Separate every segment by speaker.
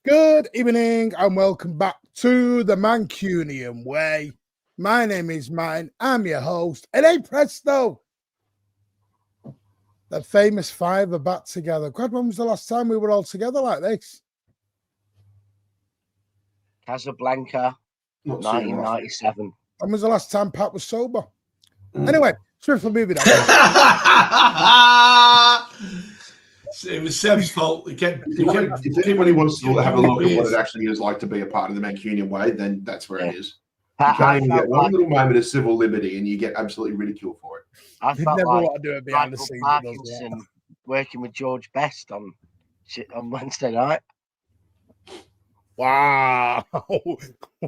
Speaker 1: Good evening and welcome back to the Mancunian Way. My name is Martin. I'm your host. And hey, presto! The famous five are back together. God, when was the last time we were all together like this?
Speaker 2: Casablanca, 1997.
Speaker 1: When was the last time Pat was sober? Anyway, swiftly moving on.
Speaker 3: It was Seb's fault.
Speaker 4: If anybody wants to have a look at what it actually is like to be a part of the Mancunian Way, then that's where it is. You can't even get one little moment of civil liberty and you get absolutely ridiculed for it.
Speaker 2: I felt
Speaker 1: never
Speaker 2: like
Speaker 1: want to do it behind the scenes.
Speaker 2: Parkinson working with George Best on Wednesday night.
Speaker 1: Wow.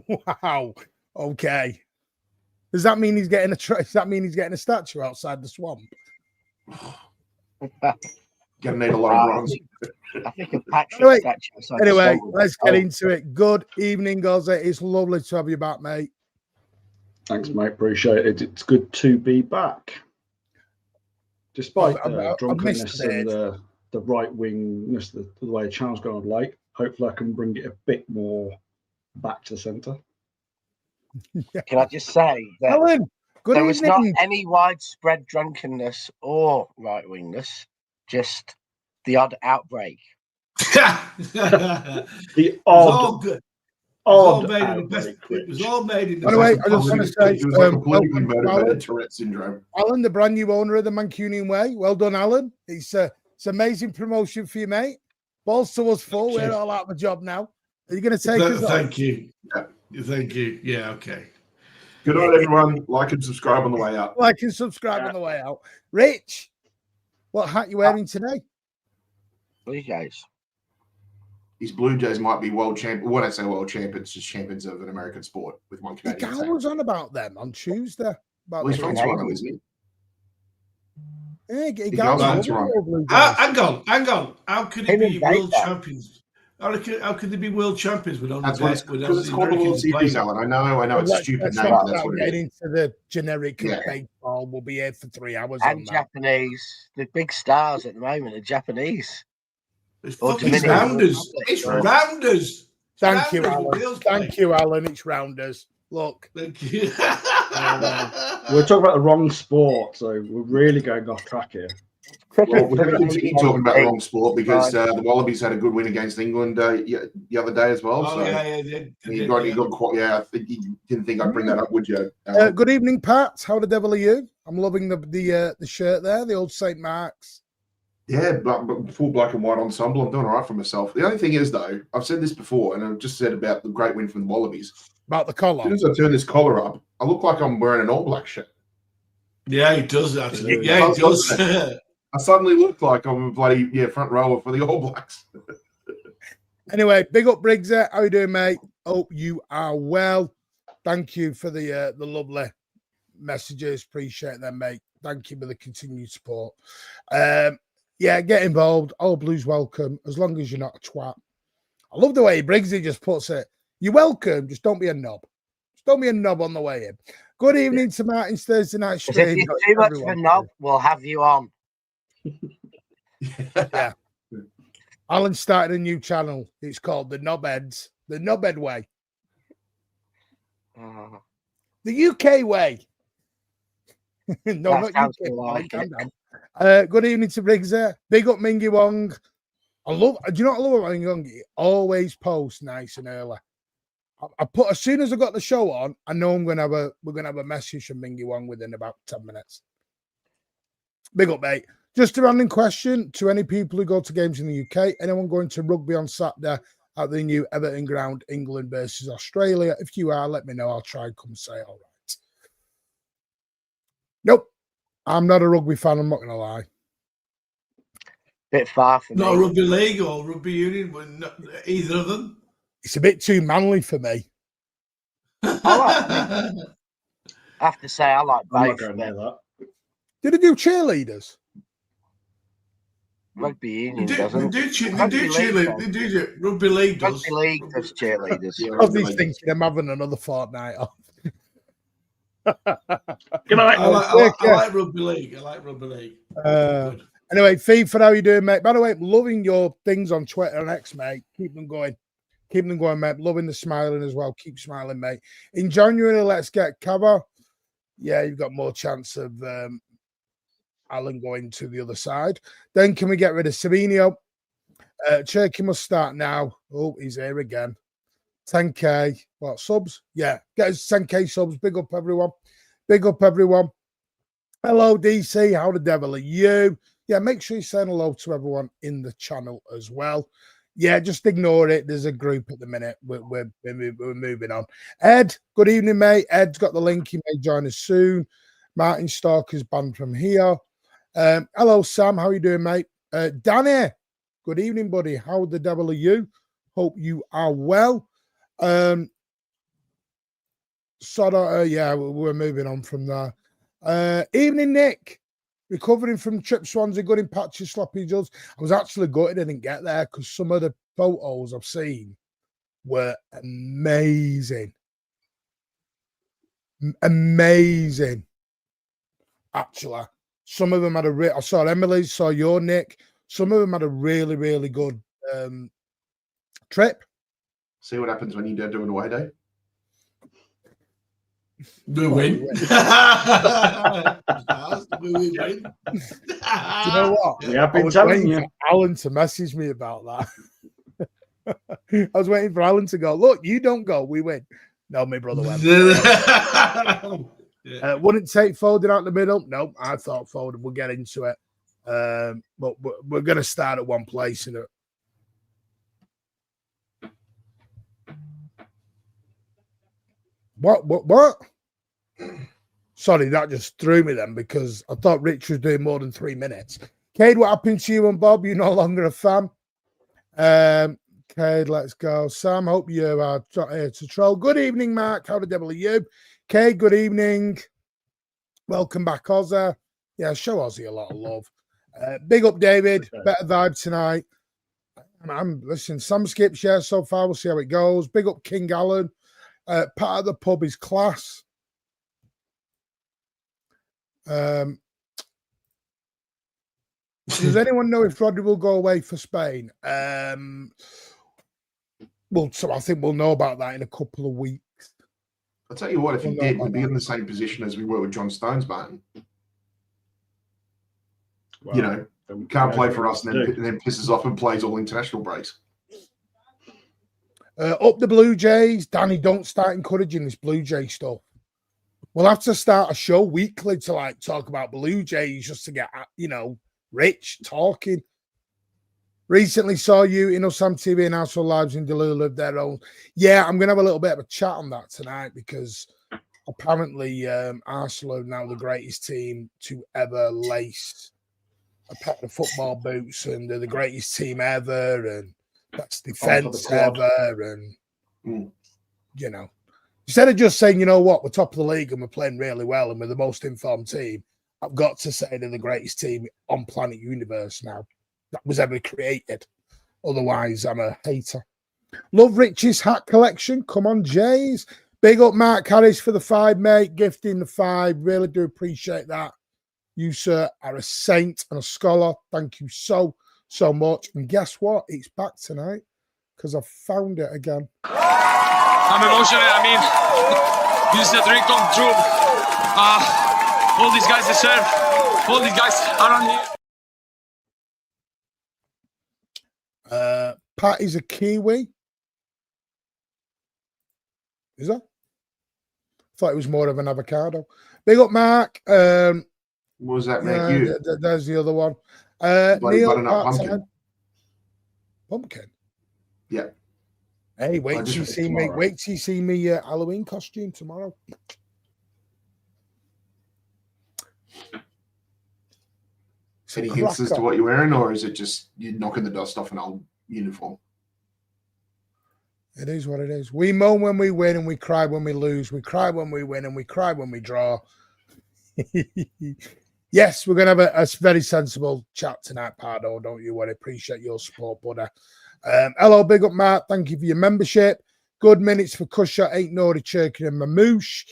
Speaker 1: Wow. Okay. Does that mean he's getting a statue outside the swamp?
Speaker 4: Gonna need a lot of bronze.
Speaker 2: I think a Patrick statue.
Speaker 1: Anyway, let's get into it. Good evening, Gaza. It's lovely to have you back, mate.
Speaker 5: Thanks, mate. Appreciate it. It's good to be back. Despite the drunkenness and the right-wingness, the way the channel's gone late, hopefully I can bring it a bit more back to the centre.
Speaker 2: Yeah. Can I just say that
Speaker 1: Alan,
Speaker 2: there was not any widespread drunkenness or right-wingness, just the odd outbreak.
Speaker 5: The odd.
Speaker 3: It was all made in the.
Speaker 1: By the way, I just want to say,
Speaker 4: Politically motivated Tourette syndrome.
Speaker 1: Alan, the brand new owner of the Mancunian Way. Well done, Alan. It's amazing promotion for you, mate. Balls to us full. We're all out of a job now. Are you going to take us?
Speaker 3: Thank you. Thank you. Yeah, okay.
Speaker 4: Good night, everyone. Like and subscribe on the way out.
Speaker 1: Like and subscribe on the way out. Rich, what hat you wearing today?
Speaker 2: Blue Jays.
Speaker 4: These Blue Jays might be world champion. When I say world champions, just champions of an American sport with one Canadian.
Speaker 1: Gal was on about them on Tuesday.
Speaker 4: Well, he's from Toronto, isn't he?
Speaker 1: Yeah,
Speaker 3: hang on. How could he be world champions? How could they be world champions with only
Speaker 4: because it's called the World Series, Alan. I know it's a stupid name. That's what it is.
Speaker 1: Into the generic baseball. We'll be here for 3 hours.
Speaker 2: And Japanese. The big stars at the moment are Japanese.
Speaker 3: It's fucking rounders. It's rounders.
Speaker 1: Thank you, Alan. Thank you, Alan. It's rounders. Look.
Speaker 3: Thank you.
Speaker 5: We're talking about the wrong sport, so we're really going off track here.
Speaker 4: Well, we're going to continue talking about the wrong sport because the Wallabies had a good win against England the other day as well. You got quite. Yeah, you didn't think I'd bring that up, would you?
Speaker 1: Good evening, Pat. How the devil are you? I'm loving the shirt there, the old St. Mark's
Speaker 4: Yeah, but full black and white ensemble. I'm doing all right for myself. The only thing is, though, I've said this before, and I've just said about the great win from the Wallabies.
Speaker 1: About the collar.
Speaker 4: As soon as I turn this collar up, I look like I'm wearing an All Black shirt.
Speaker 3: Yeah, he does actually. Yeah, he does.
Speaker 4: I suddenly look like I'm a bloody front rower for the All Blacks.
Speaker 1: Anyway, big up Briggs. How you doing, mate? Hope you are well. Thank you for the lovely messages. Appreciate them, mate. Thank you for the continued support. Yeah, get involved. All Blues welcome, as long as you're not a twat. I love the way Briggsy just puts it. You're welcome, just don't be a knob. Just don't be a knob on the way in. Good evening to Martin's Thursday night stream.
Speaker 2: If you're too much of a knob, we'll have you on.
Speaker 1: Yeah. Alan started a new channel. It's called The Knobheads. The Knobhead Way. The UK way. No, not UK.
Speaker 2: Like
Speaker 1: Good evening to Briggs there. Big up Mingy Wong. Do you know what I love about Mingy Wong? He always posts nice and early. I put as soon as I got the show on, I know we're gonna have a message from Mingy Wong within about 10 minutes. Big up, mate. Just a random question to any people who go to games in the UK. Anyone going to rugby on Saturday at the new Everton ground, England versus Australia? If you are, let me know. I'll try and come say all right. Nope. I'm not a rugby fan, I'm not going to lie.
Speaker 2: Bit far from me.
Speaker 3: Not rugby league or rugby union, but not either of them.
Speaker 1: It's a bit too manly for me.
Speaker 2: I have to say, I like
Speaker 5: I'm
Speaker 2: both.
Speaker 5: not going near that.
Speaker 1: Did they do cheerleaders?
Speaker 2: Rugby union
Speaker 3: They
Speaker 2: doesn't.
Speaker 3: do cheerleaders. They do. Rugby league does.
Speaker 2: Rugby league does cheerleaders.
Speaker 1: I was thinking I'm having another fortnight off.
Speaker 5: Good night.
Speaker 3: I like rugby league. I like rugby league.
Speaker 1: Anyway, FIFA, how you doing, mate? By the way, loving your things on Twitter and X, mate. Keep them going. Keep them going, mate. Loving the smiling as well. Keep smiling, mate. In January, let's get Cava. Yeah, you've got more chance of Alan going to the other side. Then can we get rid of Sabino? Cherki must start now. Oh, he's here again. 10K. What, subs? Yeah, get us 10K subs. Big up, everyone. Big up, everyone. Hello, DC. How the devil are you? Yeah, make sure you say hello to everyone in the channel as well. Yeah, just ignore it. There's a group at the minute. We're moving on. Ed, good evening, mate. Ed's got the link. He may join us soon. Martin Stalker's banned from here. Hello, Sam. How you doing, mate? Danny, good evening, buddy. How the devil are you? Hope you are well. Yeah, we're moving on from there. Evening, Nick. Recovering from trip Swansea, good in patches, sloppy judds. I was actually gutted I didn't get there because some of the photos I've seen were amazing. Amazing. Actually, some of them had I saw Emily's, saw your Nick. Some of them had a really, really good trip.
Speaker 4: See what happens when you don't do an away day.
Speaker 3: We win. We win.
Speaker 1: Do you know what?
Speaker 5: We have been telling you.
Speaker 1: Alan to message me about that. I was waiting for Alan to go, look, you don't go, we win. No, my brother went. Wouldn't take Foden out the middle. No, I thought Foden would get into it. But we're going to start at one place. What? Sorry, that just threw me then because I thought Rich was doing more than 3 minutes. Cade, what happened to you and Bob? You're no longer a fan. Cade, let's go. Sam, hope you are here to troll. Good evening, Mark. How the devil are you? Cade, good evening. Welcome back, Ozzy. Yeah, show Ozzy a lot of love. Big up, David. Better vibe tonight. Listen, some skips, yeah, so far. We'll see how it goes. Big up, King Allen. Part of the pub is class. Does anyone know if Rodri will go away for Spain? So I think we'll know about that in a couple of weeks.
Speaker 4: I'll tell you what, if he did, we'd be in the same position as we were with John Stones, Martin. Well, you know, can't play for us and then pisses off and plays all international breaks.
Speaker 1: Up the Blue Jays. Danny, don't start encouraging this Blue Jay stuff. We'll have to start a show weekly to talk about Blue Jays just to get, Rich talking. Recently saw you in Osam TV and Household Lives in Delulu of their own. Yeah, I'm going to have a little bit of a chat on that tonight because apparently Arsenal are now the greatest team to ever lace a pair of football boots, and they're the greatest team ever, and best defense ever. And, you know, instead of just saying, you know what, we're top of the league and we're playing really well and we're the most informed team, I've got to say they're the greatest team on planet universe now that was ever created. Otherwise, I'm a hater. Love Rich's hat collection. Come on, Jays. Big up Mark Harris for the 5, mate. Gifting the 5. Really do appreciate that. You, sir, are a saint and a scholar. Thank you so much. And guess what? It's back tonight because I've found it again.
Speaker 6: I'm emotional. I mean, this is a dream come true. All these guys deserve. All these guys around here.
Speaker 1: Pat is a Kiwi. Is that? Thought it was more of an avocado. Big up, Mark.
Speaker 4: What does that make you?
Speaker 1: There's the other one.
Speaker 4: Neil,
Speaker 1: pumpkin. Pumpkin.
Speaker 4: Yeah.
Speaker 1: Hey, wait till you see me. Wait till you see me Halloween costume tomorrow.
Speaker 4: Any hints as to what you're wearing, or is it just you knocking the dust off an old uniform?
Speaker 1: It is what it is. We moan when we win and we cry when we lose. We cry when we win and we cry when we draw. Yes, we're going to have a very sensible chat tonight, Pardo. Don't you worry. Appreciate your support, buddy. Hello, big up, Matt. Thank you for your membership. Good minutes for Kusha, Ain't Nori, Cherki and Mamoosh.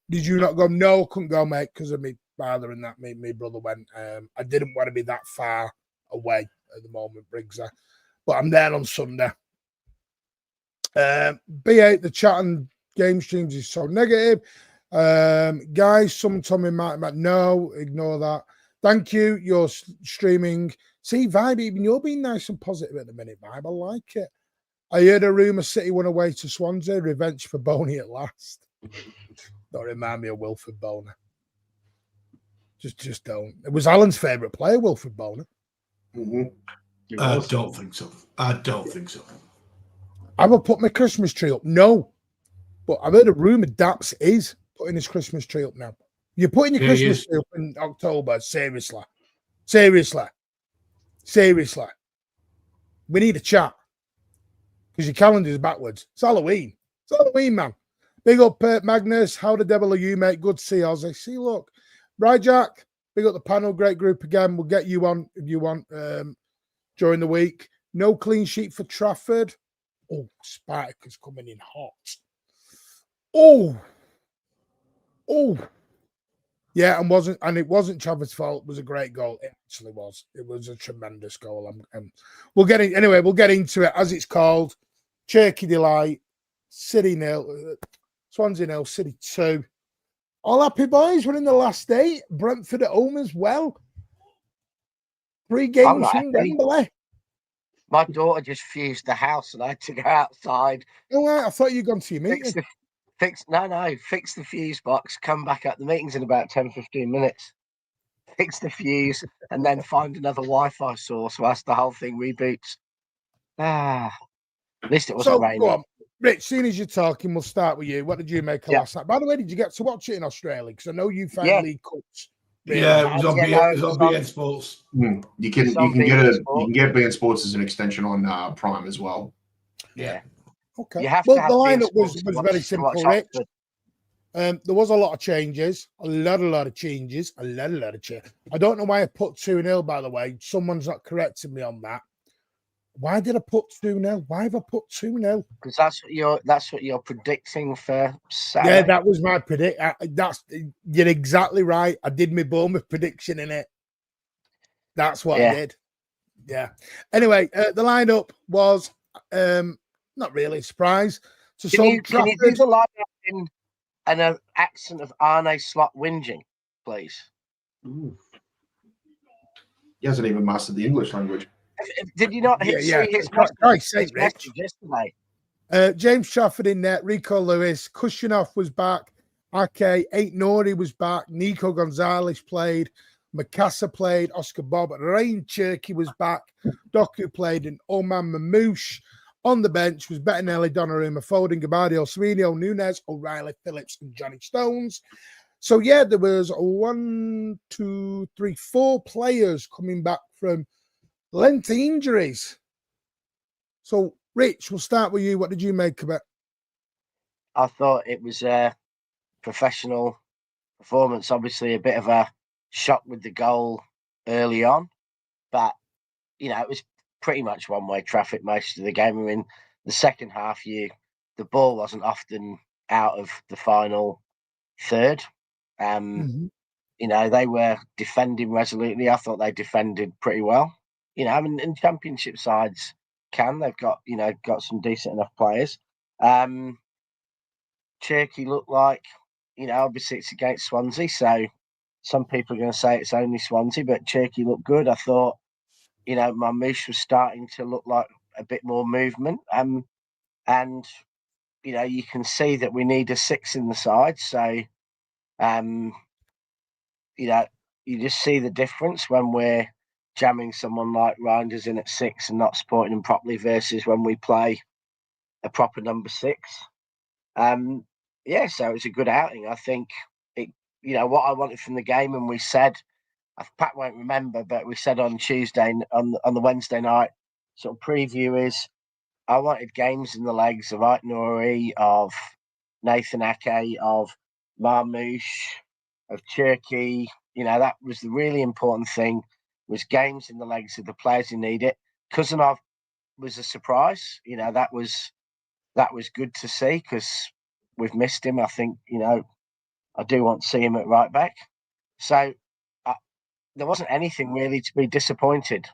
Speaker 1: Did you not go? No, couldn't go, mate, because of me father and that. Me brother went. I didn't want to be that far away at the moment, Briggsy. But I'm there on Sunday. B8, the chat and game streams is so negative. Guys, someone told me might no, ignore that. Thank you. You're streaming. See, Vibe, even you're being nice and positive at the minute, Vibe. I like it. I heard a rumour City went away to Swansea. Revenge for Boney at last. Don't remind me of Wilfred Boney. Just don't. It was Alan's favourite player, Wilfred Boney.
Speaker 3: I don't think so.
Speaker 1: Have I put my Christmas tree up? No. But I've heard a rumour Daps is putting his Christmas tree up now. You're putting your Christmas tree up in October. Seriously. We need a chat. Because your calendar's backwards. It's Halloween. It's Halloween, man. Big up, Magnus. How the devil are you, mate? Good to see you, Ozzy. See, look. Right, Jack. Big up the panel. Great group again. We'll get you on if you want during the week. No clean sheet for Trafford. Oh, Spike is coming in hot. Oh. Yeah, and it wasn't Trafford's fault. It was a great goal. It actually was. It was a tremendous goal. We'll get into it as it's called. Cherki Delight, City 0, Swansea 0, City 2. All happy boys. We're in the last 8. Brentford at home as well. 3 games from Wembley.
Speaker 2: My daughter just fused the house and I had to go outside.
Speaker 1: Oh, right. I thought you'd gone to your meeting.
Speaker 2: Fix the fuse box, come back at the meetings in about 10-15 minutes. Fix the fuse and then find another Wi-Fi source whilst the whole thing reboots. At least it wasn't raining.
Speaker 1: Go on. Rich, seeing as you're talking, we'll start with you. What did you make of last night? By the way, did you get to watch it in Australia? Because I know you found League Cups.
Speaker 3: Yeah, it was on BN Sports.
Speaker 4: You can get BN Sports as an extension on Prime as well.
Speaker 3: Yeah.
Speaker 1: Okay. The lineup was very simple, Rich. There was a lot of changes. A lot of changes. I don't know why I put 2-0, by the way. Someone's not correcting me on that. Why did I put 2-0? Why have I put 2-0?
Speaker 2: Because that's what you're predicting for Saturday.
Speaker 1: Yeah, that was my predict. You're exactly right. I did my Bournemouth prediction in it. That's what I did. Yeah. Anyway, the lineup was not really a surprise.
Speaker 2: Can you do the lineup in an accent of Arne Slot whinging, please?
Speaker 4: Ooh. He hasn't even mastered the English language.
Speaker 2: Did you not see his message yesterday?
Speaker 1: James Trafford in net, Rico Lewis, Kushinov was back, Ake, Ain't Nori was back, Nico Gonzalez played, Mikasa played, Oscar Bob, Rain Cherki was back, Doku played, and Oman Mamouche. On the bench was Bettinelli, Donnarumma, Foden, Gabardio, Svenio, Nunes, O'Reilly, Phillips, and Johnny Stones. So, yeah, there was 4 players coming back from lengthy injuries. So, Rich, we'll start with you. What did you make of it?
Speaker 2: I thought it was a professional performance. Obviously, a bit of a shock with the goal early on. But, it was pretty much one-way traffic most of the game. I mean, the second half, the ball wasn't often out of the final third. They were defending resolutely. I thought they defended pretty well. And championship sides they've got some decent enough players. Cherki looked like, obviously it's against Swansea, so some people are going to say it's only Swansea, but Cherki looked good. I thought, Mamouche was starting to look like a bit more movement. And, you can see that we need a 6 in the side. So, you just see the difference when we're jamming someone like Reinders in at 6 and not supporting him properly versus when we play a proper number 6. So it was a good outing. I think what I wanted from the game, and we said, Pat won't remember, but we said on Tuesday, on the Wednesday night sort of preview, is I wanted games in the legs of Aït-Nouri, of Nathan Ake, of Mamouche, of Cherki. That was the really important thing, was games in the legs of the players who need it. Kuzanov was a surprise. That was good to see, because we've missed him. I think, I do want to see him at right back. So there wasn't anything really to be disappointed.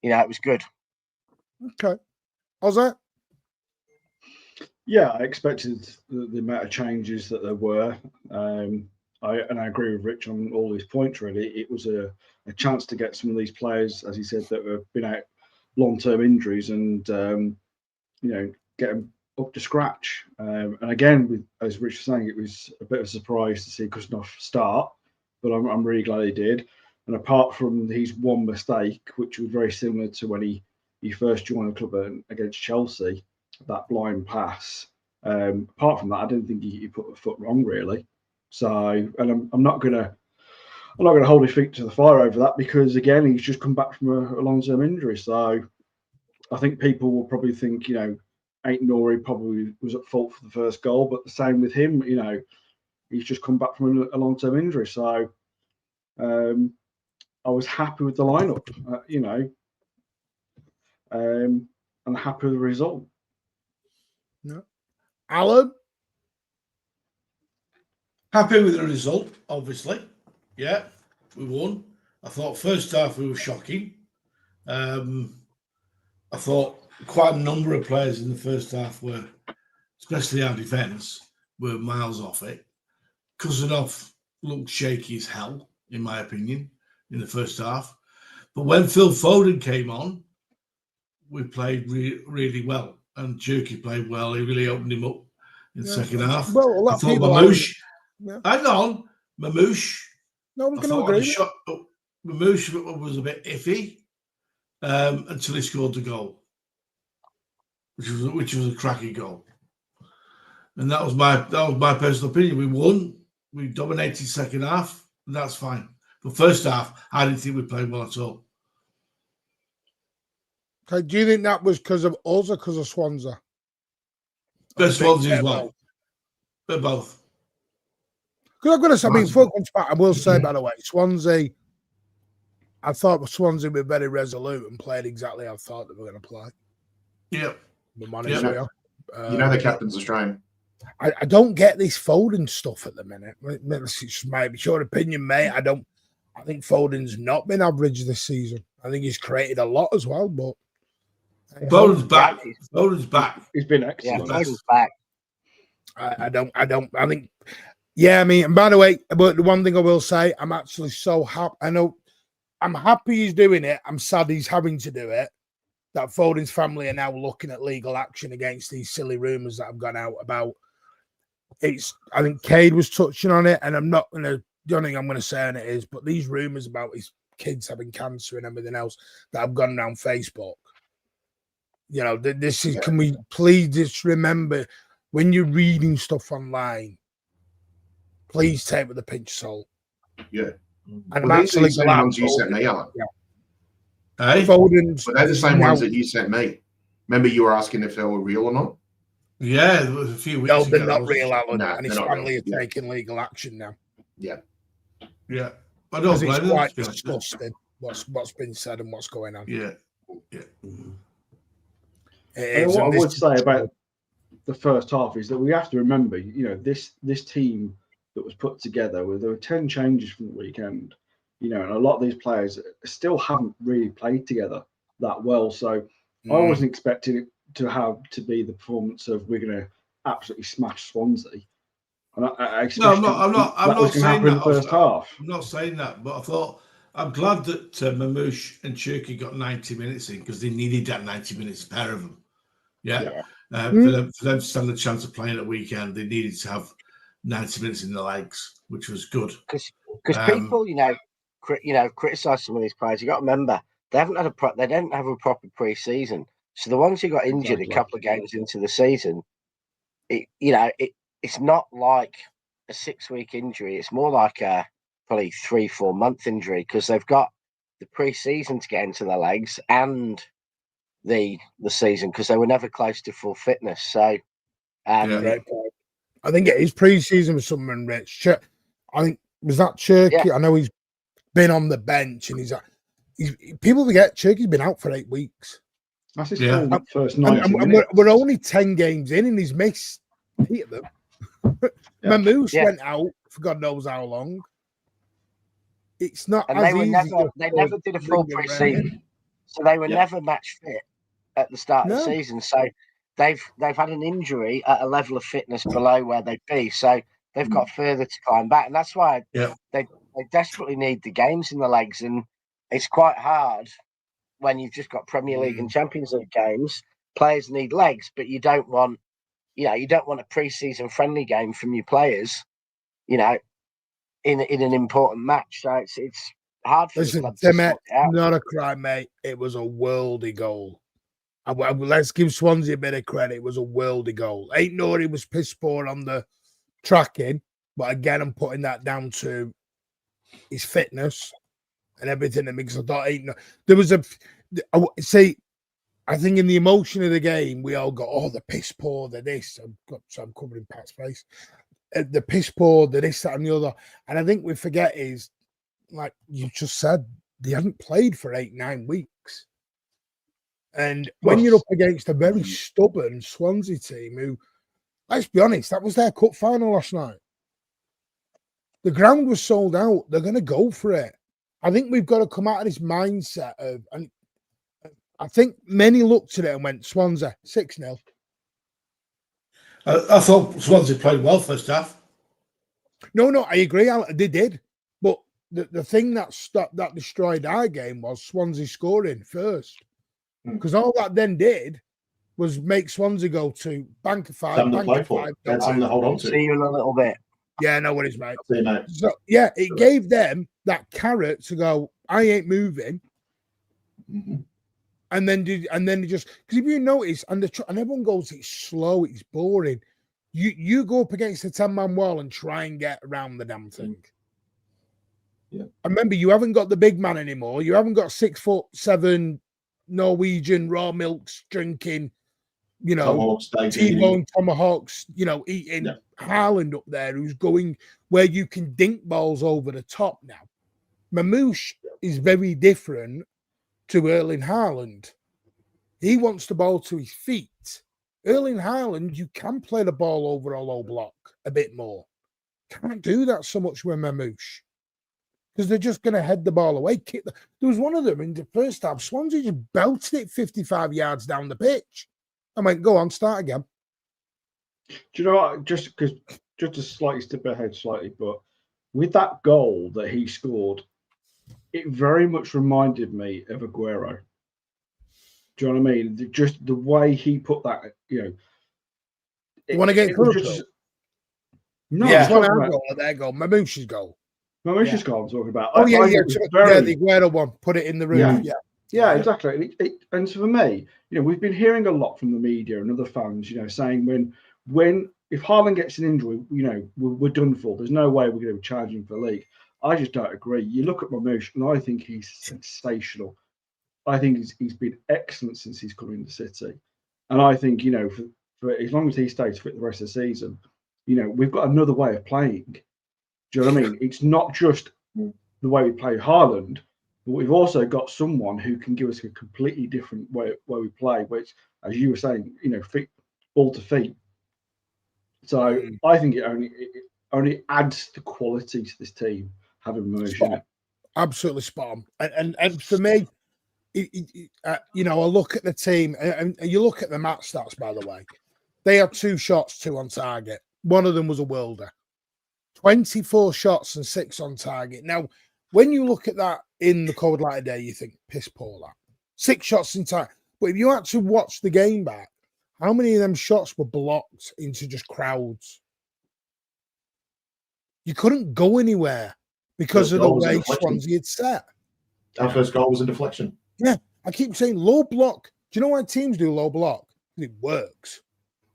Speaker 2: It was good.
Speaker 1: Okay. How's that?
Speaker 5: Yeah, I expected the amount of changes that there were. I agree with Rich on all these points, really. It was a chance to get some of these players, as he said, that have been out long-term injuries and, get them up to scratch. And again, as Rich was saying, it was a bit of a surprise to see Kuznov start, but I'm really glad he did. And apart from his one mistake, which was very similar to when he first joined the club against Chelsea, that blind pass. Apart from that, I didn't think he put the foot wrong, really. So, and I'm not gonna hold his feet to the fire over that, because again, he's just come back from a long-term injury. So, I think people will probably think, Aït-Nouri probably was at fault for the first goal, but the same with him. He's just come back from a long-term injury. So, I was happy with the lineup, and happy with the result.
Speaker 1: No. Alan?
Speaker 3: Happy with the result, obviously. Yeah, we won. I thought first half we were shocking. I thought quite a number of players in the first half were, especially our defence, were miles off it. Kuzanov looked shaky as hell, in my opinion, in the first half. But when Phil Foden came on, we played really well. And Cherki played well. He really opened him up in the second half.
Speaker 1: Well,
Speaker 3: I thought Mamouche...
Speaker 1: Yeah.
Speaker 3: Hang on. Mamouche...
Speaker 1: No, we're going to agree.
Speaker 3: Mamouche was a bit iffy until he scored the goal, which was a cracking goal. And that was my personal opinion. We won. We dominated second half, and that's fine. But first half, I didn't think we played well at all.
Speaker 1: Okay, do you think that was because of us or because of Swansea?
Speaker 3: Swansea as well. They're both.
Speaker 1: Because I'm going to say, I will say, by the way, Swansea, I thought Swansea were very resolute and played exactly how I thought they were going to play.
Speaker 3: Yeah.
Speaker 4: You know the captain's Australian.
Speaker 1: I don't get this Foden stuff at the minute. It's maybe your opinion, mate. I think Foden's not been average this season. I think he's created a lot as well, but
Speaker 3: Foden's back. Foden's back.
Speaker 5: He's been excellent.
Speaker 2: Yeah, Foden's back.
Speaker 1: I think, yeah, I mean, and by the way, but the one thing I will say, I'm actually so happy. I know I'm happy he's doing it. I'm sad he's having to do it. That Foden's family are now looking at legal action against these silly rumours that have gone out about. I think Cade was touching on it, and I'm not going to the only thing I'm going to say on it is, but these rumours about his kids having cancer and everything else that have gone around Facebook, you know, this is, can we please just remember when you're reading stuff online, please take it with a pinch of salt.
Speaker 4: Yeah.
Speaker 1: And
Speaker 4: well,
Speaker 1: I'm
Speaker 4: these are the same ones you sent me, Alan.
Speaker 1: Yeah.
Speaker 3: Hey?
Speaker 1: Foden's,
Speaker 4: but they're the same ones that you sent me. Remember, you were asking if they were real or not?
Speaker 3: Yeah, there was a few weeks ago.
Speaker 1: No, they're not real, Alan.
Speaker 4: No,
Speaker 1: and his family are taking legal action now.
Speaker 4: Yeah.
Speaker 3: Yeah. I don't blame
Speaker 1: it's
Speaker 3: them.
Speaker 1: quite disgusting what's been said and what's going on.
Speaker 3: Yeah. Yeah.
Speaker 5: What I would say about the first half is that we have to remember, you know, this team that was put together, there were 10 changes from the weekend, you know, and a lot of these players still haven't really played together that well. So I wasn't expecting it to be the performance of we're going to absolutely smash Swansea. And I'm not
Speaker 3: saying that.
Speaker 5: In the first half.
Speaker 3: I'm not saying that, but I thought I'm glad that Mamouche and Cherki got 90 minutes in because they needed that 90 minutes, a pair of them. Yeah. For them to stand a chance of playing at weekend, they needed to have 90 minutes in the legs, which was good.
Speaker 2: Because people, criticise some of these players. You got to remember they don't have a proper pre-season. So the ones who got injured a couple of games into the season, it's not like a 6-week injury. It's more like a probably 3-4 month injury because they've got the pre-season to get into their legs and the season because they were never close to full fitness. So,
Speaker 1: I think his pre-season was something rich. I think was that Cherki. Yeah. I know he's been on the bench and he's people forget Cherki's been out for 8 weeks.
Speaker 5: That's his first 90
Speaker 1: minutes. We're only 10 games in and he's missed 8 of them. Mamouche went out for God knows how long. It's not
Speaker 2: and
Speaker 1: as
Speaker 2: they never did a full pre-season. So they were never match fit at the start of the season. So they've had an injury at a level of fitness below where they'd be. So they've got further to climb back. And that's why they desperately need the games in the legs. And it's quite hard when you've just got Premier League and Champions League games. Players need legs, but you don't want a pre-season friendly game from your players, in an important match. So it's hard for
Speaker 1: them. Not a crime, mate. It was a worldy goal. Let's give Swansea a bit of credit. It was a worldy goal. Ain't no, he was piss poor on the tracking, but again, I'm putting that down to his fitness and everything. Because I thought there was I think in the emotion of the game, we all got, the piss poor, the this. I'm covering Pat's face. The piss poor, the this, that, and the other. And I think we forget is, like you just said, they hadn't played for 8-9 weeks. And when you're up against a very stubborn Swansea team who, let's be honest, that was their cup final last night. The ground was sold out. They're going to go for it. I think we've got to come out of this mindset of, and I think many looked at it and went, Swansea, 6-0.
Speaker 3: I thought Swansea played well first half.
Speaker 1: No, I agree. They did. But the thing that destroyed our game was Swansea scoring first. Because all that then did was make Swansea go to bank of 5, bank of 5.
Speaker 4: That's something to hold on to.
Speaker 2: See you in a little bit.
Speaker 1: Yeah, no worries, mate.
Speaker 4: See you, mate.
Speaker 1: So, it gave them that carrot to go, I ain't moving. Mm-hmm. And then just, because if you notice, and everyone goes, it's slow, it's boring. You go up against a 10-man wall and try and get around the damn thing. Yeah. And remember, you haven't got the big man anymore. You haven't got 6'7" Norwegian raw milks drinking, T-bone tomahawks, eating Haaland up there, who's going where you can dink balls over the top now. Mamouche is very different to Erling Haaland. He wants the ball to his feet. Erling Haaland, you can play the ball over a low block a bit more. Can't do that so much with Mamouche. Because they're just going to head the ball away. There was one of them in the first half. Swansea just belted it 55 yards down the pitch. I went, go on, start again.
Speaker 5: Do you know what? Just to slightly step ahead slightly, but with that goal that he scored, it very much reminded me of Aguero. Do you know what I mean? Just the way he put that,
Speaker 1: You want to get
Speaker 5: No,
Speaker 1: it's one of our goal or their goal. Mamouche's goal.
Speaker 5: Mauritius guy I'm talking about.
Speaker 1: Oh, yeah. The Aguero one. Put it in the roof.
Speaker 5: Yeah, exactly. And so for me, we've been hearing a lot from the media and other fans, saying if Haaland gets an injury, we're done for. There's no way we're going to be challenging for the league. I just don't agree. You look at Mauritius, and I think he's sensational. I think he's been excellent since he's come into City. And I think, for as long as he stays fit the rest of the season, we've got another way of playing. Do you know what I mean? It's not just the way we play Haaland, but we've also got someone who can give us a completely different way we play, which, as you were saying, feet, ball to feet. So I think it only adds the quality to this team having Mauritius.
Speaker 1: Absolutely spot on. And for me, I look at the team, and you look at the match stats, by the way. They had 2 shots, 2 on target. One of them was a worlder. 24 shots and 6 on target. Now, when you look at that in the cold light of day, you think, piss poor that. 6 shots in target. But if you actually watch the game back, how many of them shots were blocked into just crowds? You couldn't go anywhere because of the way Swansea had set.
Speaker 4: Our first goal was a deflection.
Speaker 1: Yeah, I keep saying low block. Do you know why teams do low block? It works.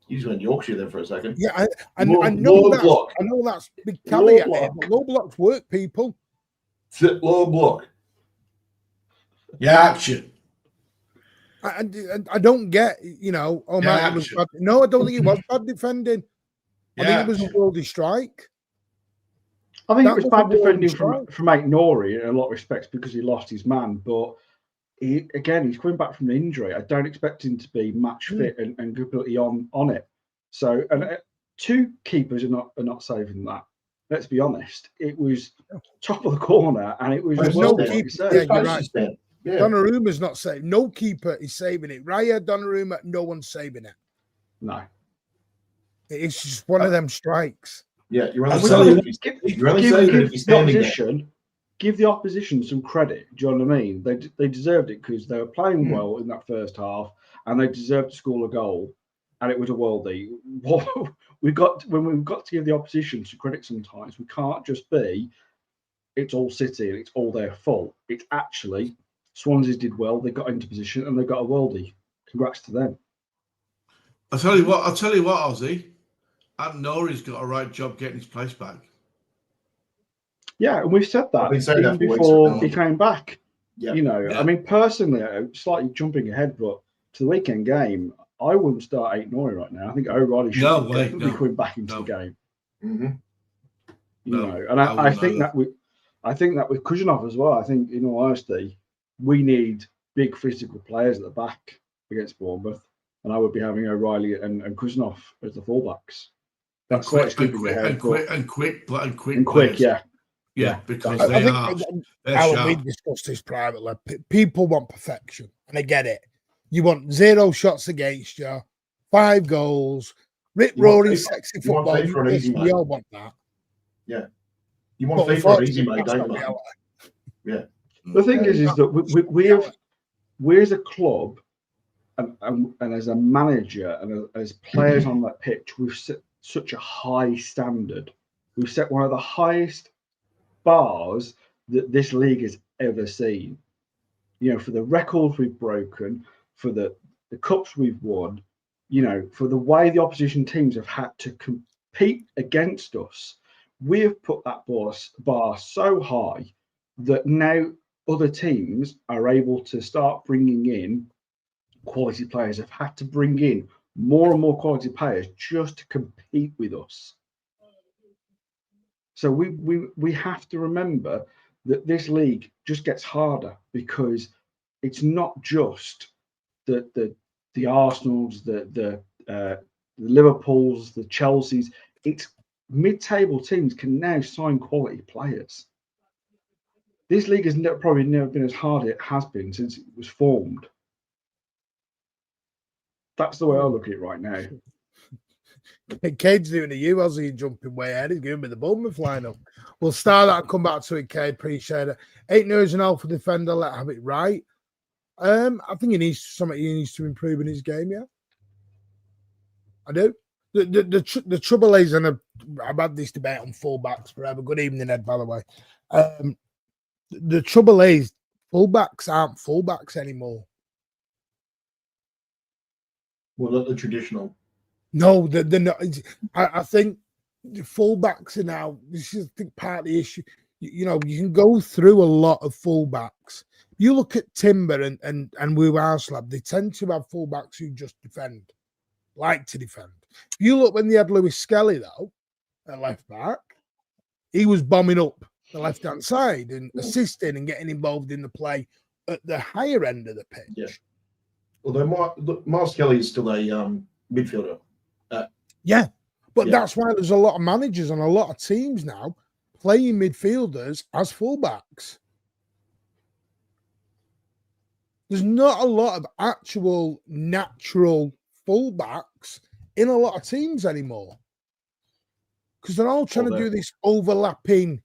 Speaker 4: You just went Yorkshire there for a second.
Speaker 1: Yeah, I know that's big caveat here, but low blocks work, people.
Speaker 4: Sit low block.
Speaker 3: Yeah, action.
Speaker 1: I don't get, Matt, it was bad. No, I don't think it was bad defending. I think it was a worldy strike.
Speaker 5: I think it was bad defending from Mike Nori in a lot of respects because he lost his man, but he's coming back from an injury. I don't expect him to be match fit and completely on it. So, and 2 keepers are not saving that. Let's be honest. It was top of the corner, and it was
Speaker 1: no keeper. Yeah, you're right. Yeah. Donnarumma's not saving. No keeper is saving it. Raya, Donnarumma, no one's saving it.
Speaker 5: No,
Speaker 1: it's just one of them strikes.
Speaker 4: Yeah, you're only
Speaker 5: give the opposition some credit. Do you know what I mean? They deserved it because they were playing well in that first half, and they deserved to score a goal. And it was a worldie. When we've got to give the opposition some credit sometimes, we can't just be it's all City and it's all their fault. It's actually Swansea did well. They got into position and they got a worldie. Congrats to them.
Speaker 3: I'll tell you what, Ozzy. And Nori's got a right job getting his place back.
Speaker 5: Yeah, and we've said that even before he came back.
Speaker 4: Yeah.
Speaker 5: I mean, personally, slightly jumping ahead, but to the weekend game, I wouldn't start 8 Nori right now. I think O'Reilly should be coming back into the game.
Speaker 4: Mm-hmm.
Speaker 5: And I think that with Kujanov as well. I think, in all honesty, we need big physical players at the back against Bournemouth, and I would be having O'Reilly and Kujanov as the fullbacks.
Speaker 3: That's quick, yeah, because
Speaker 1: we discussed this privately. People want perfection, and I get it. You want 0 shots against you, 5 goals, rip-roaring, sexy football. We all want that.
Speaker 4: Yeah. You want FIFA easy, mate, don't you? Yeah.
Speaker 5: The thing is that we as a club and as a manager and as players on that pitch, we've set such a high standard. We've set one of the highest bars that this league has ever seen. For the records we've broken, for the cups we've won, for the way the opposition teams have had to compete against us, we have put that bar so high that now other teams are able to start bringing in quality players, have had to bring in more and more quality players just to compete with us. So we have to remember that this league just gets harder because it's not just the Arsenals, the Liverpools, the Chelseas. It's mid-table teams can now sign quality players. This league has probably never been as hard as it has been since it was formed. That's the way I look at it right now.
Speaker 1: Cade's doing a Aussie jumping way ahead. He's giving me the Bournemouth lineup. We'll start that and come back to it, Cade. Appreciate it. 8 years an alpha defender. Let's have it right. I think he needs to improve in his game. Yeah, I do. The trouble is, and I've had this debate on fullbacks forever. Good evening, Ed, by the way. The trouble is, fullbacks aren't fullbacks anymore.
Speaker 7: Well, not the traditional.
Speaker 1: No, they're not. I think the fullbacks are now. This is, I think, part of the issue. You know, you can go through a lot of fullbacks. You look at Timber and with Arsenal, they tend to have fullbacks who just defend, like to defend. You look when they had Lewis Skelly though, at left back, he was bombing up the left hand side and assisting and getting involved in the play at the higher end of the pitch.
Speaker 7: Yeah. Although Miles Kelly is still a midfielder.
Speaker 1: Yeah, but that's why there's a lot of managers and a lot of teams now playing midfielders as fullbacks. There's not a lot of actual natural fullbacks in a lot of teams anymore because they're all trying to do this overlapping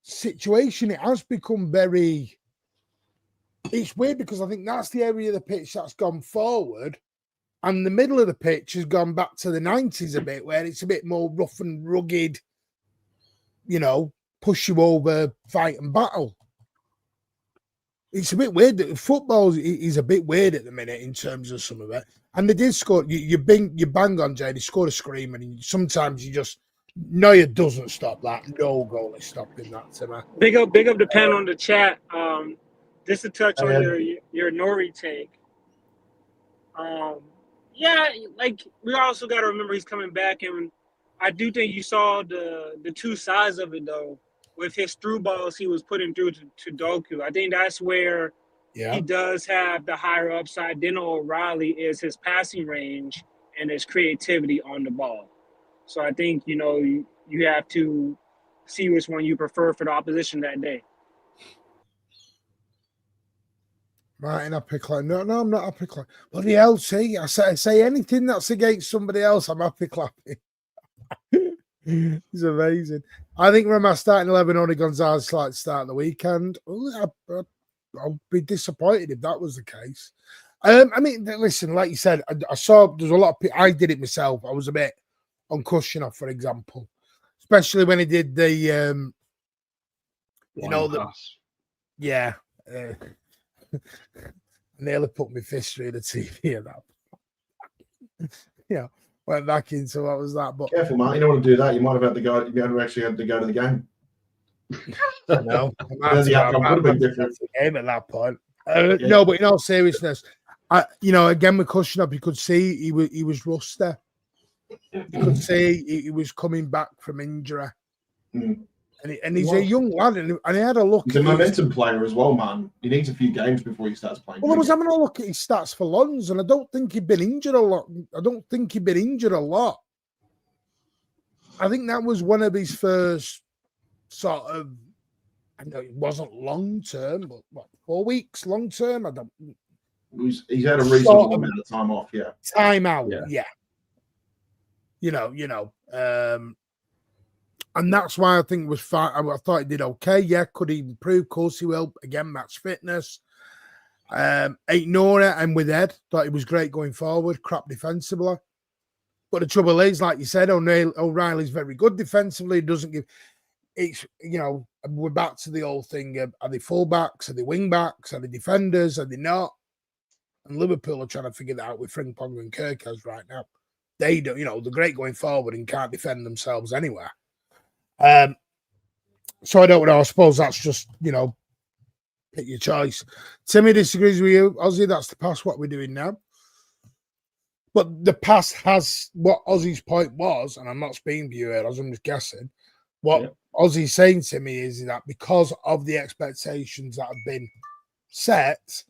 Speaker 1: situation. It has become very... It's weird because I think that's the area of the pitch that's gone forward and the middle of the pitch has gone back to the 90s a bit where it's a bit more rough and rugged, you know, push you over, fight and battle. It's a bit weird. Football is a bit weird at the minute in terms of some of it. And they did score. You bang on, Jay. They scored a screamer. And sometimes you just... No, it doesn't stop that. No goal is stopping that, Timmer.
Speaker 8: Big up the pen on the chat. Just to touch on your Nori take. Yeah, like we also got to remember he's coming back, and I do think you saw the two sides of it though. With his through balls he was putting through to Doku. I think that's where he does have the higher upside. Then O'Reilly is his passing range and his creativity on the ball. So I think, you know, you have to see which one you prefer for the opposition that day.
Speaker 1: Right, and I pick like no, I'm not happy clapping. Bloody hell, see, I say anything that's against somebody else, I'm happy clapping. It's amazing. I think when my starting 11 only Gonzalez like start the weekend, I'll be disappointed if that was the case. I mean, listen, like you said, I saw there's a lot of people. I did it myself. I was a bit on Kushner, for example, especially when he did the, you know, the yeah. I nearly put my fist through the TV at that. Yeah, went back into what was that. But
Speaker 7: careful, man! You don't want to do that. You might have had to go. You have actually had to go to the game.
Speaker 1: No,
Speaker 7: the outcome would have been different.
Speaker 1: Game at that point. No, but in all seriousness, you know, again with Kushner, you could see he was rusty. You could see he was coming back from injury. And he's a young lad, and he had a look.
Speaker 7: He's a momentum player as well, man. He needs a few games before he starts playing.
Speaker 1: Well, I was having a look at his stats for Lons, and I don't think he'd been injured a lot. I think that was one of his first sort of... I know it wasn't long term, but what, 4 weeks long term? I don't...
Speaker 7: He's had a reasonable amount of time off, yeah.
Speaker 1: Time out, yeah. You know. And that's why I think it was fine. I thought he did okay. Yeah, could he improve? Of course he will. Again, match fitness. Ignore it. And with Ed, thought he was great going forward. Crap defensively. But the trouble is, like you said, O'Reilly's very good defensively. He doesn't give... It's, you know, we're back to the old thing. Are they fullbacks? Are they wingbacks? Are they defenders? Are they not? And Liverpool are trying to figure that out with Frimpong and Cherki right now. They do, you know, they're great going forward and can't defend themselves anywhere. So I don't know. I suppose that's just, you know, pick your choice. Timmy disagrees with you. Ozzy, that's the past. What we're doing now. But the past has what Ozzy's point was, and I'm not speaking for you here, I'm just guessing. What Ozzy's saying to me is that because of the expectations that have been set,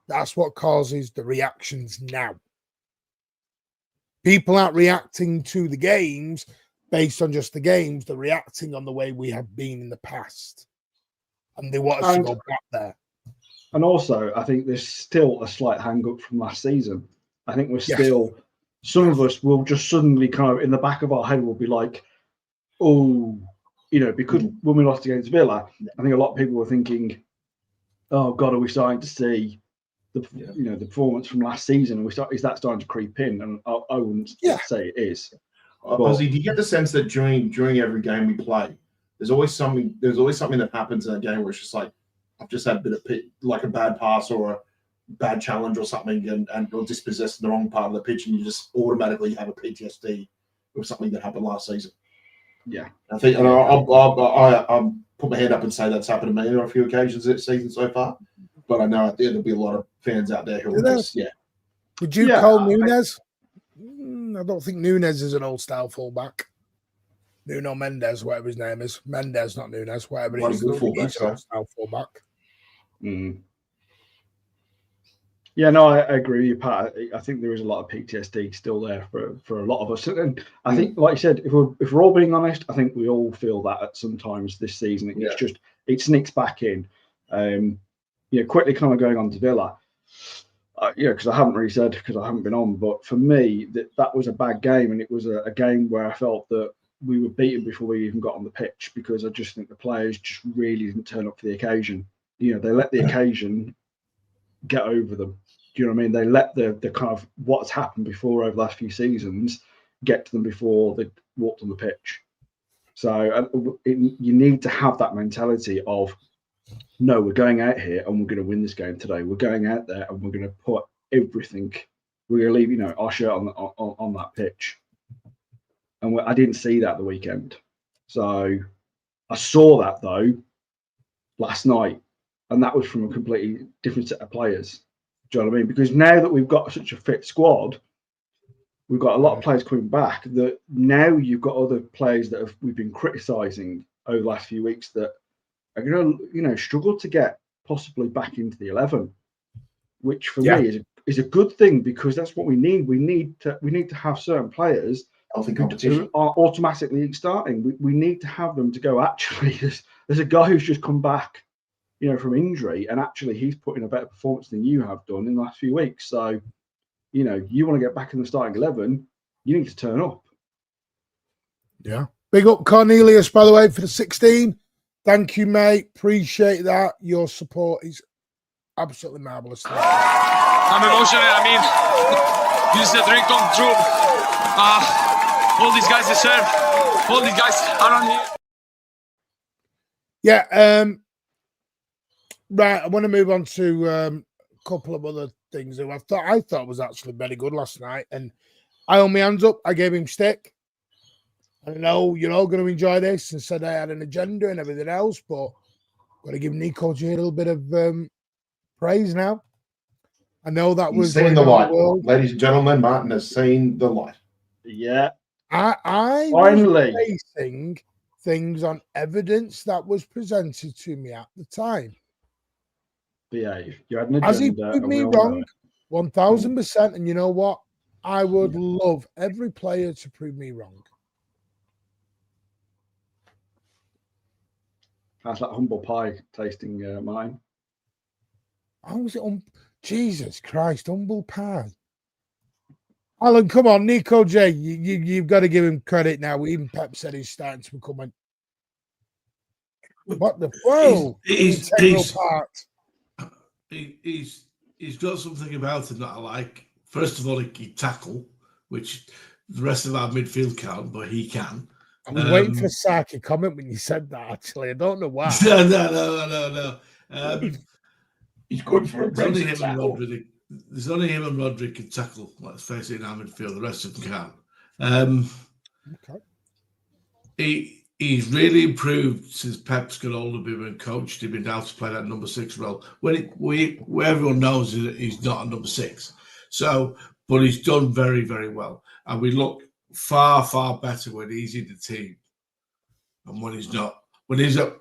Speaker 1: that's what causes the reactions now. People aren't reacting to the games based on just the games. They're reacting on the way we have been in the past. And they want us to go back there.
Speaker 5: And also, I think there's still a slight hang-up from last season. I think we're still... Some of us will just suddenly kind of, in the back of our head, will be like, oh, you know, because when we lost against Villa, I think a lot of people were thinking, oh, God, are we starting to see the the performance from last season? Is that starting to creep in? And I wouldn't say it is.
Speaker 7: Ozzy, do you get the sense that during every game we play, there's always something that happens in a game where it's just like, I've just had a bit of like a bad pass or a bad challenge or something, and or dispossessed in the wrong part of the pitch, and you just automatically have a PTSD with something that happened last season.
Speaker 5: Yeah,
Speaker 7: I think, and I'll put my hand up and say that's happened to me on a few occasions this season so far. But I know there'll be a lot of fans out there who will just,
Speaker 1: Would you call Nunes? I don't think Nunes is an old-style fullback. Nuno Mendes, whatever his name is. Mendes, not Nunes, whatever it is. He's an old-style fullback.
Speaker 5: Mm. Yeah, no, I agree with you, Pat. I think there is a lot of PTSD still there for a lot of us. And I think, like you said, if we're all being honest, I think we all feel that at some times this season. It sneaks back in. Quickly kind of going on to Villa. Because I haven't really said, because I haven't been on, but for me, that was a bad game, and it was a game where I felt that we were beaten before we even got on the pitch, because I just think the players just really didn't turn up for the occasion. They let the occasion get over them. Do you know what I mean? They let the kind of what's happened before over the last few seasons get to them before they walked on the pitch. So you need to have that mentality of, no, we're going out here and we're going to win this game today. We're going out there and we're going to put everything. We're going to leave, our shirt on that pitch. And I didn't see that the weekend. So I saw that though last night, and that was from a completely different set of players. Do you know what I mean? Because now that we've got such a fit squad, we've got a lot of players coming back. That now you've got other players that we've been criticising over the last few weeks that are going to, struggle to get possibly back into the 11, which for me is a good thing, because that's what we need. We need to have certain players who are automatically starting. We need to have them to go, actually, there's a guy who's just come back, from injury, and actually he's put in a better performance than you have done in the last few weeks. So, you want to get back in the starting 11, you need to turn up.
Speaker 1: Yeah. Big up Cornelius, by the way, for the 16. Thank you, mate. Appreciate that. Your support is absolutely marvelous.
Speaker 6: I'm emotional. I mean, this is a dream come true. All these guys deserve. All these guys around here.
Speaker 1: Yeah. Right. I want to move on to a couple of other things that I thought was actually very good last night, and I hold my hands up. I gave him stick. I know you're all going to enjoy this, and said I had an agenda and everything else, but got to give Nico G a little bit of praise now. I know that
Speaker 7: He's
Speaker 1: was
Speaker 7: seen the light, ladies and gentlemen. Martin has seen the light.
Speaker 5: Yeah,
Speaker 1: I
Speaker 5: finally
Speaker 1: was basing things on evidence that was presented to me at the time.
Speaker 5: Behave. You had an agenda.
Speaker 1: Has he proved me wrong? 1000%. And you know what? I would love every player to prove me wrong.
Speaker 5: How's that humble pie tasting, mine?
Speaker 1: How was it? Jesus Christ, humble pie. Alan, come on, Nico J. You've got to give him credit now. Even Pep said he's starting to become a. What the world?
Speaker 3: He's got something about him that I like. First of all, he can tackle, which the rest of our midfield can't, but he can.
Speaker 1: I was waiting for a Saki comment when you said that, actually. I don't know why.
Speaker 3: No.
Speaker 7: He's good for a
Speaker 3: There's only him and Rodri can tackle. Let's face it, in our midfield. The rest of them can't.
Speaker 1: Okay.
Speaker 3: He's really improved since Pep's got hold of him and coached him and how to play that number 6 role. Where everyone knows that he's not a number 6. So, but he's done very, very well. And we look far, far better when he's in the team and when he's not. When he's up,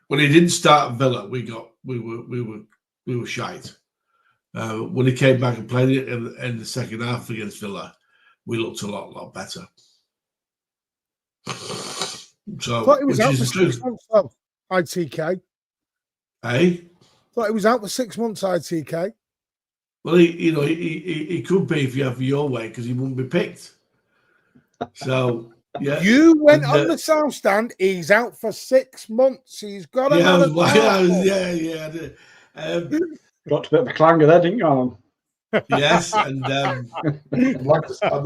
Speaker 3: when he didn't start at Villa, we were shite. When he came back and played it in the second half against Villa, we looked a lot better. So,
Speaker 1: I thought he was out for 6 months, though, ITK.
Speaker 3: Hey?
Speaker 1: Thought he was out for 6 months, ITK.
Speaker 3: Well, he could be if you have your way, because he wouldn't be picked. So, yeah.
Speaker 1: You went on the South Stand. He's out for 6 months. He's got
Speaker 3: I did.
Speaker 5: Got a bit of a clanger there, didn't you, Alan?
Speaker 3: Yes, and
Speaker 7: I'd like to say how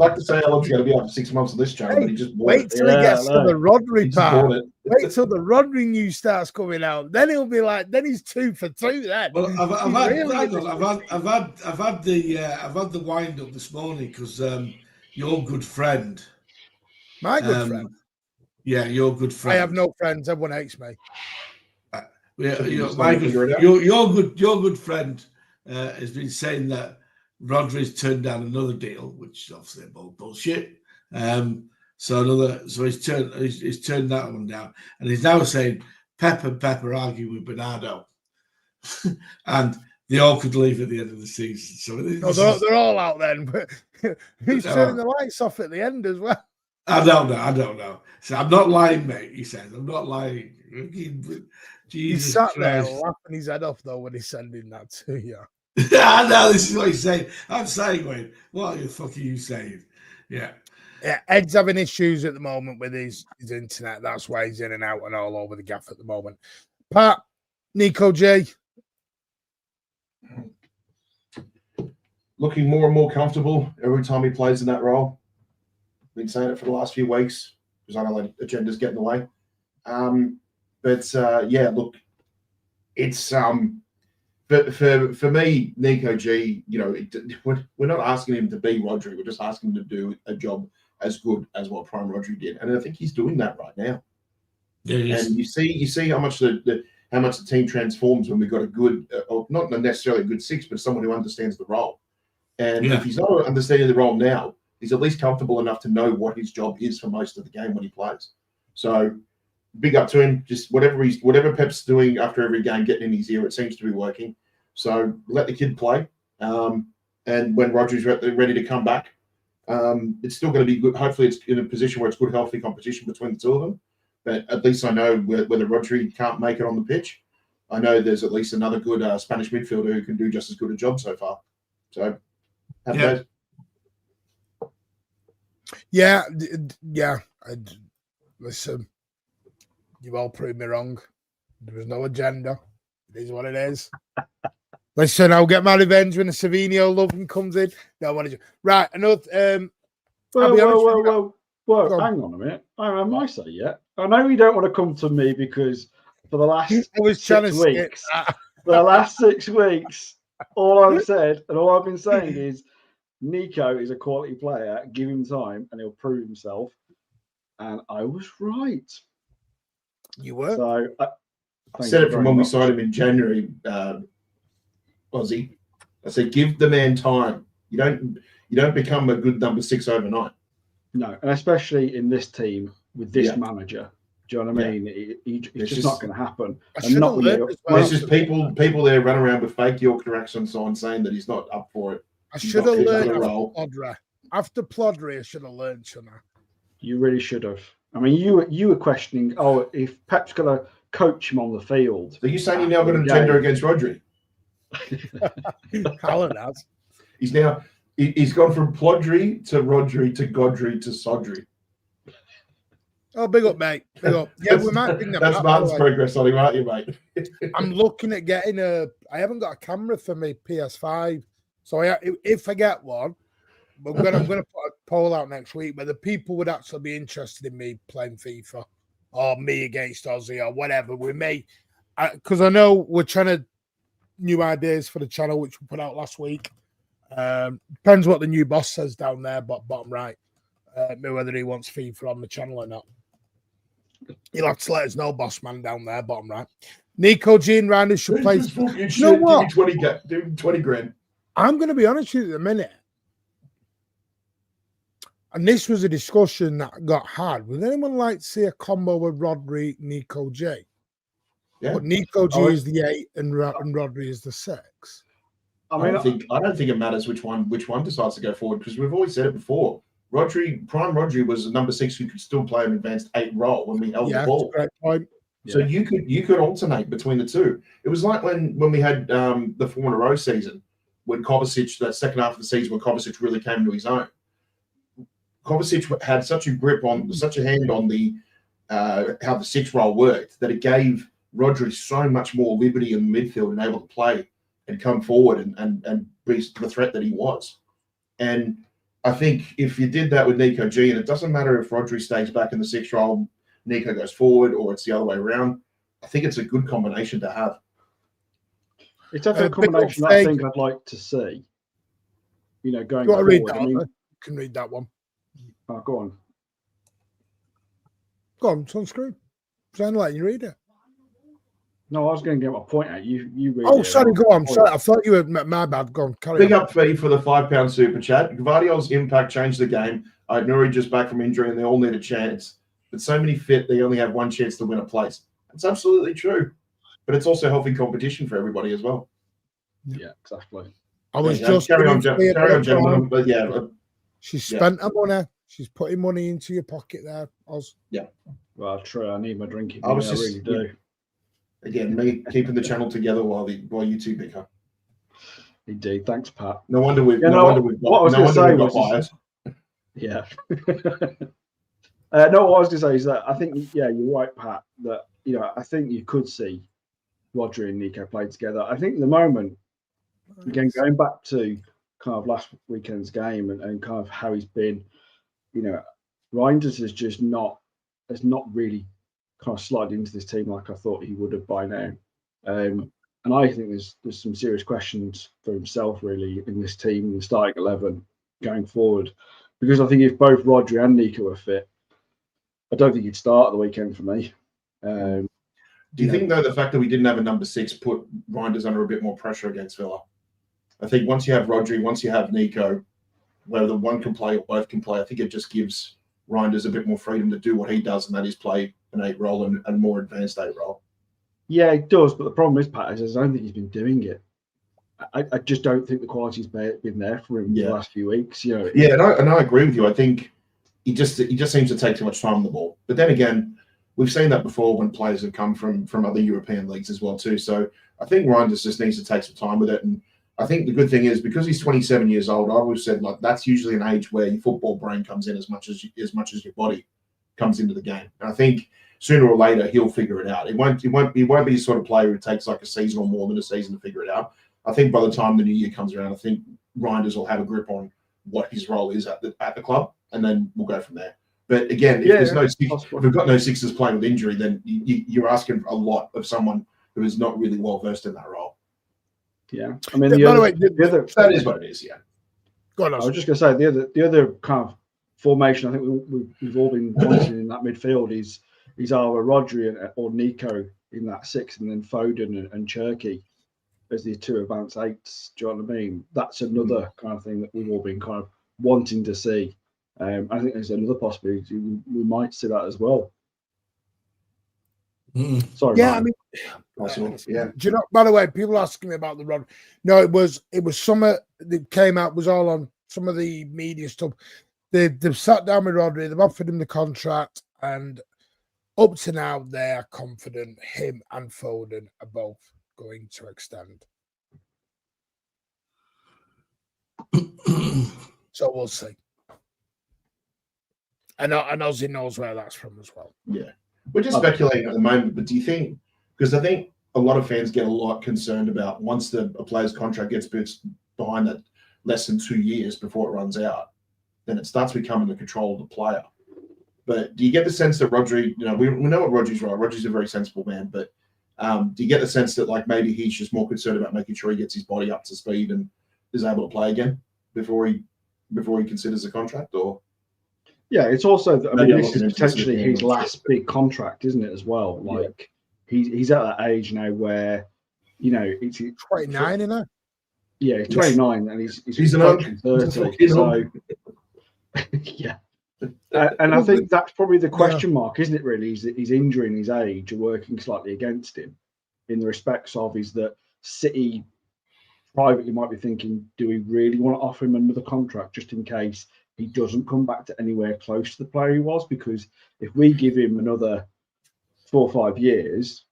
Speaker 7: long's going to be after 6 months of this channel, but he just bought
Speaker 1: wait till he gets to the Rodri part. Wait till the Rodri news starts coming out. Then he'll be like, then he's 2 for 2. Then.
Speaker 3: Well, I've had the wind up this morning because your good friend,
Speaker 1: my good friend.
Speaker 3: Yeah, your good friend.
Speaker 1: I have no friends. Everyone hates me.
Speaker 3: Your good friend has been saying that Rodri's turned down another deal, which is obviously all bullshit. So he's turned that one down, and he's now saying Pep and Pep are arguing with Bernardo, and they all could leave at the end of the season. So
Speaker 1: they're all out then. But who's turning the lights off at the end as well?
Speaker 3: I don't know. So I'm not lying, mate. He says I'm not lying. Jesus
Speaker 1: he sat
Speaker 3: Christ.
Speaker 1: there laughing his head off though when he's sending that to you.
Speaker 3: I know this is what he's saying. I'm saying, wait, what the fuck are you saying? Yeah.
Speaker 1: Yeah, Ed's having issues at the moment with his internet. That's why he's in and out and all over the gaff at the moment. Pat, Nico G.
Speaker 7: Looking more and more comfortable every time he plays in that role. Been saying it for the last few weeks because I know like agendas get in the way. Yeah, look, it's for me, Nico G. You know, we're not asking him to be Rodri. We're just asking him to do a job as good as what Prime Rodri did, and I think he's doing that right now.
Speaker 3: Yeah,
Speaker 7: and you see how much the team transforms when we've got a good, or not necessarily a good 6, but someone who understands the role. And if he's not understanding the role now, he's at least comfortable enough to know what his job is for most of the game when he plays. So big up to him. Just whatever Pep's doing after every game, getting in his ear, it seems to be working. So let the kid play. And when Rodri's ready to come back, it's still going to be good. Hopefully it's in a position where it's good, healthy competition between the two of them. But at least I know whether Rodri can't make it on the pitch, I know there's at least another good Spanish midfielder who can do just as good a job so far. So have those.
Speaker 1: Yeah. Listen, you've all proved me wrong. There was no agenda. It is what it is. Listen, I'll get my revenge when the Savinho loving comes in. Don't want to. Right, another.
Speaker 5: Whoa, hang on a minute. I might say yet. I know you don't want to come to me because for the last 6 weeks, all I've said and all I've been saying is Nico is a quality player. Give him time, and he'll prove himself. And I was right.
Speaker 1: You were.
Speaker 7: So I said it from when we signed him in January. Aussie, I said, give the man time. You don't become a good number 6 overnight.
Speaker 5: No, and especially in this team with this manager. Do you know what I mean? It's just not going to happen. And not
Speaker 7: there's just people there run around with fake Yorkshire accents on saying that he's not up for it.
Speaker 1: I should have learned after Plodry. I should have learned, shouldn't I?
Speaker 5: You really should have. I mean, you were questioning, if Pep's going to coach him on the field.
Speaker 7: So you're saying you're now going to tender against Rodri?
Speaker 1: Alan has.
Speaker 7: He's gone from Plodry to Rodri to Godri to Sodri.
Speaker 1: Oh, big up, mate. Big up. Yeah, we might bring them.
Speaker 7: That's Martin's progress on him, aren't you, mate?
Speaker 1: I'm looking at getting I haven't got a camera for me PS5, so if I get one, I'm gonna put a poll out next week whether people would actually be interested in me playing FIFA or me against Aussie or whatever with me, because I know we're trying to new ideas for the channel which we put out last week. Depends what the new boss says down there, but bottom right, whether he wants FIFA on the channel or not. You'll have to let us know, boss man down there, bottom right. Nico G and Randy should play. You know what?
Speaker 7: Give him 20 grand.
Speaker 1: I'm going to be honest with you at the minute. And this was a discussion that got had. Would anyone like to see a combo with Rodri, Nico G? Yeah. But Nico G is the 8 and Rodri is the 6.
Speaker 7: I don't think it matters which one decides to go forward, because we've always said it before. Prime Rodri was a number 6 who could still play an advanced 8 role when we held the ball.
Speaker 1: That's a great point.
Speaker 7: So you could alternate between the two. It was like when we had the 4 in a row season, when Kovacic, that second half of the season when Kovacic really came into his own. Kovacic had such a hand on the how the 6 role worked that it gave Rodri so much more liberty in the midfield and able to play and come forward and be the threat that he was. And I think if you did that with Nico G, and it doesn't matter if Rodri stays back in the 6th role, Nico goes forward, or it's the other way around, I think it's a good combination to have.
Speaker 5: It's definitely a combination that I think I'd like to see. You know, going forward.
Speaker 1: Read that, you can read that one.
Speaker 5: Oh, go on.
Speaker 1: Go on, it's on screen. I'm letting you read it.
Speaker 5: No, I was going to get my point out. You read
Speaker 1: Oh,
Speaker 5: it.
Speaker 1: sorry, go on. Sorry, I thought you were my bad. Go on, carry on.
Speaker 7: Big up fee for the £5 super chat. Gvardiol's impact changed the game. Nuri just back from injury and they all need a chance. But so many fit, they only have one chance to win a place. That's absolutely true. But it's also healthy competition for everybody as well.
Speaker 5: Yeah, exactly.
Speaker 1: I was just
Speaker 7: carry on, gentlemen. But yeah,
Speaker 1: she's spent her money. She's putting money into your pocket there, Oz.
Speaker 7: Yeah.
Speaker 5: Well, true. I need my drinking.
Speaker 7: I
Speaker 5: really do.
Speaker 7: Again, me keeping the channel together while you two bicker.
Speaker 5: Indeed. Thanks, Pat.
Speaker 7: No wonder we've
Speaker 5: what I was going to say was yeah. No, what I was going to say is that I think, yeah, you're right, Pat, that, you know, I think you could see Rodri and Nico play together. I think at the moment, again, going back to kind of last weekend's game and kind of how he's been, you know, Reinders has not really kind of slid into this team like I thought he would have by now. And I think there's some serious questions for himself really in this team, in the starting 11 going forward. Because I think if both Rodri and Nico are fit, I don't think he'd start at the weekend for me.
Speaker 7: Do you think, though, the fact that we didn't have a number 6 put Reinders under a bit more pressure against Villa? I think once you have Rodri, once you have Nico, whether one can play or both can play, I think it just gives Reinders a bit more freedom to do what he does, and that is play an 8 role and a more advanced 8 role.
Speaker 5: Yeah, it does. But the problem is, Pat, is I don't think he's been doing it. I just don't think the quality's been there for him the last few weeks. You know.
Speaker 7: Yeah, and I agree with you. I think he just seems to take too much time on the ball. But then again, we've seen that before when players have come from other European leagues as well too. So I think Reinders just needs to take some time with it. And I think the good thing is because he's 27 years old, I always said like that's usually an age where your football brain comes in as much as your body comes into the game. And I think sooner or later he'll figure it out. He won't be the sort of player who takes like a season or more than a season to figure it out. I think by the time the new year comes around, I think Reinders will have a grip on what his role is at the club, and then we'll go from there. But again, if we've got no 6s playing with injury, then you're asking a lot of someone who is not really well versed in that role.
Speaker 5: Yeah, I mean,
Speaker 7: that is what it is. Yeah.
Speaker 5: I was just going to say the other kind of formation I think we've all been wanting in that midfield is either Rodri or Nico in that 6, and then Foden and Cherki as the 2 advanced 8s. Do you know what I mean? That's another kind of thing that we've all been kind of wanting to see. I think there's another possibility we might see that as well. Sorry,
Speaker 1: yeah,
Speaker 5: Martin.
Speaker 1: I mean, yeah. Do you know? By the way, people asking me about the Rod. No, it was summer that came out. Was all on some of the media stuff. They've sat down with Rodri. They've offered him the contract, and up to now, they are confident him and Foden are both going to extend. So we'll see. And Ozzy knows where that's from as well.
Speaker 7: Yeah. We're just speculating at the moment, but do you think, because I think a lot of fans get a lot concerned about once a player's contract gets behind that less than 2 years before it runs out, then it starts becoming the control of the player. But do you get the sense that Rodri, you know, we know what Rodri's right. Rodri's a very sensible man, but do you get the sense that like maybe he's just more concerned about making sure he gets his body up to speed and is able to play again before he considers a contract? Or
Speaker 5: yeah, it's also this is potentially his last big contract, isn't it? As well, like he's at that age now where you know it's
Speaker 1: 29, isn't it?
Speaker 5: Yeah, he's 29 and he's
Speaker 7: approaching
Speaker 5: 30. So yeah. And I think that's probably the question mark, isn't it, really? Is that his injury and his age are working slightly against him in the respects of is that City privately might be thinking, do we really want to offer him another contract just in case he doesn't come back to anywhere close to the player he was? Because if we give him another 4 or 5 years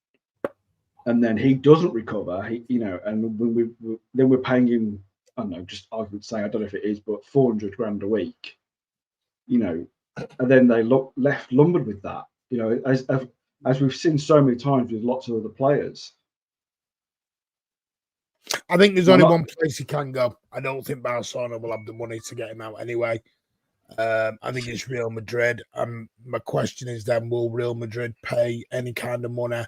Speaker 5: and then he doesn't recover, and then we're paying him, I don't know, just I would say, I don't know if it is, but 400 grand a week. And then they left lumbered with that. As we've seen so many times with lots of other players.
Speaker 1: I think there's only one place he can go. I don't think Barcelona will have the money to get him out anyway. I think it's Real Madrid. My question is then, will Real Madrid pay any kind of money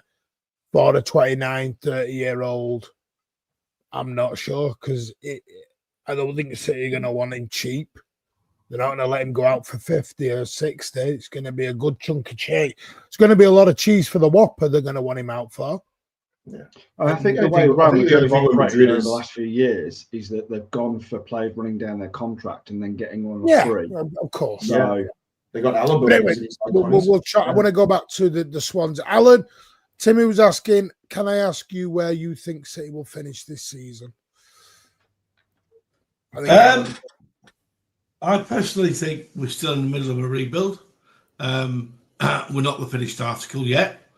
Speaker 1: for a 29, 30-year-old? I'm not sure, because I don't think the City are going to want him cheap. They're not going to let him go out for 50 or 60. It's going to be a good chunk of cheese. It's going to be a lot of cheese for the Whopper they're going to want him out for.
Speaker 5: Yeah, I think the way Real Madrid have operated over the last few years is that they've gone for players running down their contract and then getting one on free.
Speaker 1: Of course.
Speaker 5: So
Speaker 7: they got Alaba.
Speaker 1: Anyway, we'll try. I want to go back to the Swans. Alan, Timmy was asking, can I ask you where you think City will finish this season?
Speaker 3: I personally think we're still in the middle of a rebuild. We're not the finished article yet.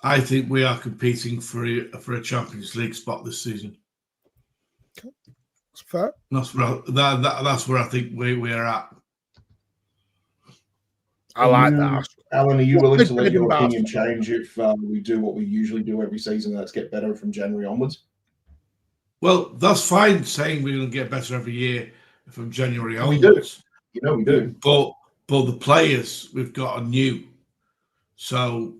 Speaker 3: I think we are competing for a Champions League spot this season.
Speaker 1: Okay. That's fair.
Speaker 3: That's where I think we are at.
Speaker 1: I like that.
Speaker 7: Alan, are you willing to let your opinion change if we do what we usually do every season? Let's get better from January onwards.
Speaker 3: Well, that's fine saying we're going to get better every year from January onwards.
Speaker 7: We do. We do.
Speaker 3: But the players we've got are new, so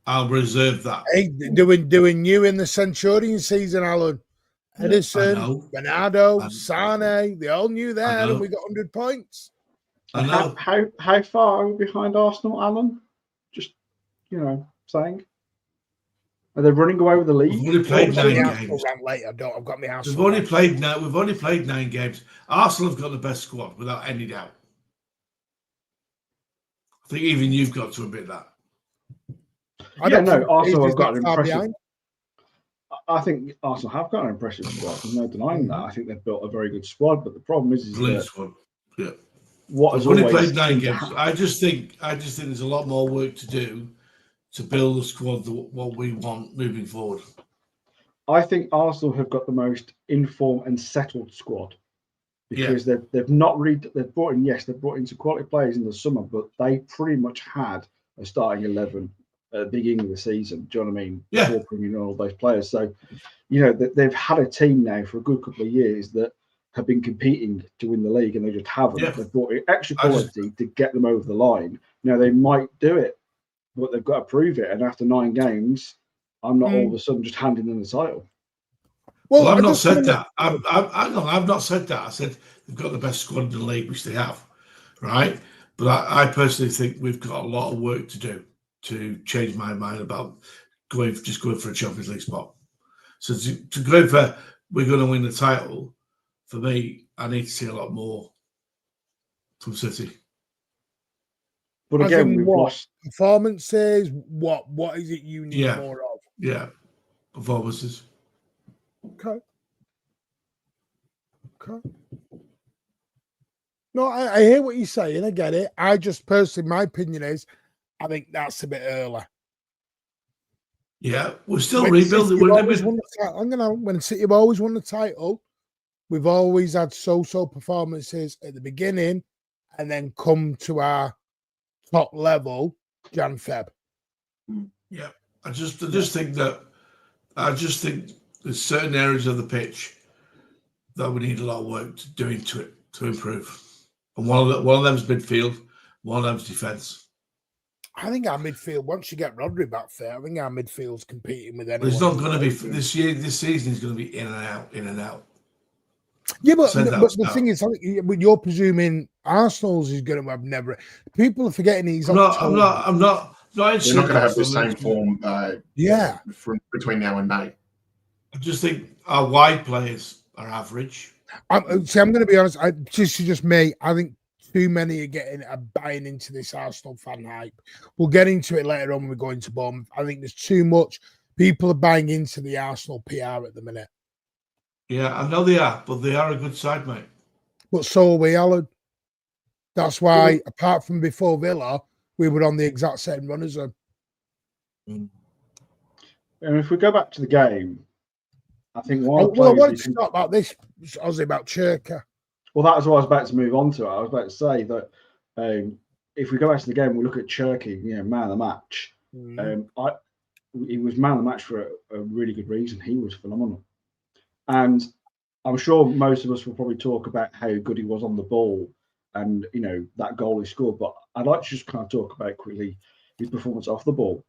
Speaker 3: I'll reserve that.
Speaker 1: Hey, doing new in the Centurion season, Alan. Edison, Bernardo, Sane, they all knew that, and we got 100 points.
Speaker 3: I know.
Speaker 5: How far are we behind Arsenal, Alan? Just, saying. Are they running away with the league?
Speaker 3: We've only played 9 games.
Speaker 1: I've got my house.
Speaker 3: We've only played 9 games. Arsenal have got the best squad, without any doubt. I think even you've got to admit that.
Speaker 5: Arsenal have got an impressive. I think Arsenal have got an impressive squad. There's no denying that. I think they've built a very good squad, but the problem is
Speaker 3: brilliant squad. Yeah.
Speaker 5: We've
Speaker 3: only played 9 games. I just think there's a lot more work to do to build the squad what we want moving forward.
Speaker 5: I think Arsenal have got the most informed and settled squad because they've not really they've brought in some quality players in the summer, but they pretty much had a starting 11 at the beginning of the season. Do you know what I mean?
Speaker 3: Yeah.
Speaker 5: Before bringing in all those players, so they've had a team now for a good couple of years that have been competing to win the league, and they just haven't. Yeah. They've brought in extra quality to get them over the line. Now they might do it, but they've got to prove it. And after 9 games, I'm not all of a sudden just handing them the title.
Speaker 3: Well, I've not said that. I've not said that. I said they've got the best squad in the league, which they have, right? But I personally think we've got a lot of work to do to change my mind about going for a Champions League spot. So to go for we're going to win the title, for me, I need to see a lot more from City.
Speaker 5: But again, we've lost
Speaker 1: performances. What is it you need more of?
Speaker 3: Yeah, performances.
Speaker 1: Okay. No, I hear what you're saying. I get it. I just personally, my opinion is, I think that's a bit early.
Speaker 3: Yeah, we're still rebuilding.
Speaker 1: When City have always won the title, we've always had so-so performances at the beginning, and then come to our top level, Jan-Feb.
Speaker 3: Yeah, I just think there's certain areas of the pitch that we need a lot of work doing to it to improve. And one of them is midfield, one of them is defence.
Speaker 1: I think our midfield, once you get Rodri back there, I think our midfield's competing with anyone.
Speaker 3: But it's not going to be this year. This season is going to be in and out.
Speaker 1: Yeah, but the thing is, you're presuming Arsenal's is going to have never. People are forgetting he's.
Speaker 3: I'm not. They're not
Speaker 4: going to have the same form. Between now and May.
Speaker 3: I just think our wide players are average.
Speaker 1: I'm going to be honest. Just me. I think too many are buying into this Arsenal fan hype. We'll get into it later on when we go into Bournemouth. I think there's too much. People are buying into the Arsenal PR at the minute.
Speaker 3: Yeah, I know they are, but they are a good side, mate.
Speaker 1: But so are we, Alan. That's why, apart from before Villa, we were on the exact same run as them.
Speaker 5: And if we go back to the game, I think one of the
Speaker 1: I wanted to talk about this, Ozzy, about Cherki.
Speaker 5: Well, that was what I was about to move on to. I was about to say that if we go back to the game, we look at Cherki, man of the match. he was man of the match for a really good reason. He was phenomenal. And I'm sure most of us will probably talk about how good he was on the ball and, you know, that goal he scored. But I'd like to just kind of talk about quickly his performance off the ball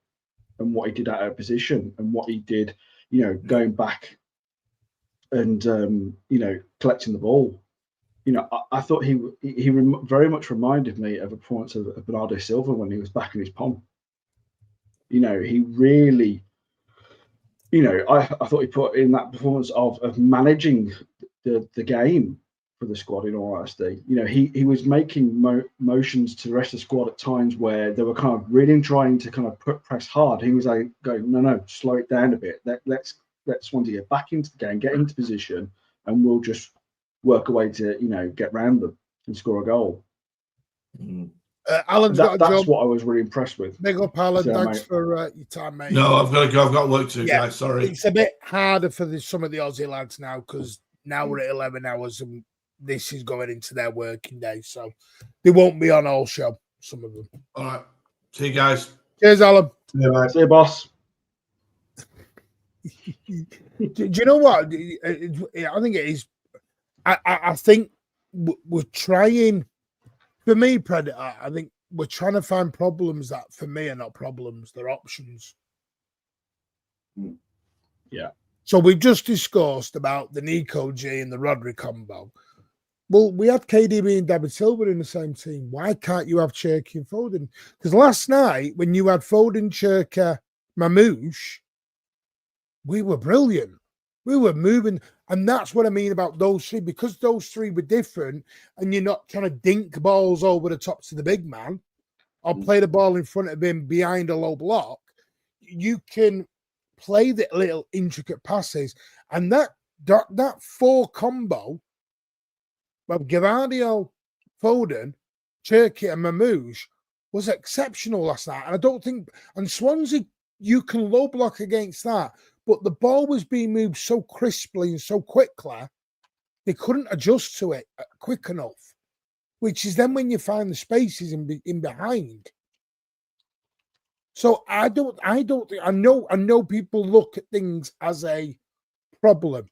Speaker 5: and what he did out of position and what he did, you know, going back and, you know, collecting the ball. You know, I thought he very much reminded me of a performance of Bernardo Silva when he was back in his prime. You know, he really, you know, I thought he put in that performance of managing the game for the squad, in all honesty. You know, he was making motions to the rest of the squad at times where they were kind of really trying to kind of press hard. He was like going, no, slow it down a bit. Let's Swansea get back into the game, get into position, and we'll just work a way to, you know, get round them and score a goal.
Speaker 1: Alan's got a
Speaker 5: that's
Speaker 1: job.
Speaker 5: what I was really impressed with.
Speaker 1: Big up, Alan.
Speaker 5: So,
Speaker 1: thanks
Speaker 5: mate.
Speaker 1: for your time, mate.
Speaker 3: No, I've got to go. I've got work to do, guys. Sorry.
Speaker 1: It's a bit harder for some of the Aussie lads now because now we're at 11 hours and this is going into their working day. So they won't be on all show, some of them.
Speaker 3: All right. See you guys.
Speaker 1: Cheers, Alan.
Speaker 5: See you, boss.
Speaker 1: Do you know what? I think it is. I think we're trying, for me, Predator, I think we're trying to find problems that for me are not problems, they're options.
Speaker 5: Yeah.
Speaker 1: So we've just discussed about the Nico G and the Rodri combo. Well, we had KDB and David Silva in the same team. Why can't you have Cherki and Foden? Because last night, when you had Foden, Cherki, Mamouche, we were brilliant. We were moving. And that's what I mean about those three. Because those three were different and you're not trying to dink balls over the top to the big man or play the ball in front of him behind a low block, you can play the little intricate passes. And that four combo of Gavadio, Foden, Cherki and Mamouche was exceptional last night. And I don't think, and Swansea, you can low block against that, but the ball was being moved so crisply and so quickly, they couldn't adjust to it quick enough, which is then when you find the spaces in behind. So I don't think, I know people look at things as a problem,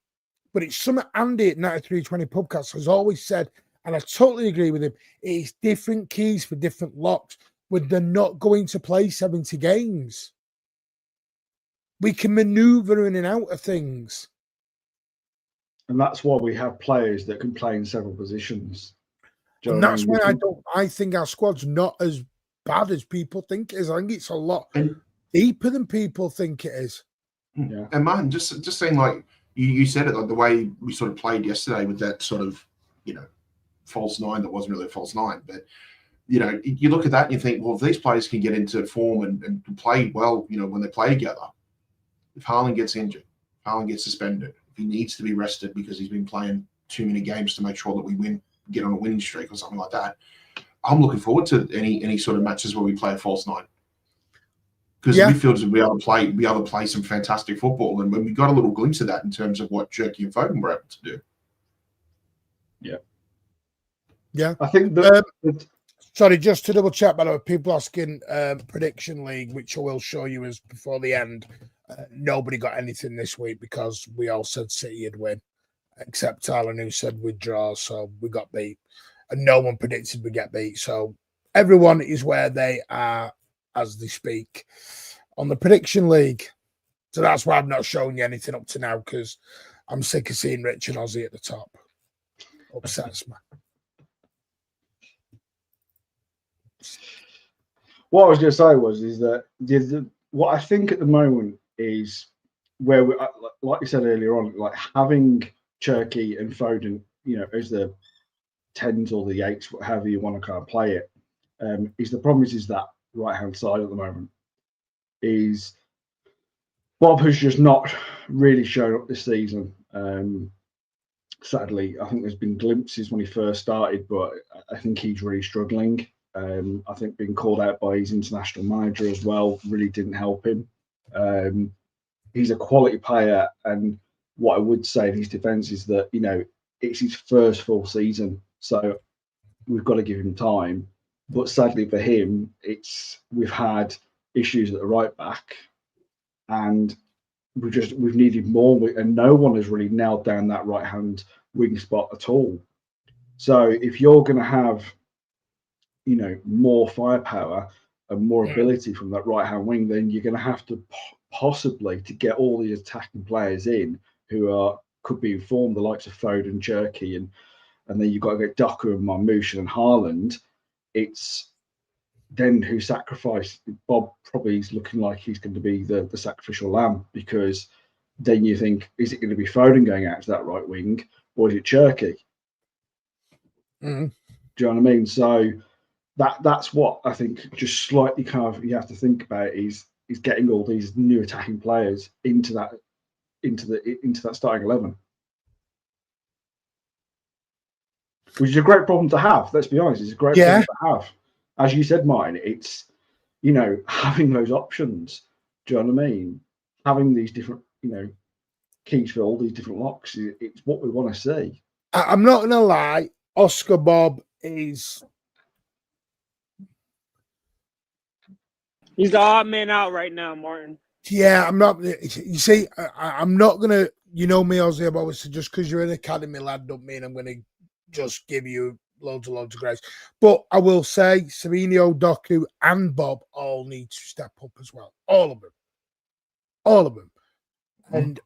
Speaker 1: but it's something Andy at 9320 Podcast has always said, and I totally agree with him. It's different keys for different locks, but they're not going to play 70 games. We can maneuver in and out of things.
Speaker 5: And that's why we have players that can play in several positions.
Speaker 1: And that's why I think our squad's not as bad as people think it is. I think it's a lot deeper than people think it is.
Speaker 5: Yeah.
Speaker 4: And Martin, just saying, like you said it, like the way we sort of played yesterday with that sort of, you know, false nine that wasn't really a false nine, but you know, you look at that and you think, well, if these players can get into form and play well, you know, when they play together, if Haaland gets injured, Haaland gets suspended, if he needs to be rested because he's been playing too many games to make sure that we win, get on a winning streak or something like that, I'm looking forward to any sort of matches where we play a false nine. Because the midfielders will be able to play some fantastic football. And when we got a little glimpse of that in terms of what Cherki and Foden were able to do.
Speaker 5: Yeah.
Speaker 1: Yeah.
Speaker 5: I think
Speaker 1: sorry, just to double check, by the way, people asking prediction league, which I will show you is before the end. Nobody got anything this week because we all said City would win, except Alan, who said we'd draw, so we got beat. And no one predicted we'd get beat. So everyone is where they are as they speak on the prediction league. So that's why I've not shown you anything up to now, because I'm sick of seeing Rich and Ozzy at the top. Upsets me.
Speaker 5: What I was going to say is that what I think at the moment is where we, like you said earlier on, like having Cherki and Foden, you know, as the 10s or the 8s, however you want to kind of play it, is the problem is that right-hand side at the moment is Bob has just not really shown up this season. Sadly, I think there's been glimpses when he first started, but I think he's really struggling. I think being called out by his international manager as well really didn't help him. He's a quality player, and what I would say in his defence is that, you know, it's his first full season, so we've got to give him time. But sadly for him, we've had issues at the right back, and we've needed more, and no one has really nailed down that right hand wing spot at all. So if you're going to have, you know, more firepower and more ability from that right hand wing, then you're going to have to possibly, to get all the attacking players in who could be informed, the likes of Foden, Cherki, and then you've got to get Doku and Marmoush and Haaland. It's then who sacrificed. Bob probably is looking like he's going to be the sacrificial lamb, because then you think, is it going to be Foden going out to that right wing, or is it Cherki? Do you know what I mean? So that's what I think just slightly kind of you have to think about is getting all these new attacking players into that starting 11, which is a great problem to have. Let's be honest, it's a great problem to have. As you said, Martin, it's, you know, having those options. Do you know what I mean? Having these different, you know, keys for all these different locks. It's what we want to see.
Speaker 1: I'm not gonna lie, Oscar Bob is.
Speaker 8: He's the odd man out right now, Martin.
Speaker 1: Yeah, I'm not. You see, I'm not gonna. You know me, Ozzy. I've always said, just because you're an academy lad, don't mean I'm gonna just give you loads of grace. But I will say, Savinho, Doku, and Bob all need to step up as well. All of them. And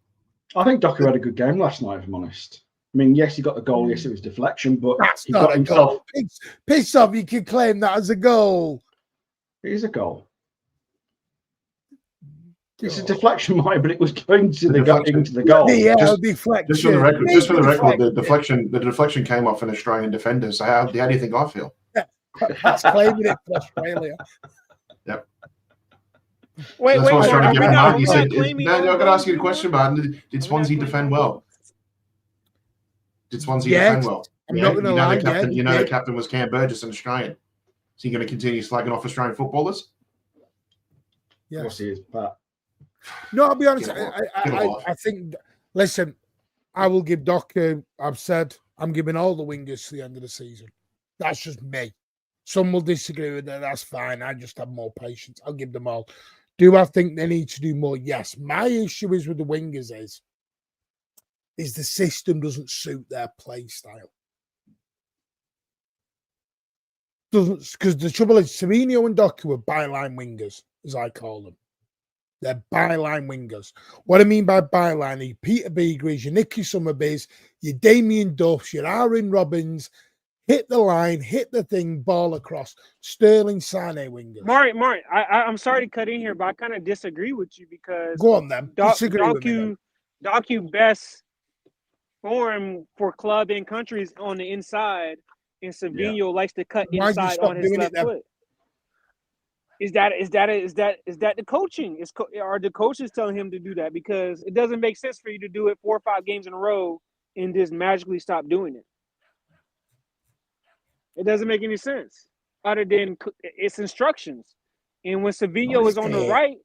Speaker 5: I think Doku had a good game last night, if I'm honest. I mean, yes, he got the goal. Yes, it was deflection, but
Speaker 1: that's
Speaker 5: he
Speaker 1: not
Speaker 5: got
Speaker 1: a
Speaker 5: himself.
Speaker 1: Goal. Piss off! You can claim that as a goal.
Speaker 5: It is a goal. It's a deflection, Mike, but it was going to the goal.
Speaker 1: Yeah,
Speaker 4: deflection. Just for the record, the deflection came off an Australian defender. So how do you think I feel?
Speaker 1: That's claiming it for Australia.
Speaker 4: Yep.
Speaker 8: Wait,
Speaker 4: that's what I was trying to get
Speaker 8: Martin,
Speaker 4: you said, no, I'm going to ask you a question, Martin. Did Swansea defend well? Did Swansea defend well?
Speaker 1: I'm not going to lie.
Speaker 4: The captain was Cam Burgess, an Australian. Is he going to continue slagging off Australian footballers?
Speaker 5: Yes. Of course he is, but
Speaker 1: no, I'll be honest. I think. Listen, I will give Doku. I've said I'm giving all the wingers to the end of the season. That's just me. Some will disagree with that. That's fine. I just have more patience. I'll give them all. Do I think they need to do more? Yes. My issue is with the wingers is the system doesn't suit their play style. Doesn't, because the trouble is Savinho and Doku are byline wingers, as I call them. They're byline wingers. What I mean by byline are your Peter Beagries, your Nicky Summerbees, your Damien Duffs, your Aaron Robbins, hit the line, hit the thing, ball across. Sterling Sane wingers.
Speaker 8: Martin, I'm sorry to cut in here, but I kind of disagree with you because
Speaker 1: go on then.
Speaker 8: Doku best form for club and countries on the inside, and Savinho likes to cut inside on his left foot. Is that the coaching? Are the coaches telling him to do that? Because it doesn't make sense for you to do it 4 or 5 games in a row and just magically stop doing it. It doesn't make any sense other than it's instructions. And when Savinho is on the right,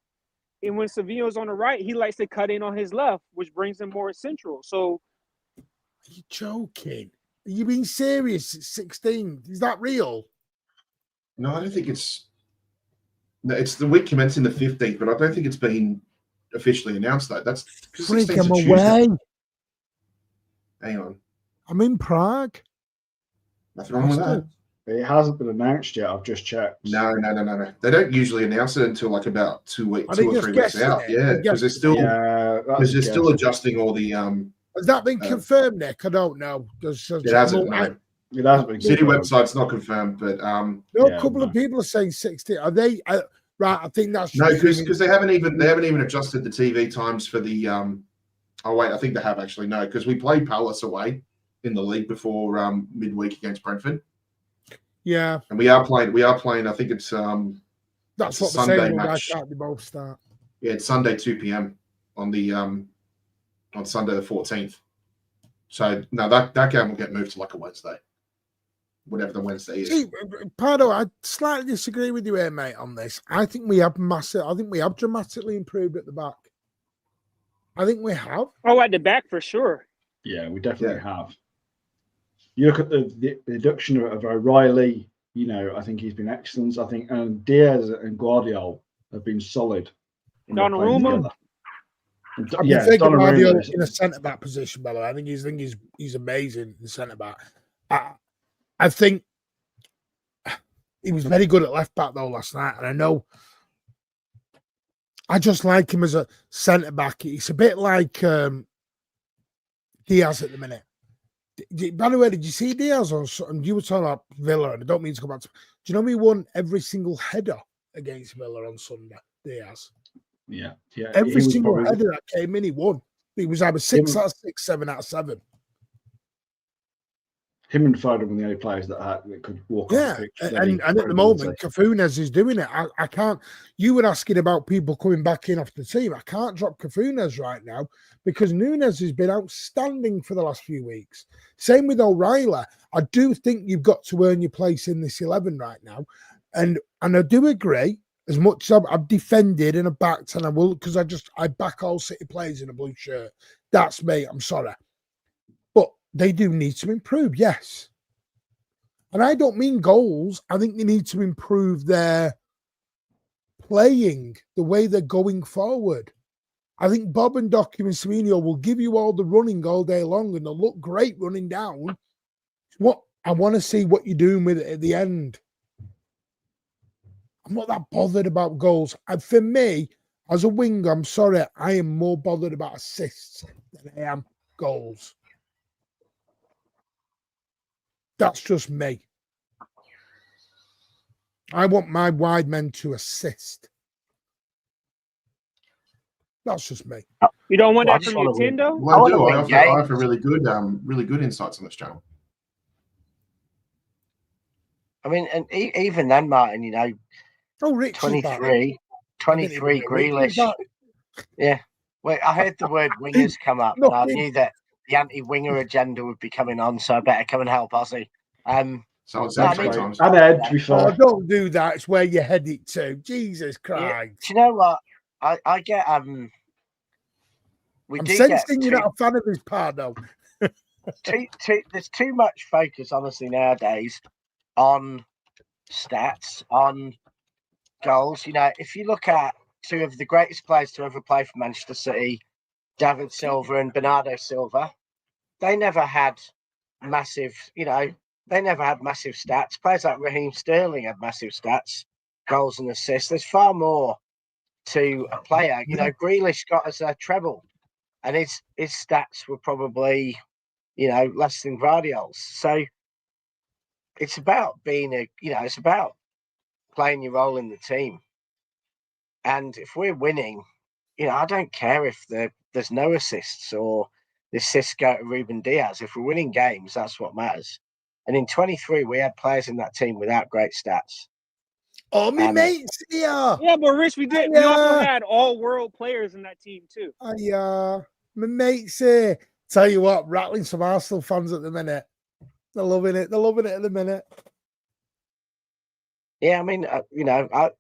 Speaker 8: he likes to cut in on his left, which brings him more central. So,
Speaker 1: are you joking? Are you being serious? It's 16. Is that real?
Speaker 4: No, I don't think it's. No, it's the week commencing the 15th, but I don't think it's been officially announced though. That's
Speaker 1: freak him away.
Speaker 4: Hang on.
Speaker 1: I'm in Prague.
Speaker 4: Nothing wrong with that.
Speaker 5: It hasn't been announced yet. I've just checked.
Speaker 4: No. They don't usually announce it until like about 2 or 3 weeks out. Yeah, because they're still adjusting all the.
Speaker 1: Has that been confirmed, Nick? I don't know.
Speaker 4: It hasn't. No.
Speaker 5: It hasn't been.
Speaker 4: City website's not confirmed, but
Speaker 1: a couple of people are saying 16. Are they right? I think that's
Speaker 4: because they haven't even adjusted the TV times for the. Oh wait, I think they have actually. No, because we played Palace away in the league before midweek against Brentford.
Speaker 1: Yeah,
Speaker 4: and we are playing. I think it's
Speaker 1: that's what
Speaker 4: Sunday match.
Speaker 1: They both start.
Speaker 4: Yeah, it's Sunday 2 p.m. on Sunday the 14th. So no, that game will get moved to like a Wednesday. Whatever the Wednesday is.
Speaker 1: See, Pardo, I slightly disagree with you here, mate, on this. I think we have dramatically improved at the back. I think we have.
Speaker 8: Oh, at the back for sure.
Speaker 5: Yeah, we definitely have. You look at the induction of O'Reilly, you know, I think he's been excellent. I think Diaz and Guardiola have been solid.
Speaker 8: Donnarumma.
Speaker 1: I prefer Guardiola in a centre back position. By the way, I think he's amazing in centre back. I think he was very good at left back though last night, and I know. I just like him as a centre back. He's a bit like Diaz at the minute. By the way, did you see Diaz on? You were talking about Villa, and I don't mean to come back to. Do you know he won every single header against Villa on Sunday? Diaz.
Speaker 5: Yeah.
Speaker 1: Every single header that came in, he won. He was either 6 out of 6, 7 out of 7.
Speaker 5: Him and Foden were the only players that could walk off the pitch.
Speaker 1: And at the moment, Cafunes is doing it. I can't. You were asking about people coming back in off the team. I can't drop Cafunes right now because Nunes has been outstanding for the last few weeks. Same with O'Reilly. I do think you've got to earn your place in this 11 right now, and I do agree. As much as I've defended and I've backed, and I will because I back all City players in a blue shirt. That's me. I'm sorry. They do need to improve, yes. And I don't mean goals. I think they need to improve their playing, the way they're going forward. I think Bob and Docu and Semenyo will give you all the running all day long, and they'll look great running down. What I want to see what you're doing with it at the end. I'm not that bothered about goals. And for me, as a winger, I'm sorry, I am more bothered about assists than I am goals. That's just me. I want my wide men to assist. That's just me.
Speaker 8: You don't want that from your Nintendo?
Speaker 4: Well, I do. I offer really good insights on this channel.
Speaker 2: I mean, and even then, Martin, you know, 23 Grealish. Yeah. Wait, I heard the word wingers come up, and I knew that the anti-winger agenda would be coming on, so I better come and help Ozzy.
Speaker 4: So it's times.
Speaker 5: And Ed, to be fair.
Speaker 1: Oh, don't do that. It's where you head it to. Jesus Christ.
Speaker 2: Yeah. Do you know what? I get
Speaker 1: I'm sensing you're not a fan of his part, though.
Speaker 2: There's too much focus, honestly, nowadays on stats, on goals. You know, if you look at two of the greatest players to ever play for Manchester City, David Silva and Bernardo Silva, they never had massive, they never had massive stats. Players like Raheem Sterling had massive stats, goals and assists. There's far more to a player. You know, Grealish got us a treble, and his stats were probably, less than Guardiola's. So it's about being it's about playing your role in the team. And if we're winning, I don't care if there's no assists or the assists go to Ruben Diaz. If we're winning games, that's what matters. And in 23, we had players in that team without great stats.
Speaker 1: Oh, me mates here.
Speaker 8: Yeah, but Rich, we also had all-world players in that team too.
Speaker 1: My mates here. Tell you what, rattling some Arsenal fans at the minute. They're loving it. They're loving it at the minute.
Speaker 2: Yeah, I mean, I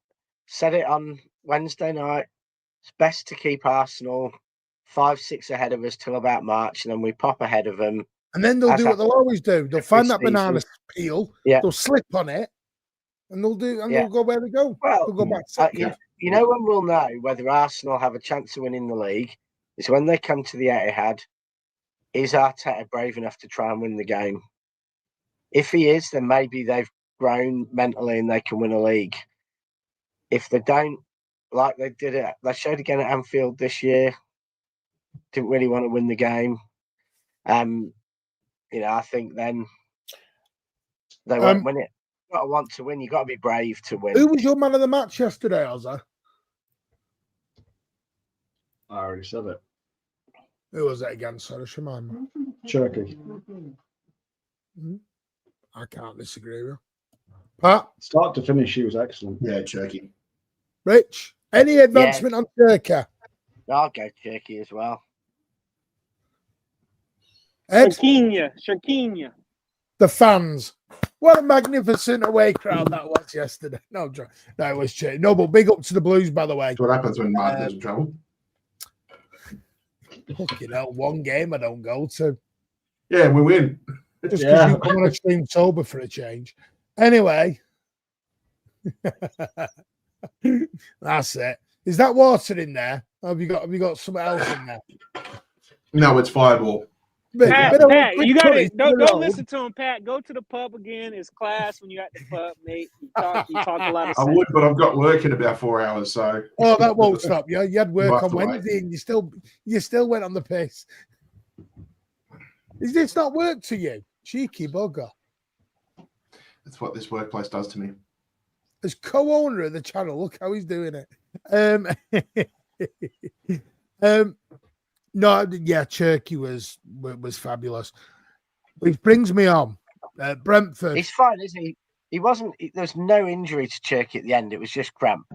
Speaker 2: said it on Wednesday night. It's best to keep Arsenal 5-6 ahead of us till about March, and then we pop ahead of them.
Speaker 1: And then they'll do what they'll always do. They'll find that banana peel.
Speaker 2: Yeah.
Speaker 1: They'll slip on it, and they'll go where they go.
Speaker 2: Well,
Speaker 1: they'll go back to
Speaker 2: when we'll know whether Arsenal have a chance of winning the league is when they come to the Etihad. Is Arteta brave enough to try and win the game? If he is, then maybe they've grown mentally and they can win a league. If they don't, like they did it, they showed again at Anfield this year, didn't really want to win the game. I think then they won't win it. You've got to want to win. You've got to be brave to win.
Speaker 1: Who was your man of the match yesterday, Ozza?
Speaker 5: I already said it.
Speaker 1: Who was it again? Sorry, Shemai.
Speaker 5: Cherki.
Speaker 1: I can't disagree with you. Pat?
Speaker 5: Start to finish, he was excellent.
Speaker 7: Yeah, Cherki.
Speaker 1: Rich? Any advancement on Cherki?
Speaker 2: I'll go Cherki as well.
Speaker 8: Cherki.
Speaker 1: The fans. What a magnificent away crowd that was yesterday. No, it was Cherki. No, but big up to the Blues, by the way.
Speaker 7: That's what happens when Martin's in trouble.
Speaker 1: One game I don't go to.
Speaker 7: Yeah, we win.
Speaker 1: Just because you come on a stream sober for a change. Anyway. That's it. Is that water in there? Have you got something else in there?
Speaker 7: No, it's Fireball.
Speaker 8: Pat, you got it. Don't listen
Speaker 1: to
Speaker 8: to him, Pat. Go to the pub again. It's class when you're at the pub, mate. You talk a lot of
Speaker 7: I
Speaker 8: sense.
Speaker 7: would, but I've got work in about 4 hours, so.
Speaker 1: Oh, that won't stop you. You had work
Speaker 7: have
Speaker 1: on
Speaker 7: to wait.
Speaker 1: Wednesday, and you still went on the piss. Is this not work to you? Cheeky bugger.
Speaker 7: That's what this workplace does to me.
Speaker 1: As co-owner of the channel, look how he's doing it. No, yeah, Cherki was fabulous. Which brings me on. Brentford.
Speaker 2: He's fine, isn't he? He wasn't. There's no injury to Cherki at the end. It was just cramp.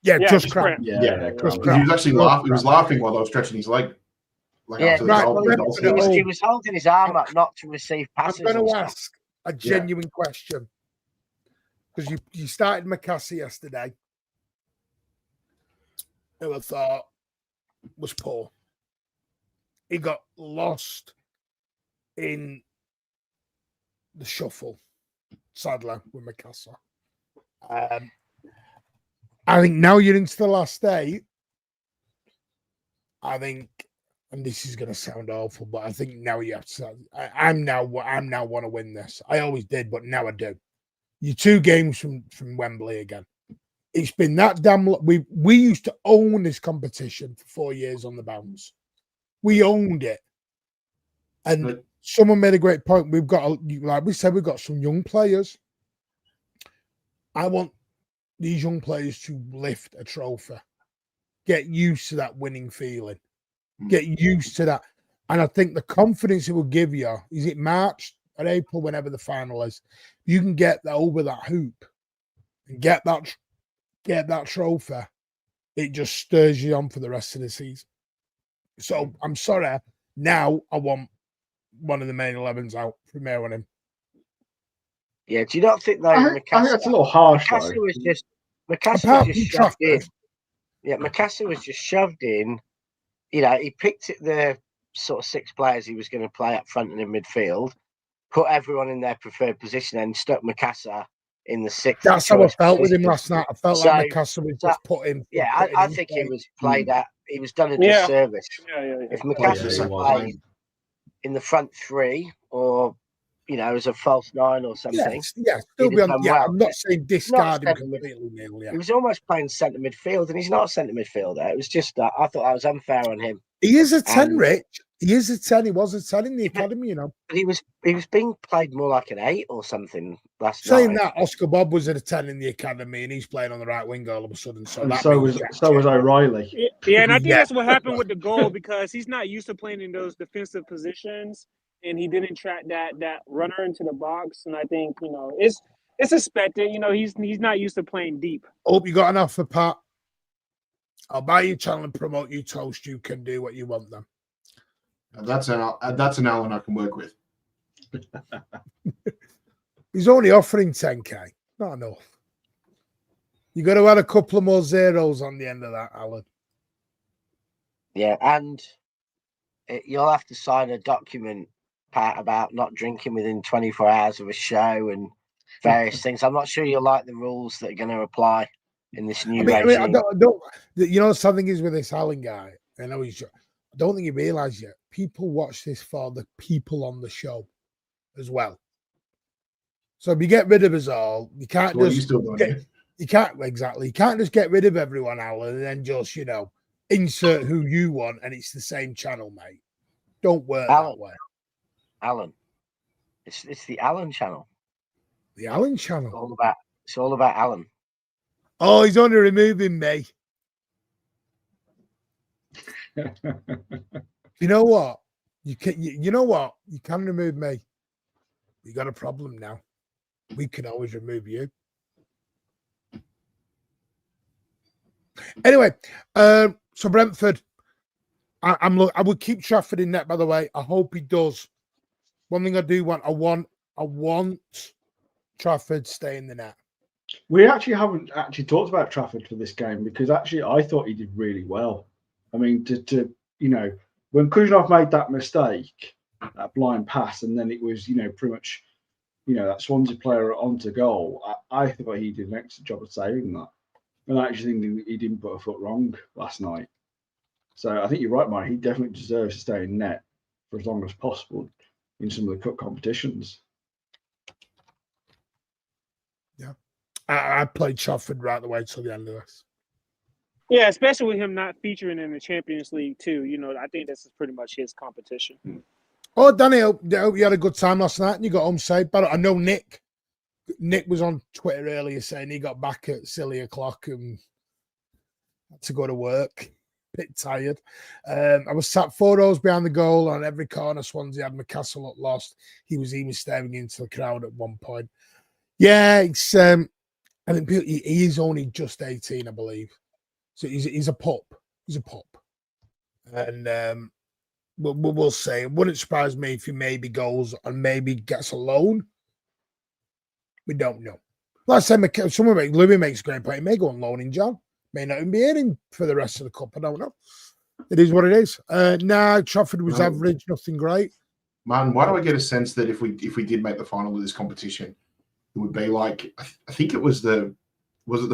Speaker 1: Yeah, just cramp.
Speaker 5: Yeah,
Speaker 1: just
Speaker 7: He
Speaker 1: cramp.
Speaker 7: was actually laughing. He was laughing while I was stretching his leg. Like
Speaker 2: Yeah,
Speaker 7: after the
Speaker 1: right,
Speaker 7: goal,
Speaker 1: right.
Speaker 7: the goal
Speaker 2: He was,
Speaker 7: scored.
Speaker 2: he was holding his arm up not to receive passes.
Speaker 1: I'm going
Speaker 2: and
Speaker 1: to
Speaker 2: stuff.
Speaker 1: ask a genuine question because you started McCassie yesterday, who I thought was poor. He got lost in the shuffle, sadly, with McCassie. I think now you're into the last 8. I think, and this is going to sound awful, but I think now you have to. I'm now want to win this. I always did, but now I do. You're 2 games from Wembley again. It's been that damn. We used to own this competition for 4 years on the bounce. We owned it, and someone made a great point. We've got, like we said, we've got some young players. I want these young players to lift a trophy, get used to that winning feeling, get used to that. And I think the confidence it will give you, is it March or April, whenever the final is, you can get that over that hoop and get that trophy. It just stirs you on for the rest of the season. So I'm sorry. Now I want one of the main 11s out from here on him.
Speaker 2: Yeah, do you not think though?
Speaker 5: I think that's a little harsh.
Speaker 2: McCassie was just shoved in. Yeah, McCassie was just shoved in. You know, he picked the sort of 6 players he was going to play up front and in midfield, put everyone in their preferred position, and stuck McCassie in the 6th.
Speaker 1: That's how I felt with him last night. I felt like McCassie was just put him.
Speaker 2: Yeah, I think he was played at. He was done a disservice.
Speaker 8: Yeah.
Speaker 2: If McCassie played in the front 3, or as a false 9 or something,
Speaker 1: still be on. Yeah, I'm not saying discard him completely. Neil,
Speaker 2: He was almost playing centre midfield, and he's not a centre midfielder. It was just I thought that was unfair on him.
Speaker 1: He is a 10, Rich. He is a 10. He was a 10 in the academy,
Speaker 2: But he was being played more like an 8 or something last
Speaker 1: night. Saying
Speaker 2: that,
Speaker 1: Oscar Bob was at a 10 in the academy, and he's playing on the right wing all of a sudden. So
Speaker 5: was O'Reilly.
Speaker 8: Yeah, and I think that's what happened with the goal, because he's not used to playing in those defensive positions, and he didn't track that runner into the box. And I think it's expected. He's not used to playing deep.
Speaker 1: Hope you got an offer, Pat. I'll buy your channel and promote you toast. You can do what you want then.
Speaker 7: That's an Alan I can work with.
Speaker 1: He's only offering 10k. Not enough. You got to add a couple of more zeros on the end of that, Alan.
Speaker 2: Yeah, and you'll have to sign a document, Pat, about not drinking within 24 hours of a show and various things. I'm not sure you'll like the rules that are going to apply in this new regime.
Speaker 1: Something is with this Alan guy. I don't think he realised yet. People watch this for the people on the show as well. So if you get rid of us all, you can't you can't just get rid of everyone, Alan, and then just insert who you want, and it's the same channel, mate. Don't work that way.
Speaker 2: Alan, it's the Alan channel.
Speaker 1: The Alan channel.
Speaker 2: It's all about Alan.
Speaker 1: Oh, he's only removing me. You know what? You can remove me. You got a problem now. We can always remove you. Anyway, so Brentford, I would keep Trafford in net, by the way. I hope he does. One thing I do want, I want Trafford stay in the net.
Speaker 5: We actually haven't talked about Trafford for this game, because actually I thought he did really well. I mean, when Kuzhnov made that mistake, that blind pass, and then it was, pretty much, that Swansea player onto goal, I thought he did an excellent job of saving that. And I actually think he didn't put a foot wrong last night. So I think you're right, Mike. He definitely deserves to stay in net for as long as possible in some of the cup competitions.
Speaker 1: Yeah. I played Trafford right the way till the end of this.
Speaker 8: Yeah, especially with him not featuring in the Champions League too. You know, I think this is pretty much his competition.
Speaker 1: Oh, Danny, I hope you had a good time last night and you got home safe. But I know Nick was on Twitter earlier saying he got back at silly o'clock and had to go to work. Bit tired. I was sat 4 rows behind the goal on every corner. Swansea had McCastle looked lost. He was even staring into the crowd at one point. Yeah, it's I think he is only just 18, I believe. So he's a pup. He's a pup. And we'll see. It wouldn't surprise me if he maybe goes and maybe gets a loan. We don't know. Last time Louis makes a great point. He may go on loan in John. May not even be in for the rest of the cup. I don't know. It is what it is. Trafford was average, nothing great.
Speaker 4: Man, why do I get a sense that if we did make the final of this competition, it would be like I think it was the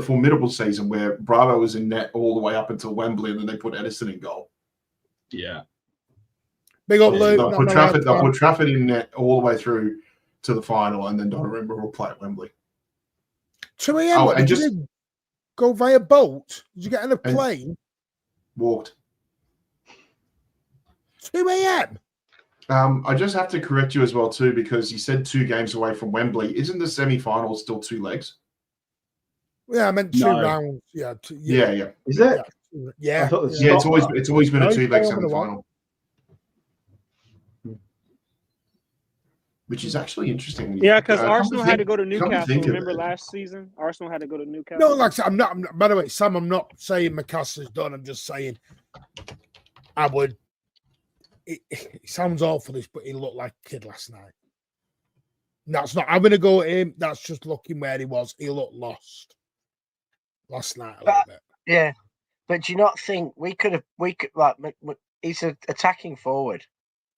Speaker 4: formidable season where Bravo was in net all the way up until Wembley and then they put Edison in goal.
Speaker 5: Yeah.
Speaker 1: Big old Luke.
Speaker 4: They'll put Trafford in net all the way through to the final and then Donnarumma will play at Wembley.
Speaker 1: 2 a.m. Did you go via boat? Did you get on a plane?
Speaker 4: Walked.
Speaker 1: 2 a.m.
Speaker 4: I just have to correct you as well too because you said 2 games away from Wembley. Isn't the semi-final still 2 legs?
Speaker 1: Yeah, I meant 2 rounds. Yeah,
Speaker 4: yeah.
Speaker 5: Is it?
Speaker 1: Yeah.
Speaker 4: It's always been a 2-leg semi-final, which is actually interesting.
Speaker 8: Yeah, because Arsenal had to go to Newcastle. Remember last season? Arsenal had to go to Newcastle.
Speaker 1: No, like I'm not. By the way, Sam, I'm not saying McCastle's done. I'm just saying I would. It sounds awful, this, but he looked like a kid last night. That's not. I'm going to go at him. That's just looking where he was. He looked lost last night a little bit.
Speaker 2: Yeah, but do you not think we could like he's an attacking forward.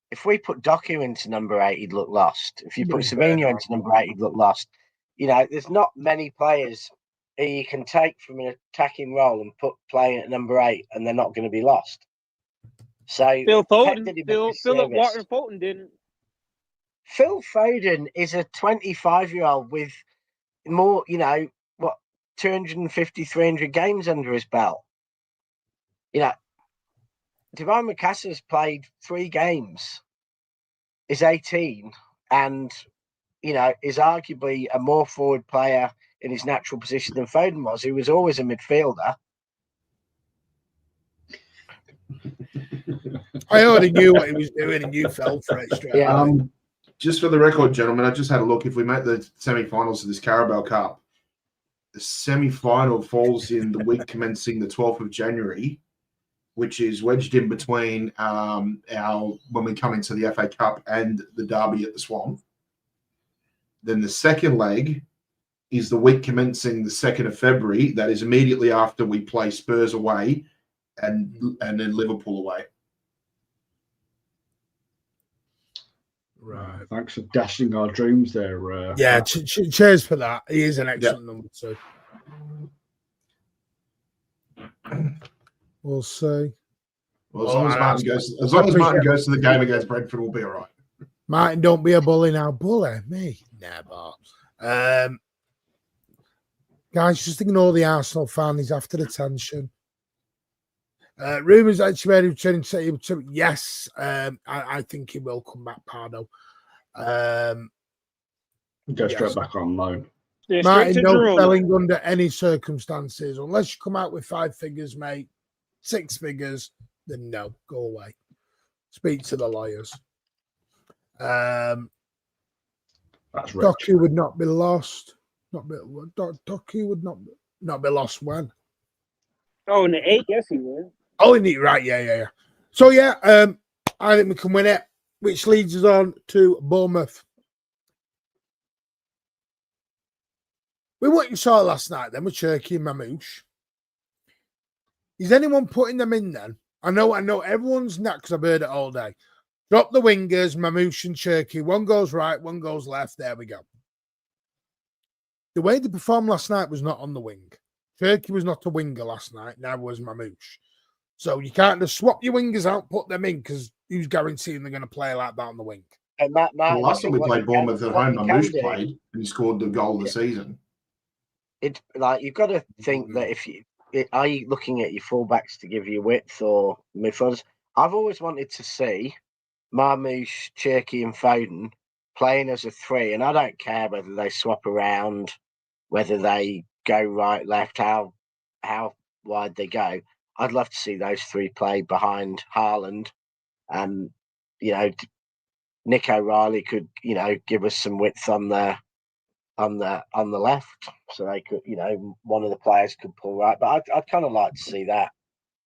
Speaker 2: If we put Doku into number 8, he'd look lost. If you put Savinho into number 8, he'd look lost. You know, there's not many players who you can take from an attacking role and put playing at number 8, and they're not going to be lost. So
Speaker 8: Philip Walton Fulton didn't.
Speaker 2: Phil Foden is a 25-year-old with more, 250, 300 games under his belt. You know, Divine Macassa's played 3 games, is 18, and, is arguably a more forward player in his natural position than Foden was, who was always a midfielder.
Speaker 1: I already knew what he was doing, and you fell for it straight away.
Speaker 4: Just for the record, gentlemen, I just had a look. If we make the semi-finals of this Carabao Cup, the semi-final falls in the week commencing the 12th of January, which is wedged in between when we come into the FA Cup and the derby at the Swan. Then the second leg is the week commencing the 2nd of February. That is immediately after we play Spurs away and then Liverpool away.
Speaker 5: Right. Thanks for dashing our dreams there.
Speaker 1: Yeah, cheers for that. He is an excellent number 2. We'll see.
Speaker 4: Well, as long as Martin goes to the game against Brentford, we'll be all right.
Speaker 1: Martin, don't be a bully now. Bully me? Never. Guys, just ignore the Arsenal fan. He's after attention. Rumours that Cherki returning to yes. I think he will come back, Pardo.
Speaker 5: Go straight back on loan.
Speaker 8: Yeah,
Speaker 1: Martin, no selling under any circumstances. Unless you come out with 5 figures, mate, 6 figures, then no, go away. Speak to the lawyers.
Speaker 5: That's rich.
Speaker 1: Doku would not be lost. Doku would not be lost when?
Speaker 8: Oh, in the 8, yes, he would.
Speaker 1: Oh, indeed, right, yeah. So I think we can win it, which leads us on to Bournemouth. We what you saw last night then with Cherki and Mamouche. Is anyone putting them in then? I know everyone's not, because I've heard it all day. Drop the wingers, Mamouche and Cherki. One goes right, one goes left. There we go. The way they performed last night was not on the wing. Cherki was not a winger last night. Neither was Mamouche. So you can't just swap your wingers out, put them in, because who's guaranteeing they're going to play like that on the wing?
Speaker 2: And
Speaker 4: The
Speaker 2: Martin,
Speaker 4: last time we played Bournemouth at home, Mamouche
Speaker 2: do,
Speaker 4: played and he scored the goal of the season.
Speaker 2: it's like you've got to think that are you looking at your fullbacks to give you width or midfielders? I've always wanted to see Mamouche, Cherki, and Foden playing as a 3, and I don't care whether they swap around, whether they go right, left, how wide they go. I'd love to see those 3 play behind Haaland, and Nick O'Reilly could give us some width on the left, so they could one of the players could pull right. But I'd kind of like to see that.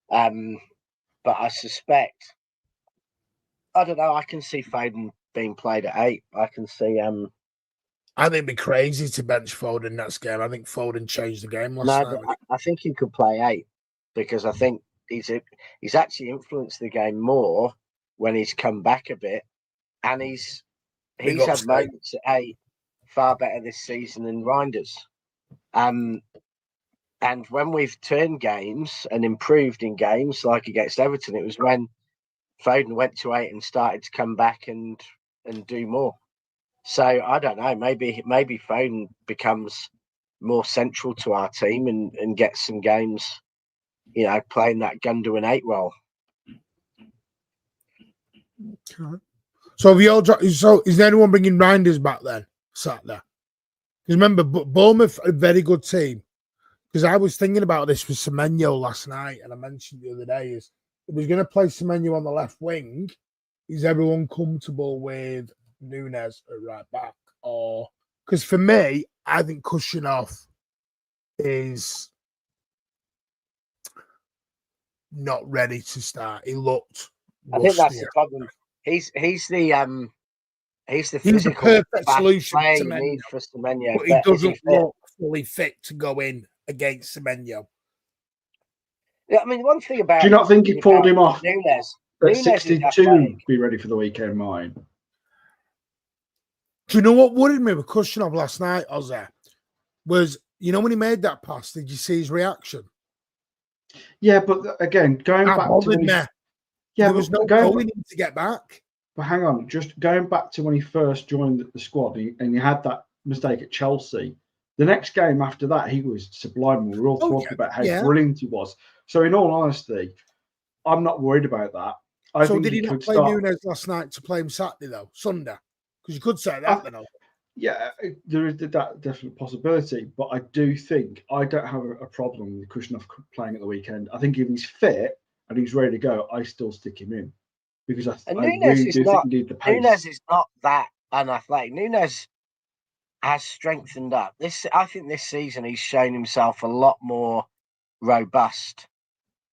Speaker 2: But I suspect, I don't know, I can see Foden being played at 8. I can see
Speaker 1: I think it'd be crazy to bench Foden next game. I think Foden changed the game last night.
Speaker 2: But I think he could play 8 because I think he's actually influenced the game more when he's come back a bit, and he's had moments at 8 far better this season than Reinders. And when we've turned games and improved in games like against Everton, it was when Foden went to 8 and started to come back and do more. So I don't know, maybe Foden becomes more central to our team and gets some games, playing that Gundogan 8 role.
Speaker 1: So is anyone bringing Reinders back then? Sat there. Because remember, Bournemouth a very good team. Because I was thinking about this with Semenyo last night, and I mentioned the other day, is if we're going to play Semenyo on the left wing, is everyone comfortable with Nunes at right back? Or because for me, I think Kushinov is not ready to start. He looked
Speaker 2: I think that's the problem. He's the physical
Speaker 1: perfect solution
Speaker 2: you need for Semenyo,
Speaker 1: but he doesn't look fully fit to go in against Semenyo.
Speaker 2: Yeah, I mean, one thing about,
Speaker 5: do you not think he pulled him off
Speaker 2: Nunes
Speaker 5: at 62 be ready for the weekend, mine?
Speaker 1: Do you know what worried me with Kushinov last night, Ozzy? Was, when he made that pass, did you see his reaction?
Speaker 5: Yeah, but again, going back to when
Speaker 1: there was no going to get back.
Speaker 5: But hang on, just going back to when he first joined the squad and he had that mistake at Chelsea. The next game after that, he was sublime. We were all talking about how brilliant he was. So in all honesty, I'm not worried about that. I think
Speaker 1: did he not play Nunes last night to play him Saturday, though? Sunday? Because you could say that,
Speaker 5: Yeah, there is that definite possibility. But I do think I don't have a problem with Kushinov playing at the weekend. I think if he's fit and he's ready to go, I still stick him in. Because I really do think he needs the pace.
Speaker 2: Nunes is not that unathletic. Nunes has strengthened up. I think this season he's shown himself a lot more robust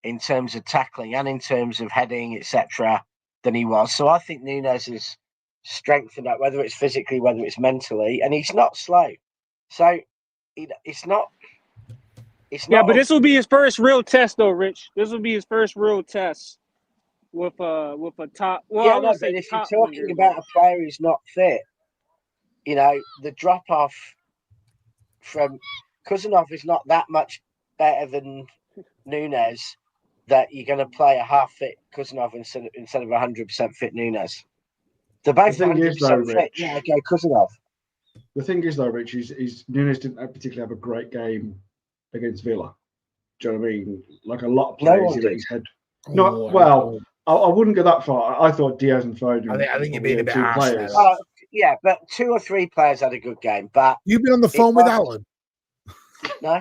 Speaker 2: in terms of tackling and in terms of heading, etc., than he was. So I think Nunes is strengthened up, whether it's physically, whether it's mentally, and he's not slow. So it's not.
Speaker 8: Yeah, but this will be his first real test, though, Rich. This will be his first real test with a top. Well,
Speaker 2: yeah, no, but if you're talking about a player who's not fit, the drop off from Kuznetsov is not that much better than Nunes. That you're going to play a half fit Kuznetsov instead of 100% fit Nunes. They're both 100% fit. Yeah, okay, Kuznetsov.
Speaker 5: The thing is, though, Rich, is Nunes didn't particularly have a great game against Villa. Do you know what I mean? Like a lot of players, he let his head. I wouldn't go that far. I thought Diaz and Foden.
Speaker 1: I think you've been a bit harsh.
Speaker 2: Yeah, but 2 or 3 players had a good game. But
Speaker 1: you've been on the phone with Alan.
Speaker 2: No.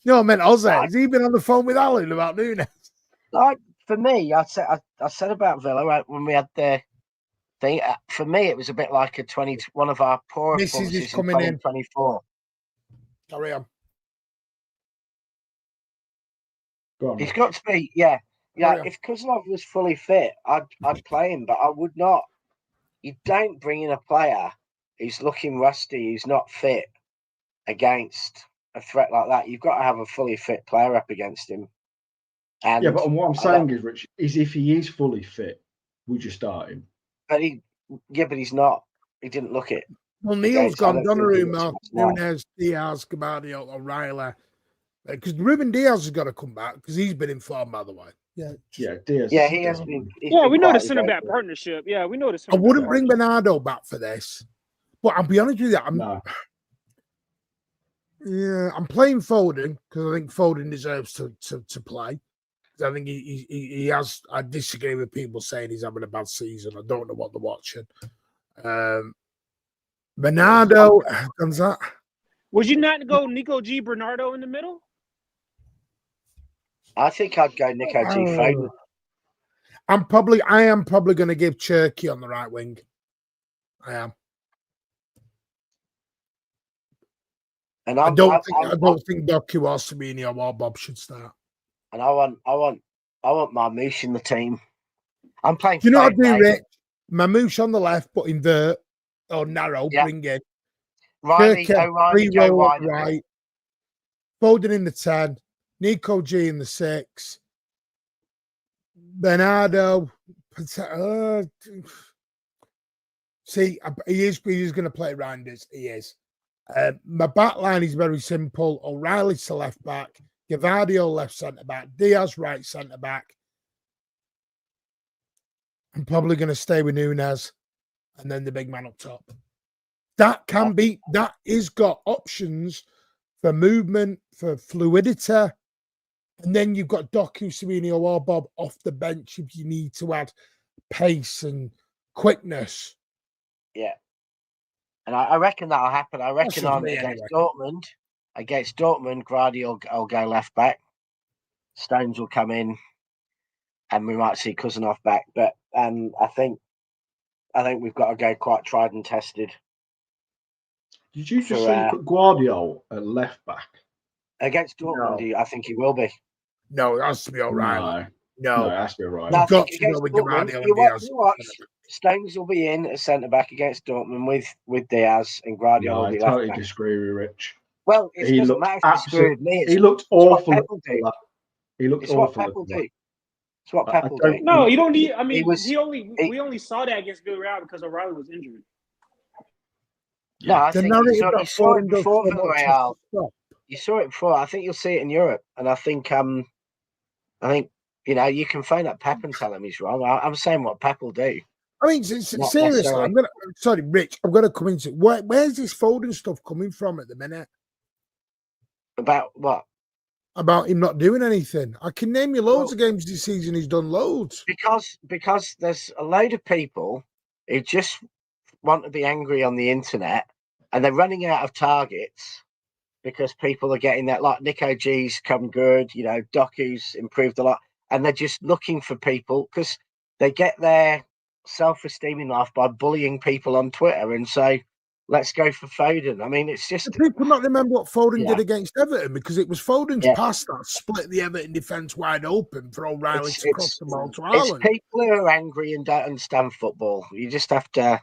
Speaker 1: No, I meant Ozzy. Has he been on the phone with Alan about Nunes?
Speaker 2: For me, I said about Villa when we had the thing. For me, it was a bit like one of our poorer performances in 2024.
Speaker 1: Carry on.
Speaker 2: He's got to be, yeah. If Kuznetsov was fully fit, I'd play him, but I would not. You don't bring in a player who's looking rusty, who's not fit against a threat like that. You've got to have a fully fit player up against him. And
Speaker 5: yeah, but what I'm saying is, Rich, is if he is fully fit, would you start him?
Speaker 2: But he's not. He didn't look it.
Speaker 1: Well, Neil's gone. Donnarumma, Nunes, Diaz, Gabardio, O'Reilly, Because Ruben Diaz has got to come back because he's been informed, by the way. Yeah,
Speaker 5: Diaz.
Speaker 2: Yeah, he has been.
Speaker 8: Yeah, we know the
Speaker 2: quietly
Speaker 8: centre back
Speaker 2: vocal.
Speaker 8: partnership. Yeah, we know the
Speaker 1: I
Speaker 8: centre back
Speaker 1: wouldn't bring
Speaker 8: partnership.
Speaker 1: Bernardo back for this, but I'll be honest with you, I'm playing Foden because I think Foden deserves to play. I think he has. I disagree with people saying he's having a bad season. I don't know what they're watching. Bernardo, comes that.
Speaker 8: Would you not go Nico G, Bernardo in the middle?
Speaker 2: I think I'd go Nico G, Foden.
Speaker 1: I am probably going to give Cherki on the right wing. I am.
Speaker 2: And
Speaker 1: I don't think Doku or Sabino or Bob should start.
Speaker 2: And I want Marmoush in the team. I'm playing.
Speaker 1: Do you know what I do, Rich? Marmoush on the left, but invert or narrow, bring in.
Speaker 2: O'Reilly go wide.
Speaker 1: Right. Foden in the 10. Nico G in the 6. Bernardo. See, he is going to play Reinders. He is. My back line is very simple. O'Reilly's the left back. Gavardio left centre back. Diaz right centre back. I'm probably going to stay with Nunez and then the big man up top. That is got options for movement, for fluidity. And then you've got Doku, Sabino or Bob off the bench if you need to add pace and quickness.
Speaker 2: Yeah. And I reckon that'll happen. I reckon against Dortmund, Grady will go left back. Stones will come in and we might see Cousinov back. But I think we've got to go quite tried and tested.
Speaker 5: Did you just say you put Guardiola at left back?
Speaker 2: Against Dortmund, I think he will be.
Speaker 1: No, it has to be O'Reilly.
Speaker 5: No, it has to be O'Reilly.
Speaker 2: No,
Speaker 1: got to go with Gavardio and Diaz.
Speaker 2: Stones will be in at centre back against Dortmund with Diaz and Guardiola.
Speaker 5: No,
Speaker 2: will be
Speaker 5: I totally
Speaker 2: left back.
Speaker 5: disagree with Rich.
Speaker 2: Well, it doesn't matter if you disagree with me.
Speaker 5: He looked awful. He looked
Speaker 2: it's
Speaker 5: awful.
Speaker 2: What Pep will do. It's what Pep will do.
Speaker 8: No, you don't need. I mean, we only saw that against Villarreal because O'Reilly was injured.
Speaker 2: No, I think you saw it before Villarreal. You saw it before. I think you'll see it in Europe, and I think you can phone up Pep and tell him he's wrong. I'm saying what Pep will do. I
Speaker 1: mean, seriously, sorry, Rich, I'm going to come into where's this Foden stuff coming from at the minute?
Speaker 2: About what?
Speaker 1: About him not doing anything. I can name you loads of games this season he's done loads.
Speaker 2: Because there's a load of people who just want to be angry on the internet and they're running out of targets because people are getting that, like Nico G's come good, Doku's improved a lot, and they're just looking for people because they get their self-esteem in life by bullying people on Twitter and say, let's go for Foden. I mean, it's just...
Speaker 1: People not remember what Foden did against Everton because it was Foden's pass that split the Everton defence wide open for O'Reilly to cross the ball to Ireland.
Speaker 2: It's people who are angry and don't understand football. You just have to...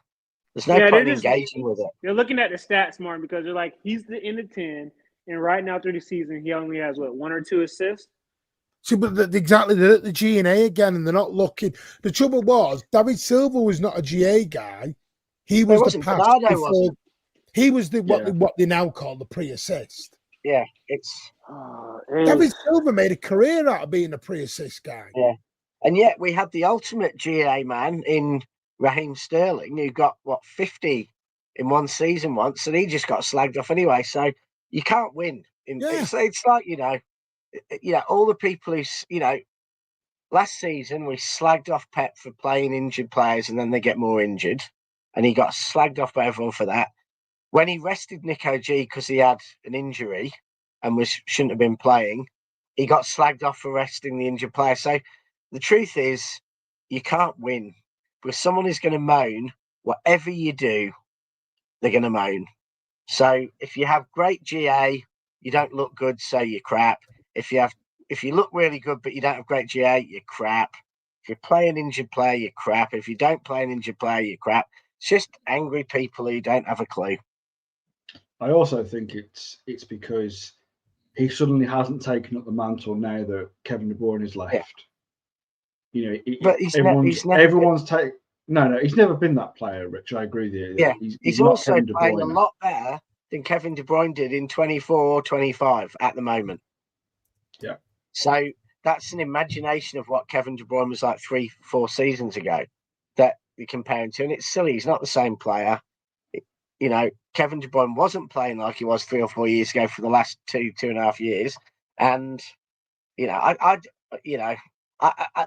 Speaker 2: There's no point in engaging with it.
Speaker 8: They're looking at the stats more because they're like, he's in the 10, and right now through the season, he only has, 1 or 2 assists?
Speaker 1: See, but they're at the G&A again, and they're not looking. The trouble was, David Silva was not a GA guy. He was the pass before. He was what they now call the pre-assist.
Speaker 2: Yeah, it's
Speaker 1: David Silva made a career out of being a pre-assist guy.
Speaker 2: Yeah, and yet we had the ultimate GA man in Raheem Sterling, who got 50 in one season once, and he just got slagged off anyway. So you can't win. It's like all the people who last season we slagged off Pep for playing injured players, and then they get more injured, and he got slagged off by everyone for that. When he rested Nico G because he had an injury and shouldn't have been playing, he got slagged off for resting the injured player. So the truth is, you can't win because someone is going to moan. Whatever you do, they're going to moan. So if you have great GA, you don't look good, so you're crap. If you look really good but you don't have great GA, you're crap. If you play an injured player, you're crap. If you don't play an injured player, you're crap. It's just angry people who don't have a clue.
Speaker 5: I also think it's because he suddenly hasn't taken up the mantle now that Kevin De Bruyne has left.
Speaker 2: Yeah. But he's never
Speaker 5: been that player, Rich. I agree with you.
Speaker 2: Yeah, he's also playing a lot better than Kevin De Bruyne did in 24-25 at the moment. So that's an imagination of what Kevin De Bruyne was like 3-4 seasons ago that you're comparing to. And it's silly. He's not the same player. You know, Kevin De Bruyne wasn't playing like he was 3 or 4 years ago for the last 2.5 years. And, you know,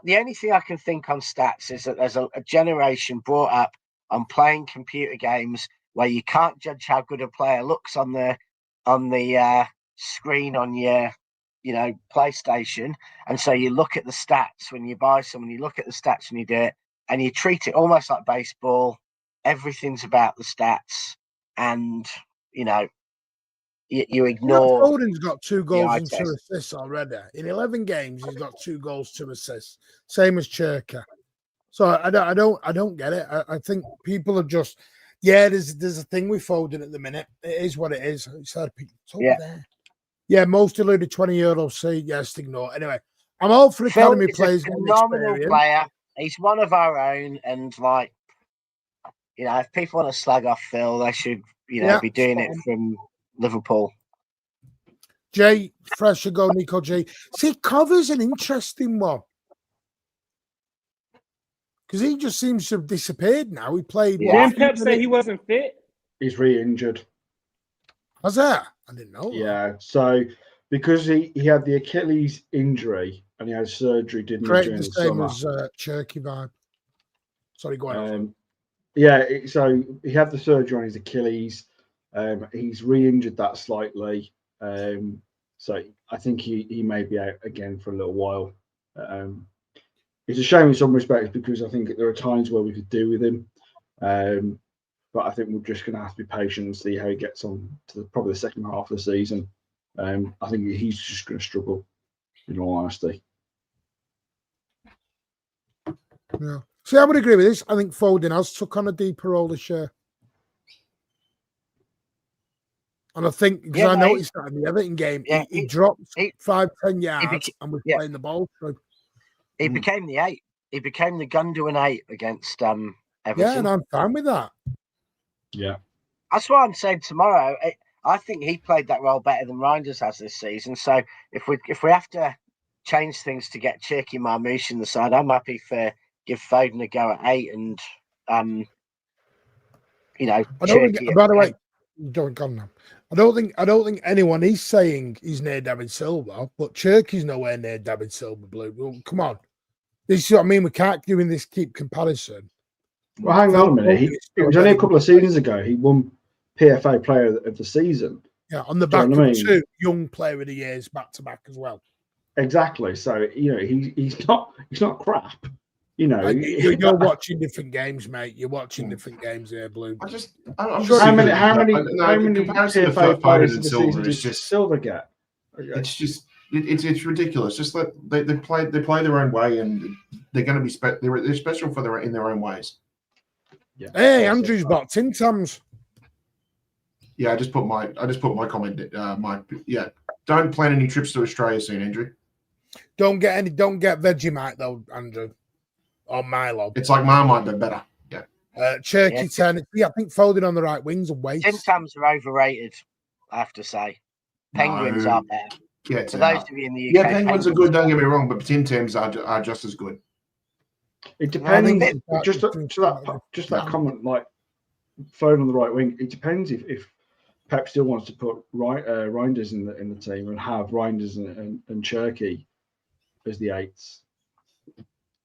Speaker 2: the only thing I can think on stats is that there's a generation brought up on playing computer games where you can't judge how good a player looks on the screen on your, you know, PlayStation. And so you look at the stats when you buy someone, you look at the stats when you do it, and you treat it almost like baseball. Everything's about the stats, and you know, you ignore.
Speaker 1: Foden's got 2 goals and 2 assists already in 11 games. He's got 2 goals, 2 assists, same as Cherki. So I don't get it. I think people are just, there's a thing with Foden at the minute. It is what it is. It's over there. Yeah, most deluded 20-year-old C. Yes, ignore. Anyway, I'm all for academy players.
Speaker 2: A phenomenal player. He's one of our own, and like, you know, if people want to slag off Phil, they should, you know, be doing it from Liverpool.
Speaker 1: Jay, fresh to go, Nico G. See, Cover's an interesting one. Because he just seems to have disappeared now. He played.
Speaker 8: Didn't Pep say he wasn't fit?
Speaker 5: He's re-injured.
Speaker 1: Was that? I didn't know.
Speaker 5: Yeah, so because he had the Achilles injury and he had surgery, didn't he, during the summer?
Speaker 1: As Cherki vibe. Sorry, go on.
Speaker 5: Yeah, so he had the surgery on his Achilles. He's re-injured that slightly. So I think he may be out again for a little while. It's a shame in some respects because I think there are times where we could do with him. But I think we're just going to have to be patient and see how he gets on to probably the second half of the season. I think he's just going to struggle, in all honesty.
Speaker 1: Yeah. See, I would agree with this. I think Foden has took on a deeper role this year. And I think, because I noticed that in the Everton game, he dropped 5-10 yards and was playing the ball through.
Speaker 2: He became the 8. He became the Gundogan 8 against Everton.
Speaker 1: Yeah, and I'm fine with that.
Speaker 5: Yeah.
Speaker 2: That's what I'm saying tomorrow. I think he played that role better than Reinders has this season. So if we have to change things to get Cherki Marmoush in the side, I'm happy for give Foden a go at 8 and you know.
Speaker 1: By the way, don't come now. I don't think anyone is saying he's near David Silva, but Cherki's nowhere near David Silva. Blue, well, come on. This is what I mean. We can't keep comparison.
Speaker 5: Well, hang on a minute. It was only a couple of seasons ago. He won PFA Player of the Season.
Speaker 1: Yeah, on the back of 2 young Player of the Years back to back as well.
Speaker 5: Exactly. So you know he's not crap. You know,
Speaker 1: you're watching different games, mate. You're watching different games here, Blue.
Speaker 4: I'm
Speaker 5: sure. How many PFA players of the season did Silva get? Okay.
Speaker 4: It's just it's ridiculous. Just let they play their own way, and they're going to be they're special in their own ways.
Speaker 5: Yeah.
Speaker 1: Hey, Andrew's got Tim Tams.
Speaker 4: Yeah, I just put my comment. Don't plan any trips to Australia soon, Andrew.
Speaker 1: Don't get Vegemite though, Andrew, or Milo.
Speaker 4: It's like Marmite, but better. Yeah.
Speaker 1: Cherki 10. Yeah, I think Foden on the right wings and waste.
Speaker 2: Tim Tams are overrated, I have to say. Penguins are better.
Speaker 4: Yeah,
Speaker 2: for those of you in the UK,
Speaker 4: Penguins are good. Don't get me wrong, but Tim Tams are just as good.
Speaker 5: It depends. Just that comment, like Foden on the right wing. It depends if Pep still wants to put Reinders in the team and have Reinders and Cherki as the 8s.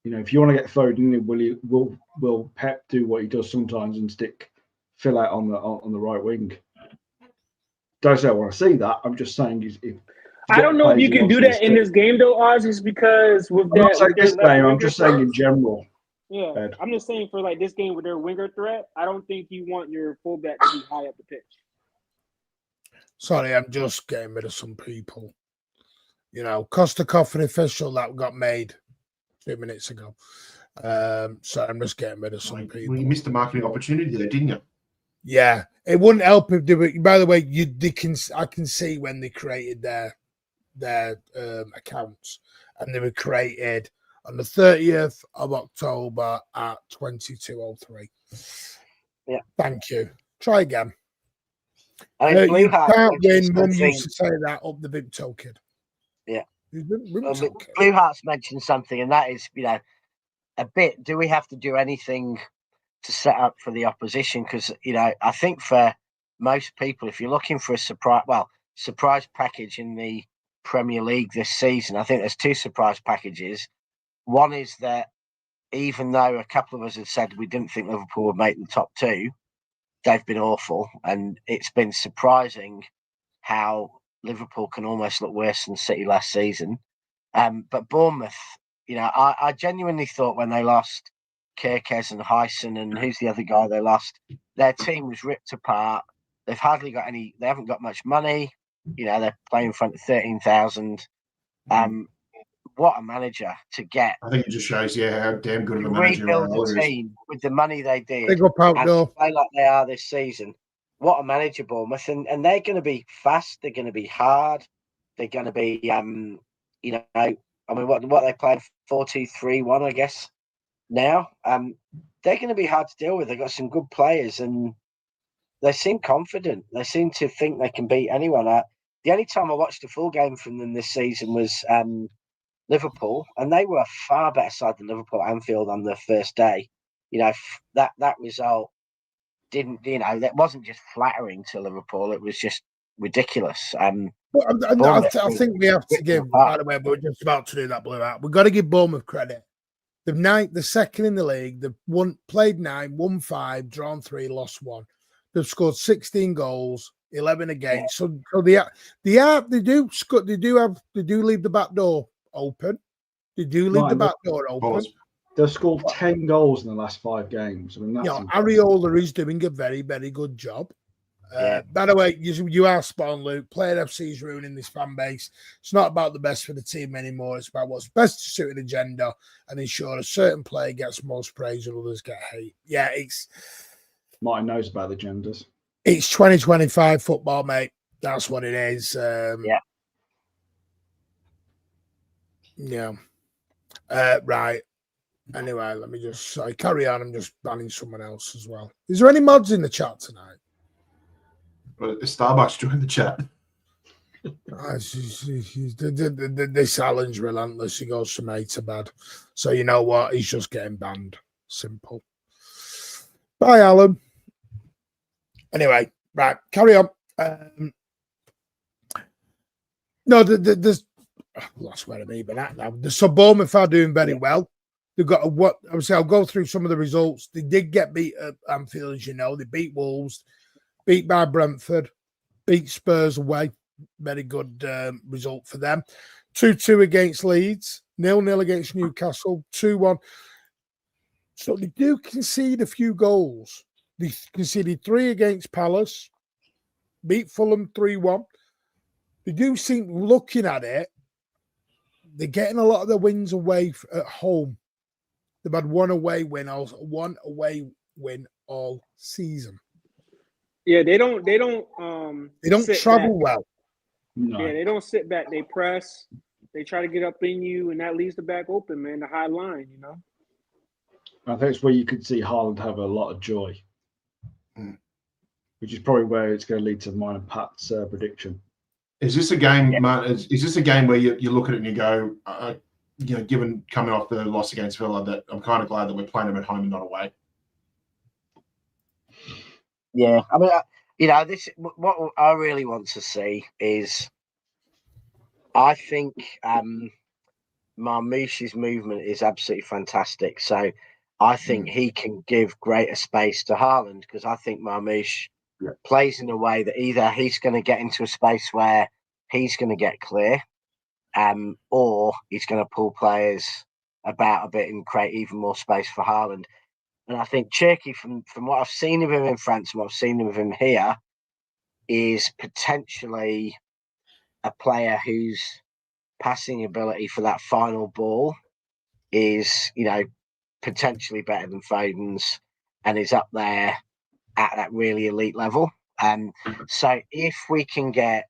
Speaker 5: You know, if you want to get Foden in, will Pep do what he does sometimes and stick Phil out on the right wing? Don't say I want to see that. I'm just saying if
Speaker 8: I don't know if you can do that in this game though, Oz, is because with
Speaker 5: I'm not saying this game, I'm just saying in general.
Speaker 8: Yeah, Ed. I'm just saying for like this game with their winger threat, I don't think you want your fullback to be high up the pitch.
Speaker 1: Sorry, I'm just getting rid of some people. You know, Kostakov, an official that got made 2 minutes ago. So I'm just getting rid of some people.
Speaker 4: Well, you missed the marketing opportunity there, didn't you?
Speaker 1: Yeah, it wouldn't help if they were. By the way, I can see when they created their accounts, and they were created on the 30th of October at 22:03.
Speaker 2: Yeah.
Speaker 1: Thank you. Try again.
Speaker 2: You
Speaker 1: can't win. Mum used to say that up the big toe kid.
Speaker 2: Yeah. Blue Hearts mentioned something, and that is, a bit. Do we have to do anything to set up for the opposition? Because I think for most people, if you're looking for a surprise package in the Premier League this season, I think there's two surprise packages. One is that even though a couple of us had said we didn't think Liverpool would make the top two, they've been awful, and it's been surprising how Liverpool can almost look worse than City last season. But Bournemouth, I genuinely thought when they lost Cherki and Hyson and who's the other guy they lost, their team was ripped apart. They've hardly got any. They haven't got much money. They're playing in front of 13,000. What a manager to get!
Speaker 4: I think it just shows how damn good of a manager
Speaker 2: rebuild the team with the money they did.
Speaker 1: Big up out
Speaker 2: and
Speaker 1: door.
Speaker 2: play like they are this season. What a manager, Bournemouth, and they're going to be fast. They're going to be hard. They're going to be, what they played 4-2-3-1, I guess. Now, they're going to be hard to deal with. They've got some good players, and they seem confident. They seem to think they can beat anyone. The only time I watched a full game from them this season was Liverpool, and they were a far better side than Liverpool at Anfield on the first day. That result that wasn't just flattering to Liverpool; it was just ridiculous.
Speaker 1: I think we have to give. By the way, but we're just about to do that, Blue Out. We've got to give Bournemouth credit. They're second in the league. They've played 9, won 5, drawn 3, lost 1. They've scored 16 goals, 11 against. So they do leave the back door open. They do leave the back door open.
Speaker 5: They've scored 10 goals in the last 5 games. I mean, that's
Speaker 1: Areola is doing a very, very good job. By the way, you are spot on, Luke. Player FC is ruining this fan base. It's not about the best for the team anymore. It's about what's best to suit an agenda and ensure a certain player gets most praise and others get hate. Yeah,
Speaker 5: Martin knows about the genders.
Speaker 1: It's 2025 football, mate. That's what it is. Right. Anyway, let me just carry on. I'm just banning someone else as well. Is there any mods in the chat tonight?
Speaker 4: Starbucks joined the chat.
Speaker 1: This Alan's relentless. He goes from A to bad. So you know what? He's just getting banned. Simple. Bye, Alan. Anyway, right. Carry on. There's lost where I mean, but that now the Bournemouth are doing very well. They've got I'll go through some of the results. They did get beat at Anfield, as you know. They beat Wolves, beat by Brentford, beat Spurs away. Very good result for them. 2-2 against Leeds, 0-0 against Newcastle, 2-1. So they do concede a few goals. They conceded 3 against Palace, beat Fulham 3-1. They do seem, looking at it, they're getting a lot of their wins away at home. They've had one away win all season.
Speaker 8: Yeah, they don't
Speaker 1: travel well.
Speaker 5: No.
Speaker 8: Yeah, they don't sit back. They press. They try to get up in you, and that leaves the back open, man. The high line,
Speaker 5: I think it's where you could see Haaland have a lot of joy, which is probably where it's going to lead to mine and Pat's prediction.
Speaker 4: Is this a game, Matt? Is this a game where you look at it and you go, given coming off the loss against Villa, that I'm kind of glad that we're playing them at home and not away?
Speaker 2: Yeah, I mean, this. What I really want to see is, I think Marmoush's movement is absolutely fantastic. So I think he can give greater space to Haaland, because I think Marmoush plays in a way that either he's going to get into a space where he's going to get clear, or he's going to pull players about a bit and create even more space for Haaland. And I think Cherki, from what I've seen of him in France and what I've seen of him here, is potentially a player whose passing ability for that final ball is, potentially better than Foden's, and is up there at that really elite level. So if we can get,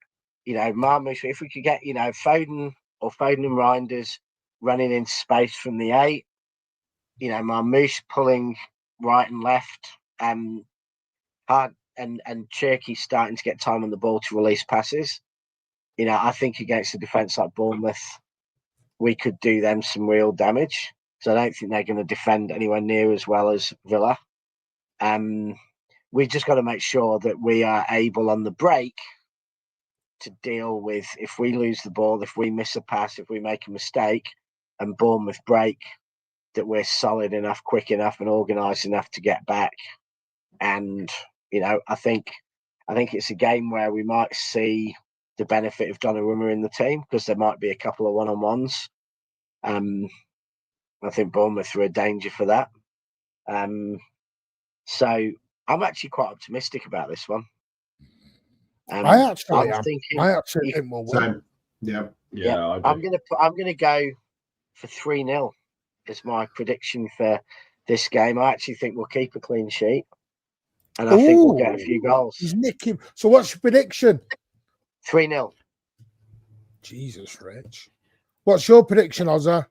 Speaker 2: Marmoush, if we could get, Foden or Foden and Reinders running into space from the 8, Marmoush pulling right and left, and Cherki starting to get time on the ball to release passes. I think against a defence like Bournemouth, we could do them some real damage. So I don't think they're going to defend anywhere near as well as Villa. We've just got to make sure that we are able on the break to deal with if we lose the ball, if we miss a pass, if we make a mistake and Bournemouth break, that we're solid enough, quick enough and organised enough to get back. And, you know, I think it's a game where we might see the benefit of Donnarumma in the team because there might be a couple of one-on-ones. I think Bournemouth are a danger for that. So I'm actually quite optimistic about this one.
Speaker 1: I actually think we'll win.
Speaker 5: Yeah.
Speaker 2: I'm gonna go for 3-0 as my prediction for this game. I actually think we'll keep a clean sheet, and I think we'll get a few goals.
Speaker 1: He's nicking. So what's your prediction?
Speaker 2: 3-0.
Speaker 1: Jesus, Rich. What's your prediction, Ozza?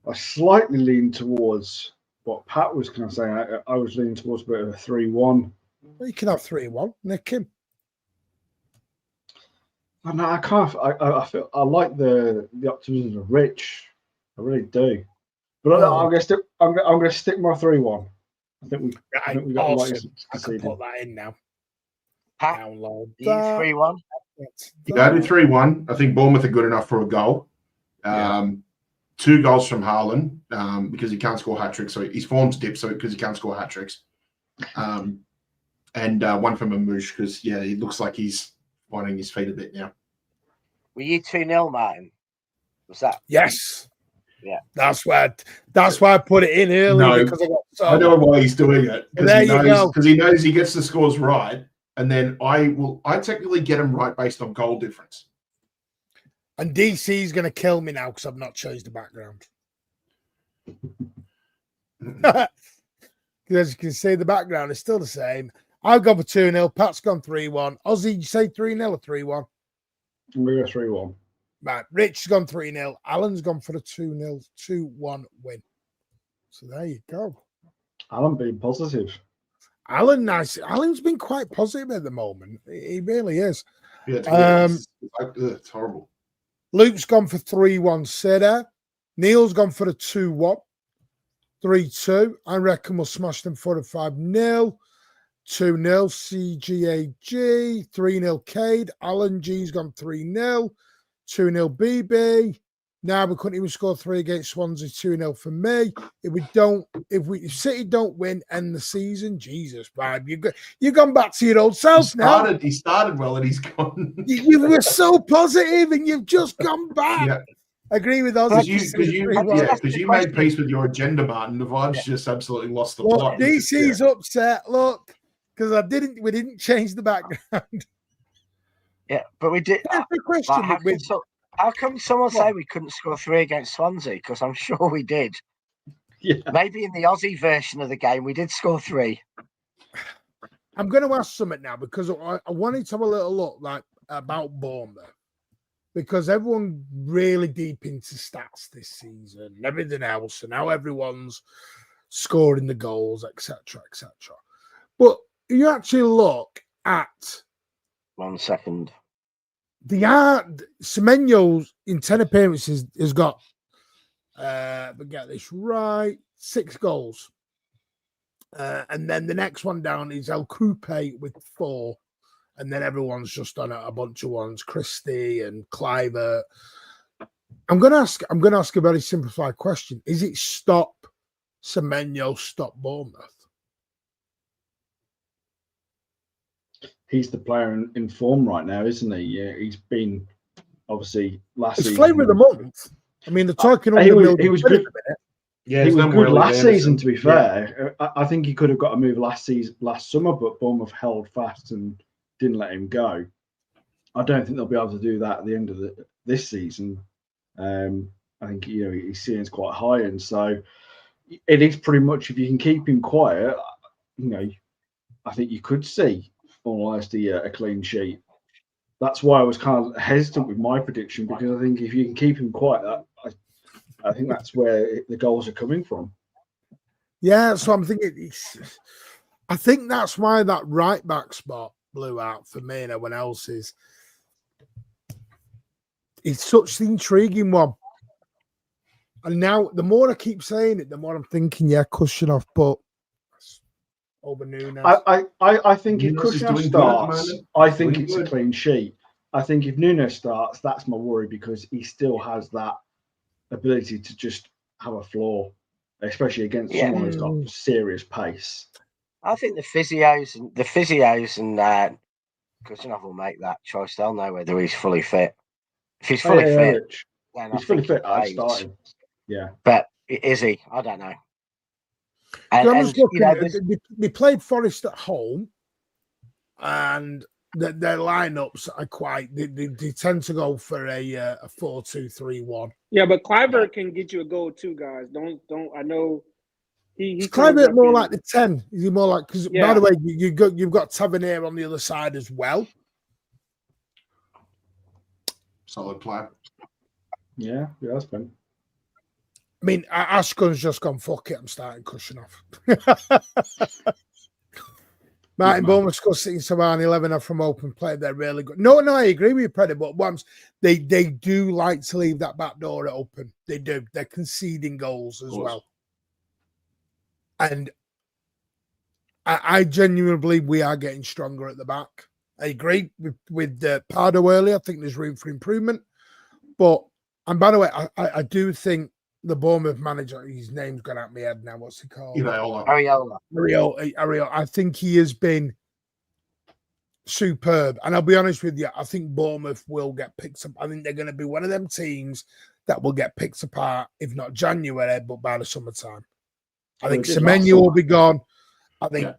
Speaker 5: I slightly lean towards what Pat was going to say. I was leaning towards a bit of a 3-1.
Speaker 1: Well, you can have 3-1. Nick him.
Speaker 5: No, I can't. I feel I like the optimism of Rich. I really do. But I'm going to stick my 3-1. I think we got
Speaker 1: awesome. I can put that in now.
Speaker 2: Pat,
Speaker 1: download
Speaker 2: you 3-1.
Speaker 4: Yeah, I do 3-1. I think Bournemouth are good enough for a goal. 2 goals from Haaland because he can't score hat tricks. So his form's dipped, so because he can't score hat tricks. And 1 from Mamouche because he looks like he's finding his feet a bit now.
Speaker 2: Were you 2-0, Martin? Was that?
Speaker 1: Yes.
Speaker 2: Yeah.
Speaker 1: That's why I put it in early because
Speaker 7: I know why he's doing it because he knows he gets the scores right, and then I technically get him right based on goal difference.
Speaker 1: And DC is going to kill me now because I've not changed the background. As you can see, the background is still the same. I've gone for 2-0. Pat's gone 3-1. Ozzy, you say 3-0 or 3-1?
Speaker 5: We're 3-1.
Speaker 1: Right. Rich's gone 3-0. Alan's gone for a 2-0, 2-1 win. So there you go.
Speaker 5: Alan being positive.
Speaker 1: Alan, nice. Alan's been quite positive at the moment. He really is.
Speaker 7: Yeah, it's horrible.
Speaker 1: Luke's gone for 3-1 Seda. Neil's gone for a 2-1. 3-2. I reckon we'll smash them 4-5-0. 2-0 CGAG. 3-0 Cade. Alan G's gone 3-0. 2-0 BB. Now we couldn't even score 3 against Swansea. 2-0 for me. If City don't win, end the season. Jesus, man, you've gone back to your old self now.
Speaker 7: He started well and he's gone.
Speaker 1: You were so positive and you've just gone back.
Speaker 7: Yeah.
Speaker 1: Agree with us
Speaker 7: because you made peace with your agenda, Martin. The vibes just absolutely lost the plot.
Speaker 1: DC's upset. Look, because we didn't change the background.
Speaker 2: Yeah, but we did.
Speaker 1: That's the question.
Speaker 2: How come someone say we couldn't score 3 against Swansea? Because I'm sure we did.
Speaker 5: Yeah.
Speaker 2: Maybe in the Aussie version of the game, we did score 3.
Speaker 1: I'm going to ask something now because I wanted to have a little look about Bournemouth because everyone really deep into stats this season and everything else, and now everyone's scoring the goals, etc., etc. But you actually look at
Speaker 2: 1 second.
Speaker 1: Semenyo's in 10 appearances has got, but get this right, 6 goals. And then the next one down is El Coupe with 4. And then everyone's just done a bunch of ones, Christie and Cliver. I'm going to ask a very simplified question. Is it stop Semenyo, stop Bournemouth?
Speaker 5: He's the player in form right now, isn't he? Yeah, he's been obviously last season.
Speaker 1: It's flavour of the month. I mean, they're talking.
Speaker 5: He was good.
Speaker 7: Yeah,
Speaker 5: he was good last season. To be fair, I think he could have got a move last summer, but Bournemouth held fast and didn't let him go. I don't think they'll be able to do that at the end of this season. I think his ceiling's quite high, and so it is pretty much if you can keep him quiet. I think you could see. All honesty, a clean sheet. That's why I was kind of hesitant with my prediction because I think if you can keep him quiet, I think that's where the goals are coming from.
Speaker 1: Yeah, so I'm thinking. I think that's why that right back spot blew out for me and everyone else's. It's such the intriguing one. And now, the more I keep saying it, the more I'm thinking, yeah, Kushinov, but over Nunes.
Speaker 5: I think if
Speaker 4: Nunes is
Speaker 5: Kushinov
Speaker 4: doing good at the
Speaker 5: starts,
Speaker 4: moment.
Speaker 5: I think
Speaker 4: Doing
Speaker 5: it's
Speaker 4: good.
Speaker 5: a clean sheet. I think if Nunes starts, that's my worry because he still has that ability to just have a flaw, especially against someone who's got serious pace.
Speaker 2: I think the physios and Kushinov will make that choice. They'll know whether he's fully fit. If he's fully fit,
Speaker 5: Rich.
Speaker 2: then
Speaker 5: He's
Speaker 2: I
Speaker 5: fully
Speaker 2: think
Speaker 5: fit.
Speaker 2: he
Speaker 5: I'd
Speaker 2: plays.
Speaker 5: start him. Yeah.
Speaker 2: But is he? I don't know.
Speaker 1: I'm just looking,
Speaker 2: you know,
Speaker 1: they played Forest at home, and their lineups are quite. They tend to go for a 4-2-3-1.
Speaker 8: Yeah, but Clivert can get you a goal too, guys. Don't. I know he
Speaker 1: Clivert more
Speaker 8: in.
Speaker 1: like the 10. Is he more like? Because by the way, you've got Tavernier on the other side as well.
Speaker 4: Solid player.
Speaker 5: Yeah, that's been.
Speaker 1: I mean, Ashkun's just gone, fuck it, I'm starting Kushinov. Martin Bournemouth sitting Savannah 11 off from open play. They're really good. No, I agree with you, Preddy, but once they do like to leave that back door open. They do. They're conceding goals as well. And I genuinely believe we are getting stronger at the back. I agree with Pardo earlier. I think there's room for improvement. But, and by the way, I do think the Bournemouth manager, his name's gone out my head now. What's he called? Ariola. I think he has been superb. And I'll be honest with you, I think Bournemouth will get picked up. I think they're going to be one of them teams that will get picked apart, if not January, but by the summertime. I think Semenyo will be gone. I think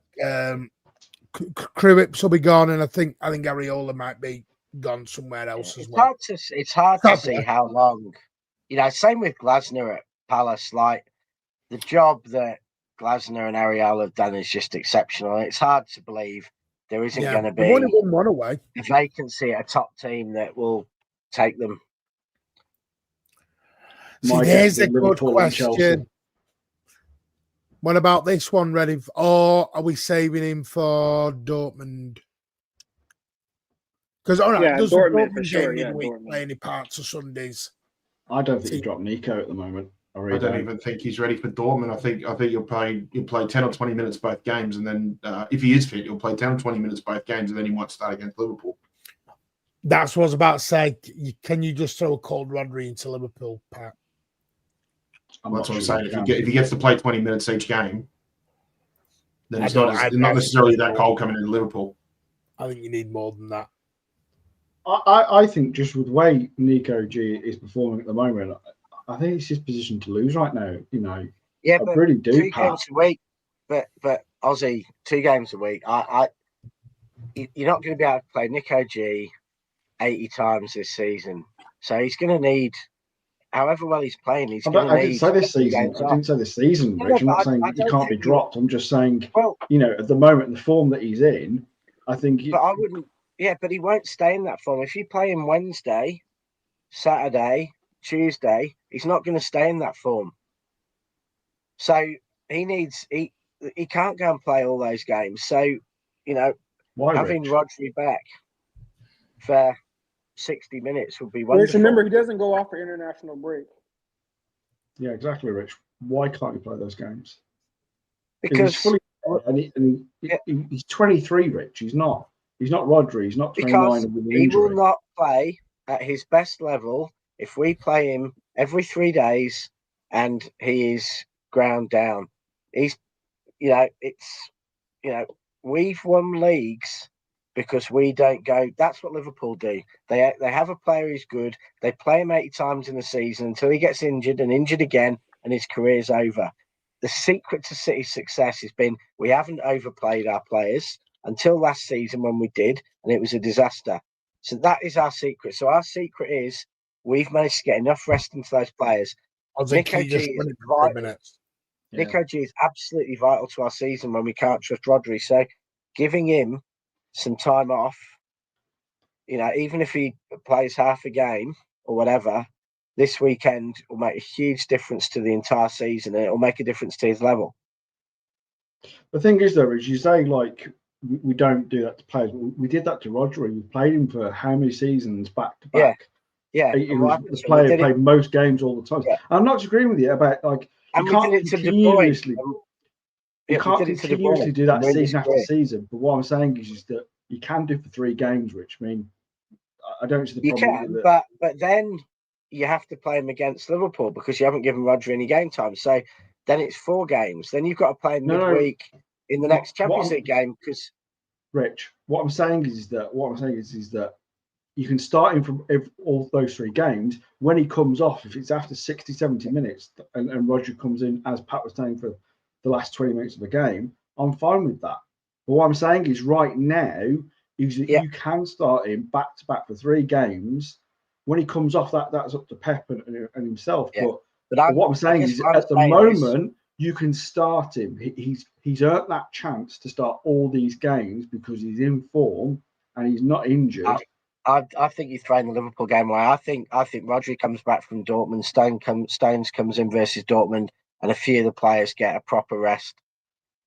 Speaker 1: Kruips will be gone, and I think Ariola might be gone somewhere else as well.
Speaker 2: It's hard to see how long. You know, same with Glasner at Palace. Like, the job that Glasner and Ariola have done is just exceptional. It's hard to believe there isn't going to be a vacancy at a top team that will take them.
Speaker 1: See, there's a good question. What about this one, Reddy? Or are we saving him for Dortmund? Because, all right, does
Speaker 8: Dortmund for sure.
Speaker 1: Play any parts of Sundays?
Speaker 5: I don't think you drop Nico at the moment.
Speaker 4: I don't even think he's ready for Dortmund. I think you'll play 10 or 20 minutes both games, and then if he is fit, he'll play 10 or 20 minutes both games, and then he might start against Liverpool.
Speaker 1: That's what I was about to say. Can you just throw a cold Rodri into Liverpool, Pat?
Speaker 4: That's what I'm saying. If he gets to play 20 minutes each game, then it's not necessarily that cold coming into Liverpool.
Speaker 1: I think you need more than that.
Speaker 5: I think just with the way Nico G is performing at the moment, I think it's his position to lose right now. You know,
Speaker 2: I
Speaker 5: really do.
Speaker 2: 2 games a week, but Aussie 2 games a week. You're not going to be able to play Nico G 80 times this season, so he's going to need. However well he's playing, he's going to need.
Speaker 5: I didn't say this season, Rich. I'm not saying he can't be dropped. I'm just saying, you know, at the moment, the form that he's in, I think.
Speaker 2: But I wouldn't. Yeah, but he won't stay in that form. If you play him Wednesday, Saturday, Tuesday, he's not going to stay in that form. So he can't go and play all those games. So, you know, having Rodri back for 60 minutes would be wonderful.
Speaker 8: Remember, he doesn't go off for international break.
Speaker 5: Yeah, exactly, Rich. Why can't he play those games?
Speaker 2: Because
Speaker 5: he's 23, Rich. He's not Rodri. He's not 29.
Speaker 2: Because he will not play at his best level if we play him every 3 days and he is ground down. He's, you know, we've won leagues because we don't go. That's what Liverpool do. They have a player who's good. They play him 80 times in the season until he gets injured and injured again, and his career's over. The secret to City's success has been we haven't overplayed our players until last season when we did, and it was a disaster. So that is our secret. So our secret is we've managed to get enough rest into those players. Nico G is vital. Nico G is absolutely vital to our season when we can't trust Rodri. So giving him some time off, you know, even if he plays half a game or whatever, this weekend will make a huge difference to the entire season, and it will make a difference to his level.
Speaker 5: The thing is, though, is you say, like, we don't do that to players. We did that to Rodri. We played him for how many seasons back to back?
Speaker 2: Yeah,
Speaker 5: He
Speaker 2: and
Speaker 5: was
Speaker 2: what happened
Speaker 5: the
Speaker 2: to him? He
Speaker 5: player
Speaker 2: did it-
Speaker 5: played most games all the time.
Speaker 2: Yeah.
Speaker 5: I'm not agreeing with you about like
Speaker 2: and
Speaker 5: you
Speaker 2: we
Speaker 5: can't
Speaker 2: did it to De Bruyne.
Speaker 5: continuously.
Speaker 2: Yeah,
Speaker 5: You can't
Speaker 2: we did it to De
Speaker 5: continuously
Speaker 2: Bruyne,
Speaker 5: do that
Speaker 2: and we're in
Speaker 5: season after
Speaker 2: disgrace.
Speaker 5: season. But what I'm saying is that you can do for 3 games, Rich. I mean, I don't see the
Speaker 2: You
Speaker 5: problem
Speaker 2: can,
Speaker 5: with it.
Speaker 2: but then you have to play him against Liverpool because you haven't given Rodri any game time. So then it's 4 games. Then you've got to play him
Speaker 5: No, no.
Speaker 2: midweek in the next
Speaker 5: What
Speaker 2: Champions
Speaker 5: I'm-
Speaker 2: League game because
Speaker 5: Rich, what I'm saying is that you can start him from all those 3 games. When he comes off, if it's after 60, 70 minutes and Roger comes in, as Pat was saying, for the last 20 minutes of the game, I'm fine with that. But what I'm saying is right now is that you can start him back to back for 3 games. When he comes off, that's up to Pep and himself.
Speaker 2: Yeah.
Speaker 5: But what I'm saying is at the moment, you can start him. He's earned that chance to start all these games because he's in form and he's not injured.
Speaker 2: I think you're throwing the Liverpool game away. I think Rodri comes back from Dortmund. Stones comes in versus Dortmund, and a few of the players get a proper rest.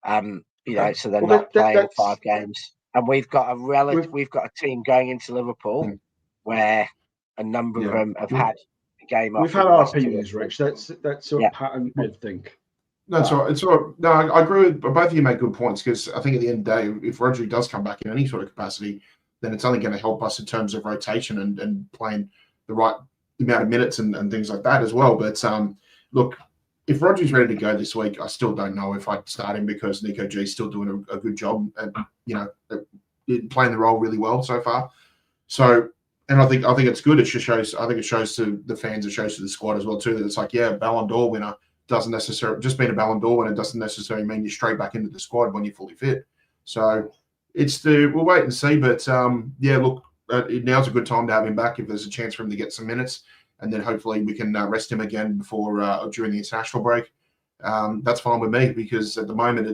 Speaker 2: So they're not playing 5 games. And we've got a team going into Liverpool where a number of them have had a game off.
Speaker 5: We've had our opinions, Rich. That's what Pat and Ed think.
Speaker 4: No, it's all right. It's all right. No, I agree with both of you. Make good points because I think at the end of the day, if Rodri does come back in any sort of capacity, then it's only going to help us in terms of rotation and playing the right amount of minutes and things like that as well. But look, if Rodri's ready to go this week, I still don't know if I'd start him because Nico G is still doing a good job at playing the role really well so far. So, and I think it's good. It just shows. I think it shows to the fans. It shows to the squad as well too that it's like, Ballon d'Or winner doesn't necessarily just being a Ballon d'Or winner doesn't necessarily mean you're straight back into the squad when you're fully fit. So we'll wait and see. But look, now's a good time to have him back if there's a chance for him to get some minutes, and then hopefully we can rest him again before during the international break. That's fine with me because at the moment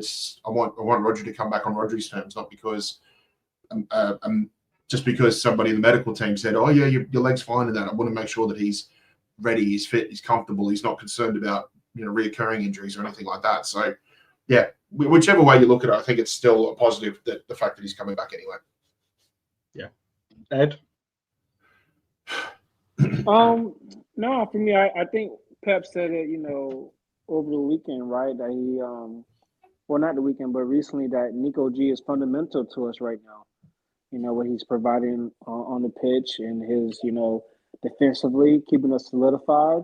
Speaker 4: I want Rodri to come back on Rodri's terms, not because just because somebody in the medical team said, "Oh yeah, your leg's fine," and that I want to make sure that he's ready, he's fit, he's comfortable, he's not concerned about reoccurring injuries or anything like that. So yeah, whichever way you look at it, I think it's still a positive that the fact that he's coming back anyway.
Speaker 5: Yeah, Ed.
Speaker 8: No, for me, I think Pep said it, over the weekend, right? That he, well, not the weekend, but recently, that Nico G is fundamental to us right now. What he's providing on the pitch and his, defensively keeping us solidified.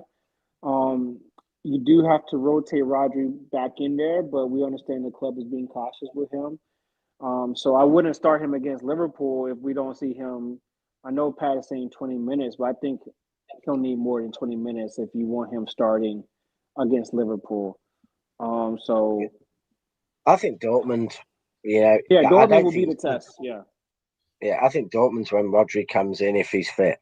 Speaker 8: You do have to rotate Rodri back in there, but we understand the club is being cautious with him. So I wouldn't start him against Liverpool if we don't see him. I know Pat is saying 20 minutes, but I think he'll need more than 20 minutes if you want him starting against Liverpool. So
Speaker 2: I think Dortmund,
Speaker 8: Dortmund will be the test.
Speaker 2: Yeah, I think Dortmund's when Rodri comes in if he's fit.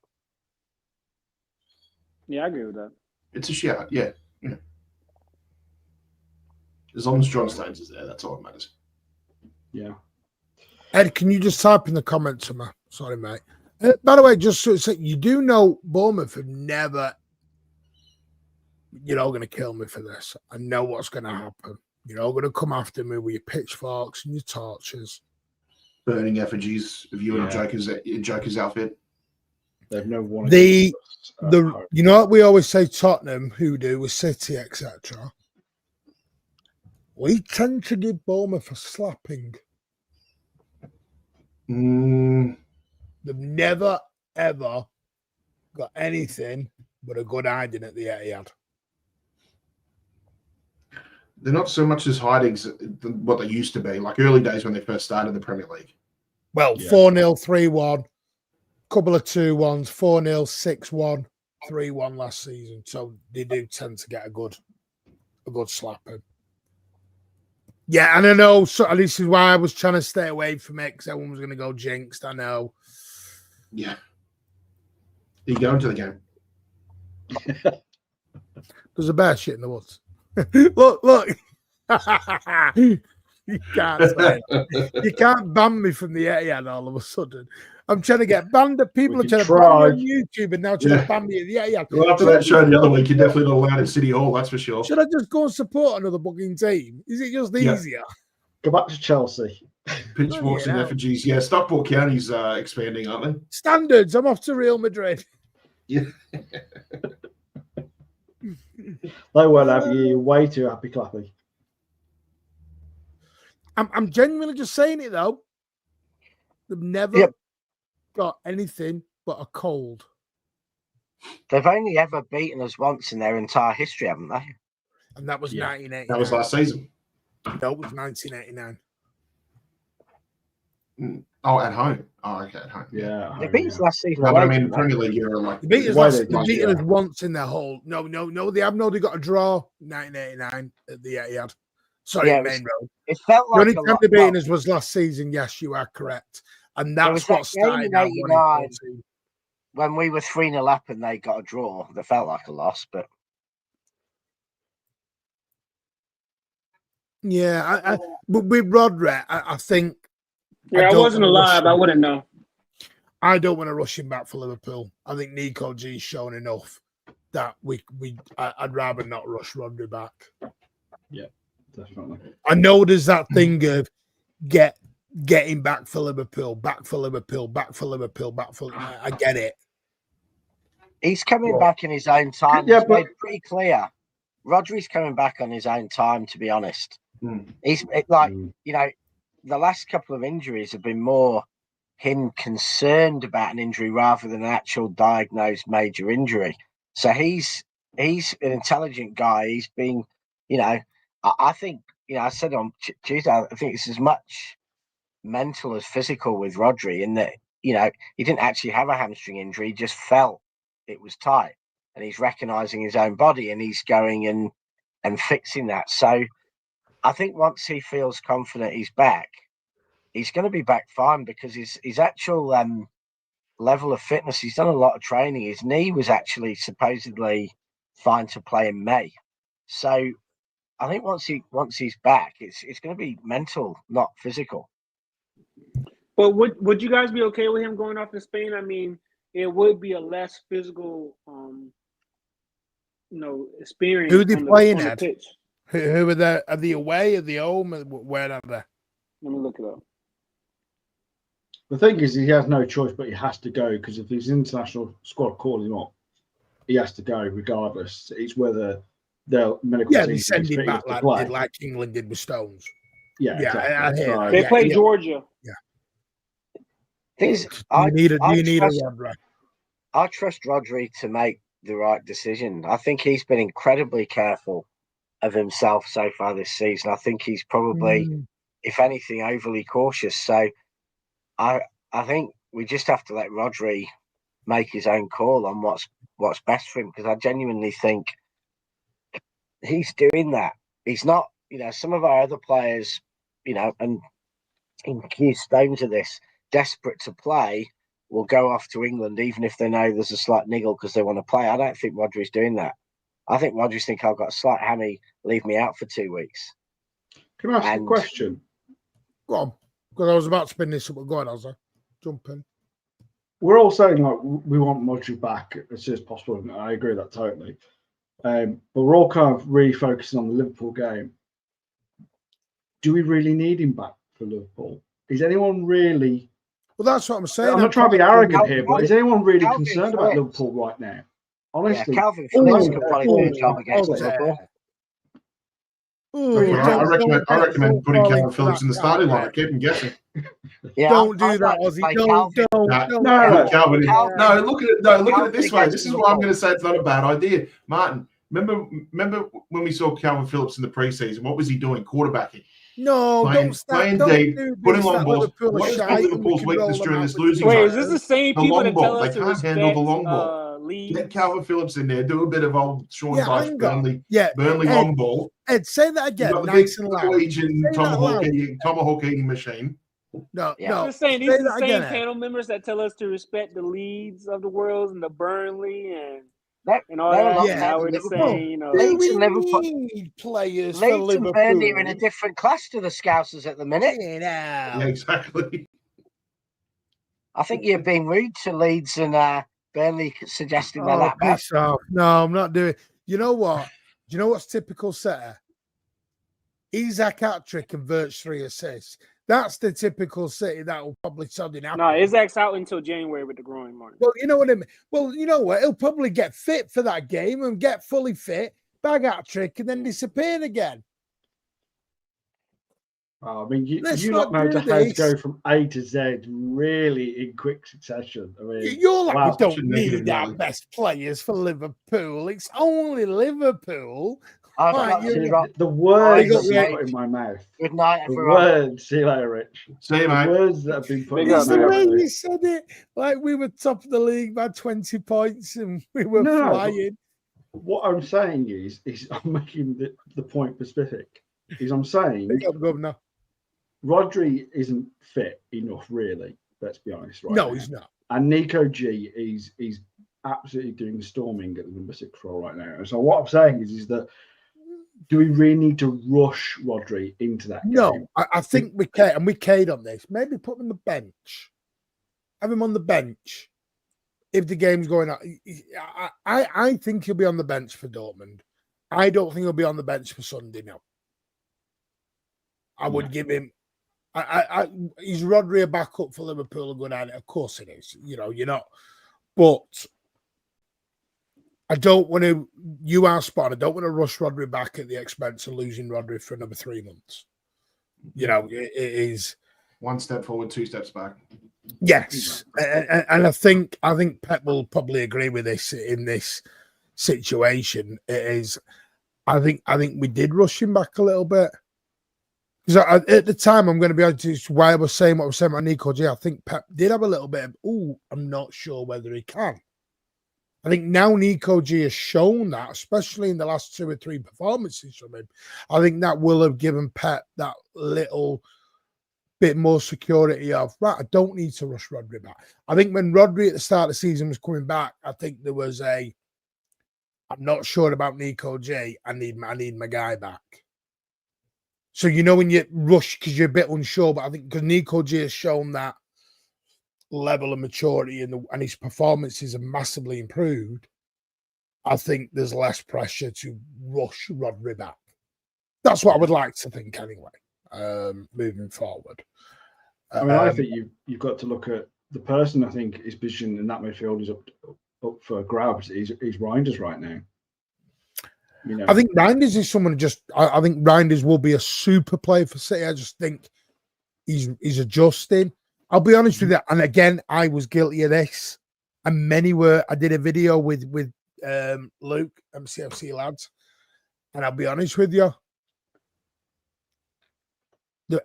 Speaker 8: Yeah, I agree with that.
Speaker 4: It's a shout, yeah. As long as John Stones is there, that's all that matters.
Speaker 5: Yeah.
Speaker 1: Ed, can you just type in the comments to me? Sorry, mate. By the way, just so you do know, Bournemouth have never. You're all going to kill me for this. I know what's going to happen. You're all going to come after me with your pitchforks and your torches,
Speaker 4: burning effigies of you in a Joker's outfit.
Speaker 5: They've no one.
Speaker 1: You know what we always say, Tottenham, Hoodoo, with City, etc. We tend to give Bournemouth a slapping. They've never, ever got anything but a good hiding at the Etihad.
Speaker 4: They're not so much as hiding what they used to be, like early days when they first started the Premier League.
Speaker 1: Well, 4-0, 3-1, couple of 2-1s, 4-0, 6-1, 3-1 last season. So they do tend to get a good slapping. Yeah, and I know. So this is why I was trying to stay away from it because everyone was going to go jinxed. I know.
Speaker 4: Yeah. You go into the game.
Speaker 1: There's a bear shit in the woods. Look. You can't say it. You can't ban me from the Etihad all of a sudden. I'm trying to get banned. People are trying to ban me on YouTube and now trying to ban me at the Etihad.
Speaker 4: Well, after that show the other week, you're definitely not allowed at City Hall, that's for sure.
Speaker 1: Should I just go and support another booking team? Is it just easier?
Speaker 5: Go back to Chelsea.
Speaker 4: Pitchforks and effigies. Yeah, Stockport County's expanding, aren't they?
Speaker 1: Standards. I'm off to Real Madrid.
Speaker 4: Yeah.
Speaker 5: They weren't happy. You're way too happy, Clappy.
Speaker 1: I'm genuinely just saying it though. They've never got anything but a cold.
Speaker 2: They've only ever beaten us once in their entire history, haven't they?
Speaker 1: And that was 1989.
Speaker 4: That was last season.
Speaker 1: No, it was 1989.
Speaker 4: Oh, at home. Oh, okay, at home.
Speaker 5: Yeah.
Speaker 2: They beat us last season.
Speaker 4: No, but I
Speaker 2: away,
Speaker 4: mean,
Speaker 2: didn't they?
Speaker 4: Premier League era, like
Speaker 1: They beat us,
Speaker 5: Yeah.
Speaker 1: once in their whole. No, they have. No, they got a draw 1989 at the Etihad. Sorry,
Speaker 2: Yeah,
Speaker 1: Main Road.
Speaker 2: It felt
Speaker 1: The
Speaker 2: like
Speaker 1: only
Speaker 2: a
Speaker 1: time
Speaker 2: lot.
Speaker 1: they beaten us was last season. Yes, you are correct. And
Speaker 2: There was
Speaker 1: that's
Speaker 2: that
Speaker 1: what
Speaker 2: game
Speaker 1: started
Speaker 2: in
Speaker 1: out
Speaker 2: 89 when we were 3-0 up and they got a draw. That felt like a loss, but
Speaker 1: yeah, but with Rodri, I think.
Speaker 8: Yeah, I wasn't alive. I wouldn't know.
Speaker 1: I don't want to rush him back for Liverpool. I think Nico G's shown enough that I'd rather not rush Rodri back.
Speaker 5: Yeah, definitely.
Speaker 1: I know there's that thing of getting back for Liverpool, back for Liverpool, back for Liverpool, back for. I get it.
Speaker 2: he's coming back in his own time.
Speaker 5: Yeah,
Speaker 2: It's made pretty clear. Rodri's coming back on his own time, to be honest. He's you know, the last couple of injuries have been more him concerned about an injury rather than an actual diagnosed major injury. So he's an intelligent guy. He's been, you know, I think, you know, I said on Tuesday, I think it's as much mental as physical with Rodri in that, you know, he didn't actually have a hamstring injury, he just felt it was tight. And he's recognizing his own body and he's going and fixing that. So I think once he feels confident he's back, he's going to be back fine because his actual level of fitness, he's done a lot of training. His knee was actually supposedly fine to play in May. So I think once he's back, it's going to be mental, not physical.
Speaker 8: But would you guys be okay with him going off to Spain? I mean, it would be a less physical, experience.
Speaker 1: Who are they playing
Speaker 8: on the
Speaker 1: at?
Speaker 8: pitch.
Speaker 1: Who are they? Are they away? Are they home? Where are they?
Speaker 8: Let me look it up.
Speaker 5: The thing is, he has no choice, but he has to go because if his international squad call him up, he has to go regardless. It's whether they'll medical.
Speaker 1: Yeah, they send him back like England did with Stones.
Speaker 5: Yeah,
Speaker 8: exactly. They play Georgia.
Speaker 1: Yeah.
Speaker 2: Do you
Speaker 1: need a Rodri?
Speaker 2: I trust Rodri to make the right decision. I think he's been incredibly careful of himself so far this season. I think he's probably, if anything, overly cautious. So I think we just have to let Rodri make his own call on what's best for him, because I genuinely think he's doing that. He's not, you know, some of our other players, you know, and in key stones of this, desperate to play, will go off to England even if they know there's a slight niggle because they want to play. I don't think Rodri's doing that. I think Rodri's think I've got a slight hammy, leave me out for 2 weeks.
Speaker 5: Can I ask you a question?
Speaker 1: Go on, because I was about to spin this up. Go on, Ozzy. Jump in.
Speaker 5: We're all saying like we want Rodri back as soon as possible, and I agree with that totally. But we're all kind of really focusing on the Liverpool game. Do we really need him back for Liverpool? Is anyone really?
Speaker 1: Well, that's what I'm saying.
Speaker 5: I'm not trying to be arrogant here, but is anyone really concerned about Liverpool right now? Honestly,
Speaker 2: Calvin Phillips could probably do a job against Liverpool.
Speaker 4: I recommend putting Calvin Phillips in the starting lineup. Keep him guessing.
Speaker 2: Yeah,
Speaker 1: don't do that, Ozzy. Don't.
Speaker 4: Calvin. No, look at it this way. This is why I'm going to say it's not a bad idea, Martin. Remember when we saw Calvin Phillips in the preseason? What was he doing? Quarterbacking.
Speaker 1: No,
Speaker 4: playing deep, putting long balls. What is Liverpool's weakness during this losing
Speaker 8: Wait,
Speaker 4: run?
Speaker 8: is this the same
Speaker 4: The
Speaker 8: people
Speaker 4: long
Speaker 8: that
Speaker 4: ball.
Speaker 8: tell us
Speaker 4: They
Speaker 8: to
Speaker 4: can't
Speaker 8: respect,
Speaker 4: handle the long ball.
Speaker 8: leads?
Speaker 4: Get Calvin Phillips in there. Do a bit of old Sean Dyche, Burnley
Speaker 1: Ed,
Speaker 4: long ball.
Speaker 1: Ed, say that again.
Speaker 4: You've got
Speaker 1: Nice
Speaker 4: the
Speaker 1: and
Speaker 4: big
Speaker 1: loud.
Speaker 4: Norwegian tomahawk eating machine.
Speaker 1: No.
Speaker 8: I'm just saying, these are the same
Speaker 1: again,
Speaker 8: panel members that tell us to respect the Leeds of the world and the Burnley and all
Speaker 2: they're
Speaker 8: that.
Speaker 2: not
Speaker 8: Now we're just saying, you know,
Speaker 2: Leeds
Speaker 1: we
Speaker 2: and
Speaker 1: need players
Speaker 2: Leeds
Speaker 1: for Liverpool.
Speaker 2: and Burnley are in a different class to the Scousers at the minute.
Speaker 4: Yeah, exactly.
Speaker 2: I think you're being rude to Leeds and Burnley suggesting they're that bad.
Speaker 1: Piss off. No, I'm not doing. You know what? Do you know what's typical Setter? Isaac hat-trick converts 3 assists. That's the typical City that will probably suddenly happen.
Speaker 8: No, Isaac's out until January with the groin, Martin.
Speaker 1: Well, you know what I mean. Well, you know what? He'll probably get fit for that game and get fully fit, bag hat trick, and then disappear again.
Speaker 5: I mean, you lot know how to go from A to Z really in quick succession. I mean,
Speaker 1: you're like,
Speaker 5: wow,
Speaker 1: we don't need our best players for Liverpool. It's only Liverpool.
Speaker 5: The words that have been put in my mouth.
Speaker 2: Good night,
Speaker 5: the
Speaker 2: everyone.
Speaker 5: Words, see you later, Rich.
Speaker 4: See you, mate.
Speaker 5: The words that have been put in my
Speaker 1: It's the
Speaker 5: mouth.
Speaker 1: way you said it. Like we were top of the league by 20 points and we were flying.
Speaker 5: What I'm saying is I'm making the point specific. I'm saying
Speaker 1: Governor.
Speaker 5: Rodri isn't fit enough, really. Let's be honest, right?
Speaker 1: No,
Speaker 5: now.
Speaker 1: he's not.
Speaker 5: And Nico G is absolutely doing the storming at the number 6 role right now. And so what I'm saying is that do we really need to rush Rodri into that game?
Speaker 1: No, I think we can, and we K'd on this. Maybe put him on the bench. Have him on the bench if the game's going on. I think he'll be on the bench for Dortmund. I don't think he'll be on the bench for Sunday now. I would give him. Is Rodri a backup for Liverpool and go down? Of course it is. You're not. But I don't want to. You are spot. I don't want to rush Rodri back at the expense of losing Rodri for another 3 months. It is
Speaker 4: one step forward, 2 steps back.
Speaker 1: Yes, and I think Pep will probably agree with this in this situation. It is. I think we did rush him back a little bit. Because at the time, I'm going to be honest, it's why I was saying what I was saying about Nico G. I think Pep did have a little bit of, I'm not sure whether he can. I think now Nico G has shown that, especially in the last 2 or 3 performances from him. I think that will have given Pep that little bit more security of, right, I don't need to rush Rodri back. I think when Rodri at the start of the season was coming back, I think there was I'm not sure about Nico G. I need my guy back. So, when you rush because you're a bit unsure, but I think because Nico G has shown that level of maturity and his performances have massively improved, I think there's less pressure to rush Rodri back. That's what I would like to think anyway, moving forward.
Speaker 5: I mean, I think you've got to look at the person I think is positioned in that midfield is up for grabs. Is Reinders right now.
Speaker 1: I think Reinders is someone I think Reinders will be a super player for City. I just think he's adjusting. I'll be honest with you. And again, I was guilty of this. And many were. I did a video with Luke, MCFC lads. And I'll be honest with you.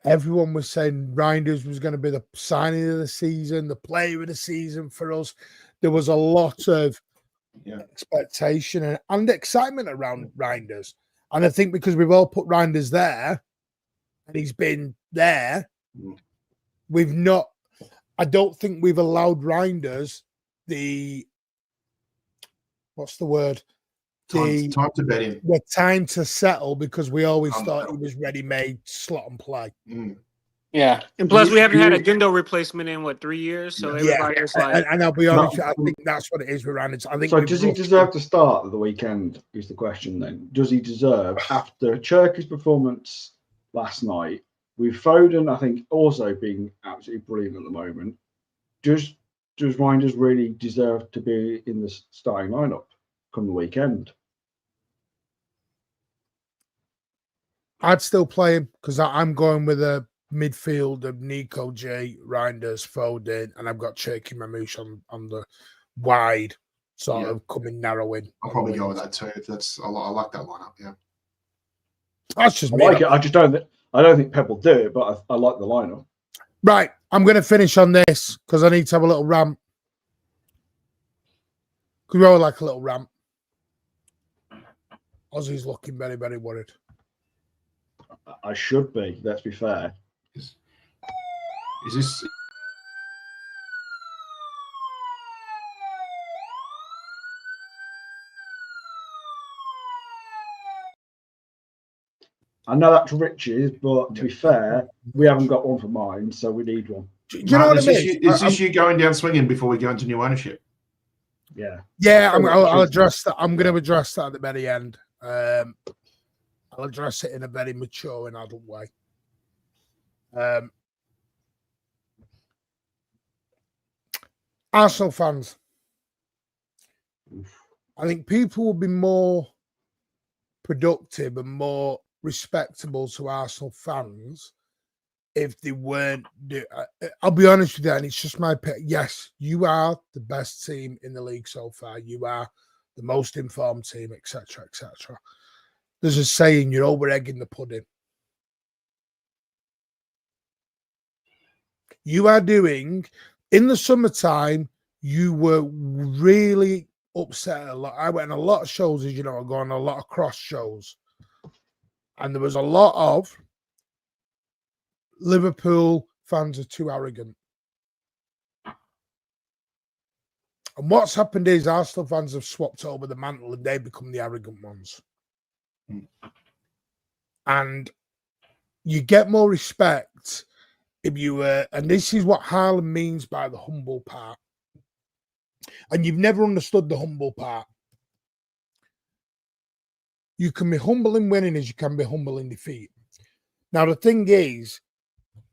Speaker 1: Everyone was saying Reinders was going to be the signing of the season, the player of the season for us. There was a lot of expectation and excitement around Reinders. And I think because we've all put Reinders there and he's been there, I don't think we've allowed Reinders what's the word?
Speaker 4: Time to bet him.
Speaker 1: The time to settle because we always thought he was ready-made slot and play.
Speaker 8: Yeah, and plus we haven't had a Gundo replacement in 3 years, so everybody's like.
Speaker 1: And I'll be honest, I think that's what it is with Reinders. I think.
Speaker 5: So does he deserve to start at the weekend? Is the question then? Does he deserve after Cherki's performance last night? With Foden, I think also being absolutely brilliant at the moment. Does Reinders really deserve to be in the starting lineup come the weekend?
Speaker 1: I'd still play him because I'm going with a midfield of Nico G, Reinders, Foden, and I've got Cherki Mamouche on the wide sort of coming narrowing.
Speaker 4: I'll probably go with that too. I like that lineup. Yeah,
Speaker 1: that's just
Speaker 5: I
Speaker 1: me.
Speaker 5: like it. I don't think Pep will do it, but I like the lineup.
Speaker 1: Right, I'm going to finish on this because I need to have a little rant. Because we all like a little rant. Ozzy's looking very, very worried.
Speaker 5: I should be. Let's be fair.
Speaker 4: Is this?
Speaker 5: I know that's Rich's, but to be fair, we haven't got one for mine, so we need one.
Speaker 1: Do you know what I mean?
Speaker 4: Is this you going down swinging before we go into new ownership?
Speaker 5: Yeah.
Speaker 1: Yeah, I'll address that. I'm going to address that at the very end. I'll address it in a very mature and adult way. Arsenal fans. I think people will be more productive and more respectable to Arsenal fans if they weren't. I'll be honest with you, and it's just my pick. Yes, you are the best team in the league so far. You are the most informed team, etc., etc. There's a saying: you're over egging the pudding. You are doing in the summertime. You were really upset a lot. I went on a lot of shows, as you know. I go on a lot of cross shows, and there was a lot of Liverpool fans are too arrogant. And what's happened is Arsenal fans have swapped over the mantle and they've become the arrogant ones. And you get more respect if you and this is what Haaland means by the humble part. And you've never understood the humble part. You can be humble in winning as you can be humble in defeat. Now, the thing is,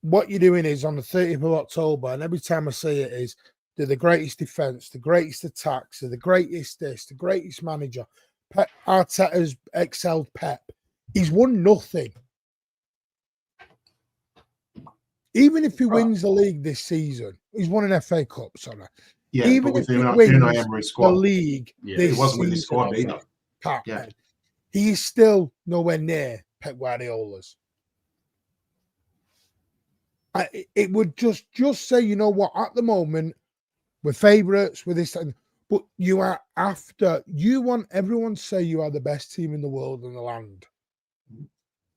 Speaker 1: what you're doing is on the 30th of October, and every time I say it is, they're the greatest defence, the greatest attacks, they're the greatest this, the greatest manager. Pep Arteta's excelled Pep. He's won nothing. Even if he wins the league this season, he's won an FA Cup, sorry.
Speaker 4: Yeah,
Speaker 1: even if he wins the league this
Speaker 4: it wasn't with his
Speaker 1: season,
Speaker 4: squad either.
Speaker 1: Yeah. He is still nowhere near Pep Guardiola's. It would just say, you know what, at the moment, we're favourites with this, but you are you want everyone to say you are the best team in the world and the land.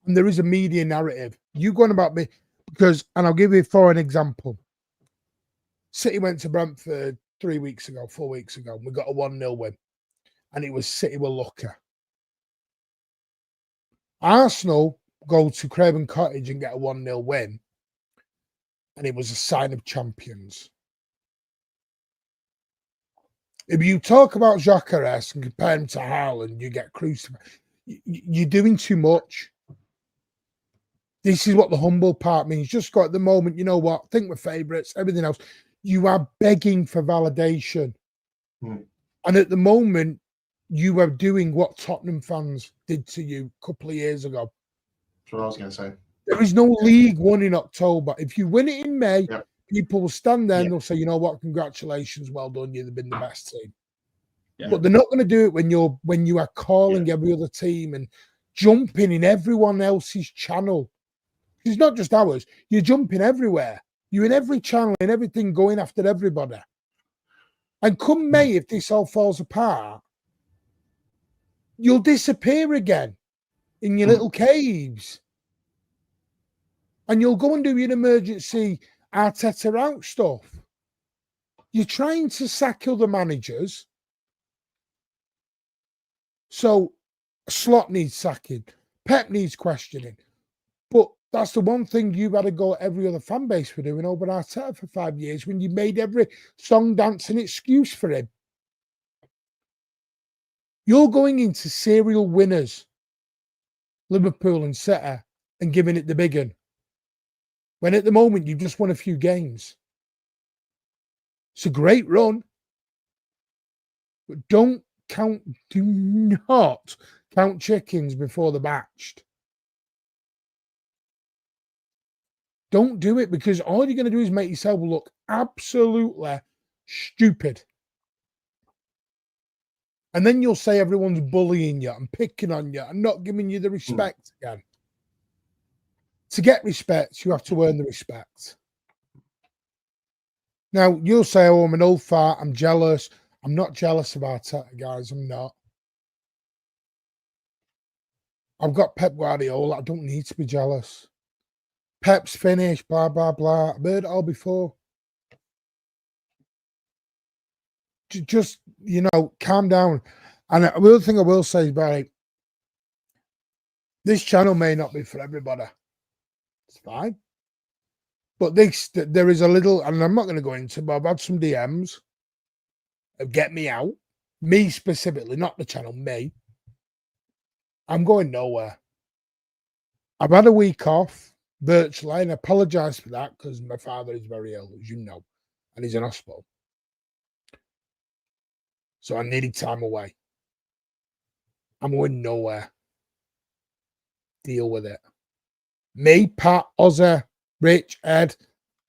Speaker 1: And there is a media narrative. You going about me, because, and I'll give you for an example. City went to Brentford 4 weeks ago, and we got a 1-0 win. And it was City were lucky. Arsenal go to Craven Cottage and get a 1-0 win. And it was a sign of champions. If you talk about Gyökeres and compare him to Haaland, you get crucified. You're doing too much. This is what the humble part means. Just got at the moment, you know what? Think we're favourites, everything else. You are begging for validation. And at the moment, you are doing what Tottenham fans did to you a couple of years ago.
Speaker 4: That's what I was going to say.
Speaker 1: There is no League One in October. If you win it in May, people will stand there and they'll say, you know what, congratulations, well done, you've been the best team. But they're not going to do it when you are calling every other team and jumping in everyone else's channel. It's not just ours. You're jumping everywhere. You're in every channel and everything, going after everybody. And come May, if this all falls apart, you'll disappear again in your little caves. And you'll go and do your emergency Arteta out stuff. You're trying to sack other managers. So Slot needs sacking. Pep needs questioning. But that's the one thing you've had to go at every other fan base for doing over Arteta for 5 years, when you made every song, dance and excuse for him. You're going into serial winners, Liverpool and City, and giving it the big one. When at the moment you've just won a few games. It's a great run. But do not count chickens before they're hatched. Don't do it, because all you're going to do is make yourself look absolutely stupid. And then you'll say everyone's bullying you and picking on you and not giving you the respect again. To get respect, you have to earn the respect. Now, you'll say, oh, I'm an old fart, I'm jealous. I'm not jealous of Arteta, guys. I'm not. I've got Pep Guardiola. I don't need to be jealous. Pep's finished, blah, blah, blah. I've heard it all before. Just, calm down. And the other thing I will say is, Barry, this channel may not be for everybody. It's fine. But there is a little, and I'm not going to go into, but I've had some DMs of get me out. Me specifically, not the channel, me. I'm going nowhere. I've had a week off virtually, and I apologise for that because my father is very ill, as you know, and he's in hospital. So I needed time away. I'm going nowhere. Deal with it. Me, Pat, Ozzy, Rich, Ed,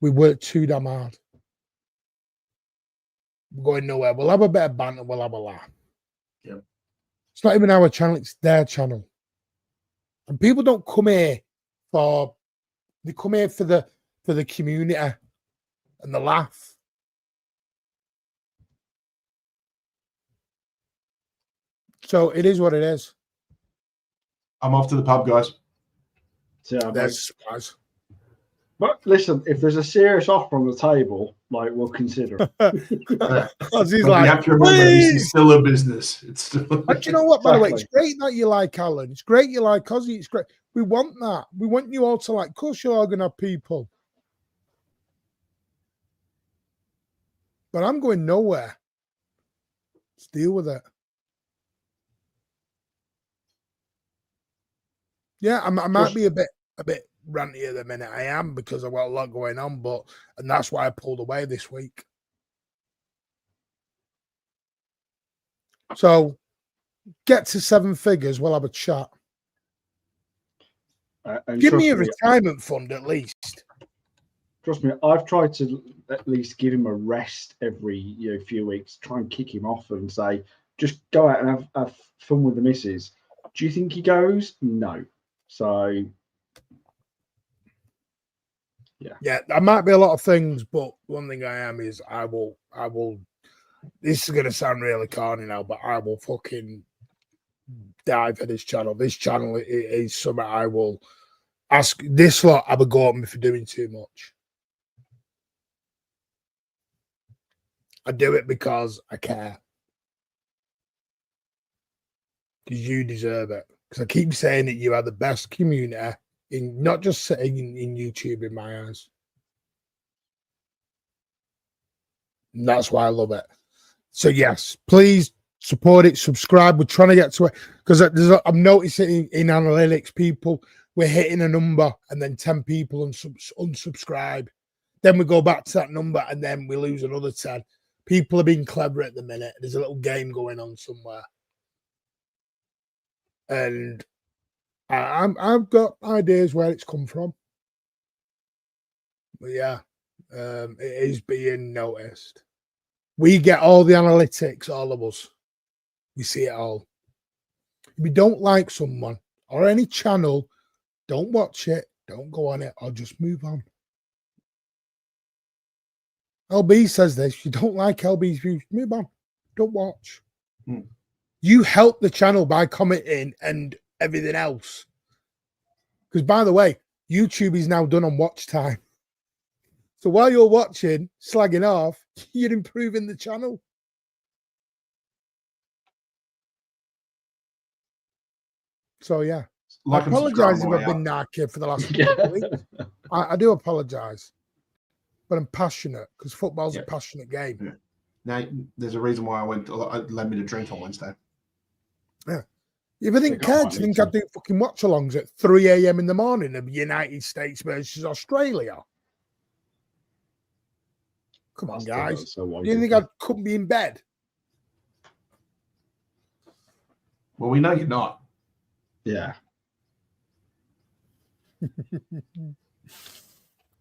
Speaker 1: we worked too damn hard. We're going nowhere. We'll have a bit of banter. We'll have a laugh.
Speaker 4: Yep.
Speaker 1: It's not even our channel. It's their channel. And people don't come here for, they come here for the community and the laugh. So it is what it is.
Speaker 4: I'm off to the pub, guys.
Speaker 5: Yeah,
Speaker 1: There's a surprise.
Speaker 5: But listen, if there's a serious offer on the table, like we'll consider it.
Speaker 1: He's
Speaker 4: But
Speaker 1: like,
Speaker 4: you have to remember, this is still a business. It's still.
Speaker 1: But you know what? By the way, it's great that you like Alan. It's great you like Ozzy. It's great. We want that. We want you all to like. Of course, you're all gonna have people. But I'm going nowhere. Let's deal with it. Yeah, I might be a bit ranty at the minute. I am, because I've got a lot going on, and that's why I pulled away this week. So get to 7 figures, we'll have a chat. Give me a retirement fund at least.
Speaker 5: Trust me, I've tried to at least give him a rest every few weeks, try and kick him off and say, just go out and have fun with the missus. Do you think he goes? No. So yeah,
Speaker 1: there might be a lot of things, but one thing I am is I will. This is going to sound really corny now, but I will fucking die for this channel. This channel is something I will ask. This lot have a go at me for doing too much. I do it because I care. Because you deserve it. Because I keep saying that you are the best community in not just sitting in YouTube in my eyes. And that's why I love it. So yes, please support it, subscribe. We're trying to get to it because I'm noticing in analytics, people, we're hitting a number and then 10 people unsubscribe. Then we go back to that number and then we lose another 10. People are being clever at the minute. There's a little game going on somewhere. And I've got ideas where it's come from. But yeah, it is being noticed. We get all the analytics, all of us. We see it all. If you don't like someone or any channel, don't watch it, don't go on it, or just move on. LB says this. If you don't like LB's views, move on. Don't watch. You help the channel by commenting and everything else. Because, by the way, YouTube is now done on watch time. So while you're watching, slagging off, you're improving the channel. So, yeah. I apologise if I've been narky for the last couple of weeks. I do apologise. But I'm passionate because football's a passionate game.
Speaker 4: Yeah. Now, there's a reason why I led me to drink on Wednesday.
Speaker 1: Yeah. If I didn't care, do you think I'd do fucking watch-alongs at 3 a.m. in the morning of United States versus Australia? Come on, guys. Do you think I couldn't be in bed?
Speaker 4: Well, we know you're not.
Speaker 5: Yeah.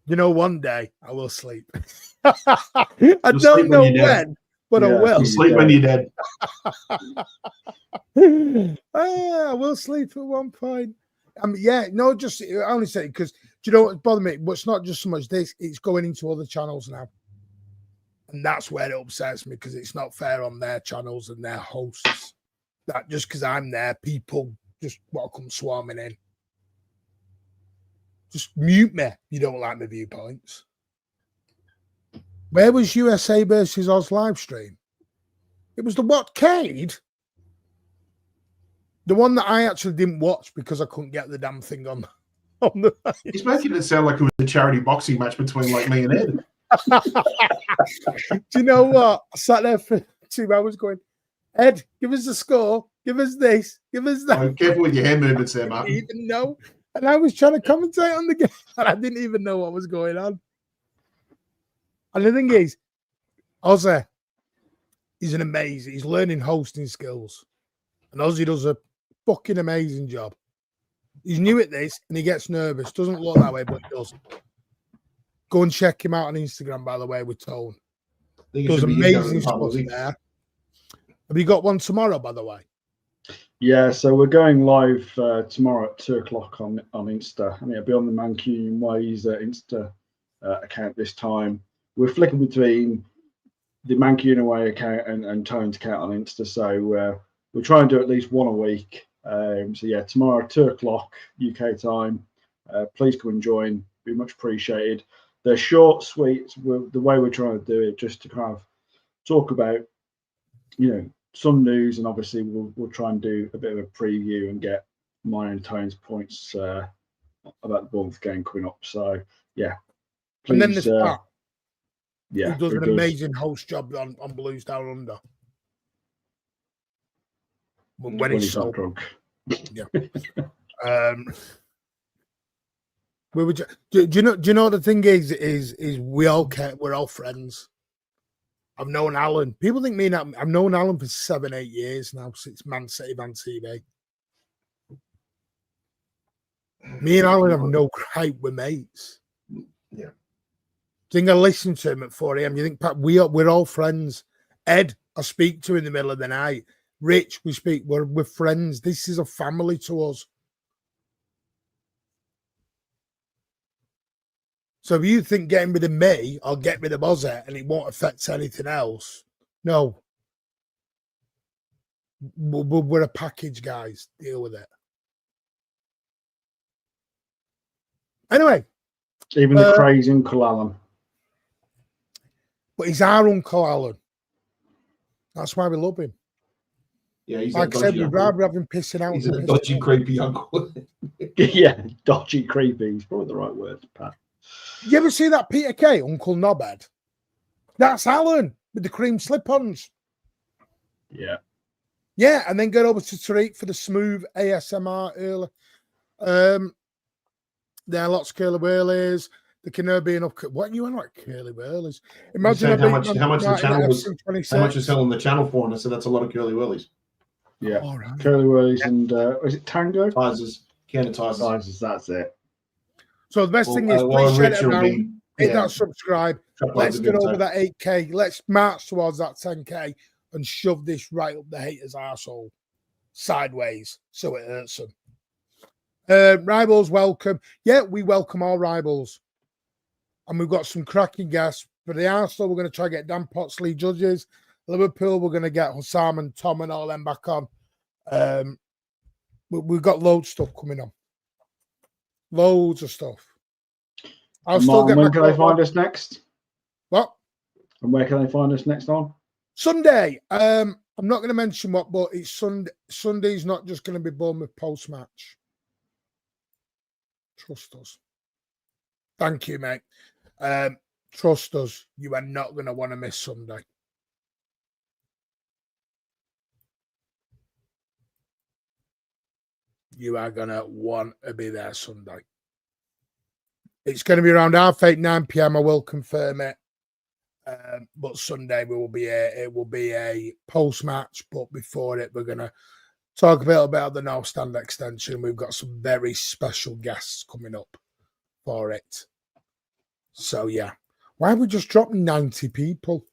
Speaker 1: You know, one day I will sleep. I don't know when, but I will.
Speaker 4: You'll sleep when you're dead.
Speaker 1: I will sleep at one point. Yeah, no, just I only say because do you know what bothers me? But it's not just so much this; it's going into other channels now, and that's where it upsets me because it's not fair on their channels and their hosts. That just because I'm there, people just want to come swarming in. Just mute me if you don't like my viewpoints. Where was USA versus Oz live stream? It was the what, Cade? The one that I actually didn't watch because I couldn't get the damn thing on the.
Speaker 4: He's making it sound like it was a charity boxing match between like me and Ed.
Speaker 1: Do you know what? I sat there for 2 hours going, Ed, give us the score, give us this, give us that.
Speaker 4: Oh, careful with your hand movements there, Martin.
Speaker 1: I didn't even know. And I was trying to commentate on the game, and I didn't even know what was going on. And the thing is, Ozzy, He's learning hosting skills. And Ozzy does a fucking amazing job. He's new at this and he gets nervous. Doesn't look that way, but he does. Go and check him out on Instagram, by the way, with Tone. Does amazing stuff there. Have you got one tomorrow, by the way?
Speaker 5: Yeah, so we're going live tomorrow at 2:00 on Insta. And it'll be on the Mancunian Ways Insta account this time. We're flicking between the Mancunian Way account and Tone's account on Insta. So we'll try and do at least one a week. So yeah, tomorrow 2:00 UK time. Please come and join. Be much appreciated. They're short, sweet. The way we're trying to do it, just to kind of talk about, some news, and obviously we'll try and do a bit of a preview and get mine and Tone's points about the Bournemouth game coming up. So yeah, please,
Speaker 1: and then there's Pat,
Speaker 5: who
Speaker 1: does an amazing host job on Blues Down Under. When he's so
Speaker 5: drunk.
Speaker 1: Yeah. We were. Do you know the thing is we all care. We're all friends. I've known Alan. People think I've known Alan for 7-8 years now since Man City Man TV. Me and Alan have no gripe. We're mates.
Speaker 7: Yeah.
Speaker 1: Think I listen to him at 4 a.m. You think, Pat, we're all friends. Ed, I speak to in the middle of the night. Rich, we speak. We're friends. This is a family to us. So if you think getting rid of me, I'll get rid of Ozzy and it won't affect anything else. No. We're a package, guys. Deal with it. Anyway.
Speaker 5: Even the crazy Uncle Alan.
Speaker 1: But he's our Uncle Alan. That's why we love him.
Speaker 7: Yeah, he's
Speaker 1: like I said, we'd rather have him pissing out.
Speaker 7: He's a dodgy, creepy uncle.
Speaker 5: Yeah, dodgy, creepy. He's probably the right word, Pat.
Speaker 1: You ever see that Peter Kay, Uncle Knobhead? That's Alan with the cream slip-ons.
Speaker 5: Yeah.
Speaker 1: Yeah, and then get over to Tariq for the smooth ASMR early. There are lots of curly whirlies. There can never be enough. What are you on like curly whirlies? Imagine
Speaker 7: how much the channel was. How much is selling the channel for? And I said that's a lot of curly whirlies.
Speaker 5: Yeah, right. Curly whirlies and is it Tango?
Speaker 7: Tizers, can of Tizers.
Speaker 5: Tizers, that's it.
Speaker 1: So the best thing is, please share it around. Hit that subscribe. Let's get over that 8K. Let's march towards that 10K and shove this right up the haters' arsehole sideways so it hurts them. Rivals, welcome. Yeah, we welcome all rivals. And we've got some cracking guests. For the Arsenal, we're going to try to get Dan Potsley judges. Liverpool, we're going to get Hussam and Tom and all them back on. We've got loads of stuff coming on. Loads of stuff.
Speaker 5: When can they find us next?
Speaker 1: What?
Speaker 5: And where can they find us next on?
Speaker 1: Sunday. I'm not going to mention what, but it's Sunday. Sunday's not just going to be Bournemouth post-match. Trust us. Thank you, mate. Trust us. You are not going to want to miss Sunday. You are going to want to be there Sunday. It's going to be around 8:30, 9 p.m. I will confirm it. But Sunday it will be a post-match. But before it, we're going to talk a bit about the North Stand extension. We've got some very special guests coming up for it. So, yeah. Why have we just dropped 90 people?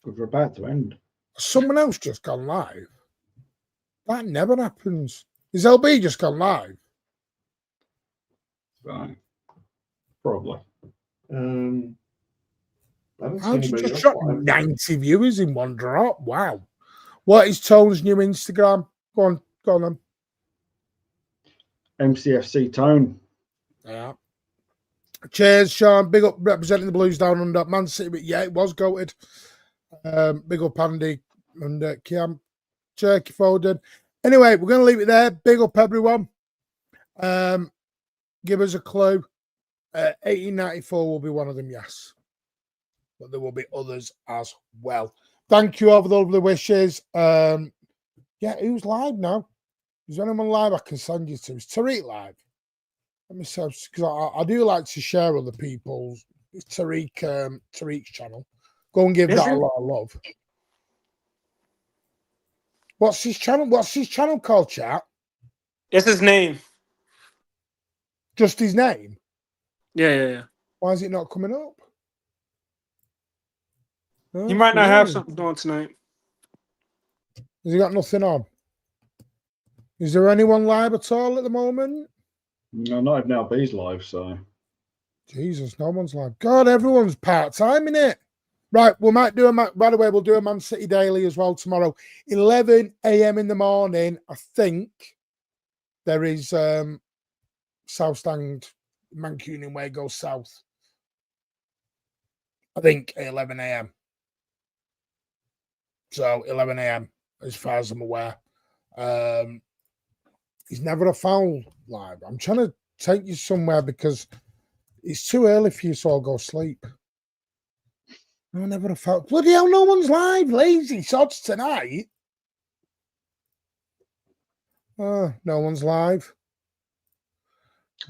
Speaker 5: Because we're about to end.
Speaker 1: Someone else just gone live. That never happens. Is LB just gone live?
Speaker 5: Right. Probably.
Speaker 1: How did you just drop 90 viewers in one drop? Wow. What is Tone's new Instagram? Go on then.
Speaker 5: MCFC Tone.
Speaker 1: Yeah. Cheers, Sean. Big up representing the Blues down under Man City. But yeah, it was goated. Big up Andy and Kiam. Cherki Foden. Anyway, we're going to leave it there. Big up everyone. Give us a clue. 1894 will be one of them, yes. But there will be others as well. Thank you all for the lovely wishes. Yeah, who's live now? Is there anyone live I can send you to? Is Tariq live? Let me see, because I do like to share other people's. It's Tariq's channel. Go and give that a lot of love. What's his channel? What's his channel called, chat?
Speaker 8: It's his name.
Speaker 1: Just his name?
Speaker 8: Yeah.
Speaker 1: Why is it not coming up?
Speaker 8: He might not have something on tonight.
Speaker 1: Has he got nothing on? Is there anyone live at all at the moment?
Speaker 5: No, not if now B's live, so.
Speaker 1: Jesus, no one's live. God, everyone's part-time, innit? Right, we might do by the way, we'll do a Man City Daily as well tomorrow. 11 a.m. in the morning, I think there is South Stand, Mancunian Way goes south. I think at 11 a.m. So 11 a.m. as far as I'm aware. He's never a foul live. I'm trying to take you somewhere because it's too early for you to all go sleep. No, never a foul. Bloody hell, no one's live. Lazy sods tonight. No one's live.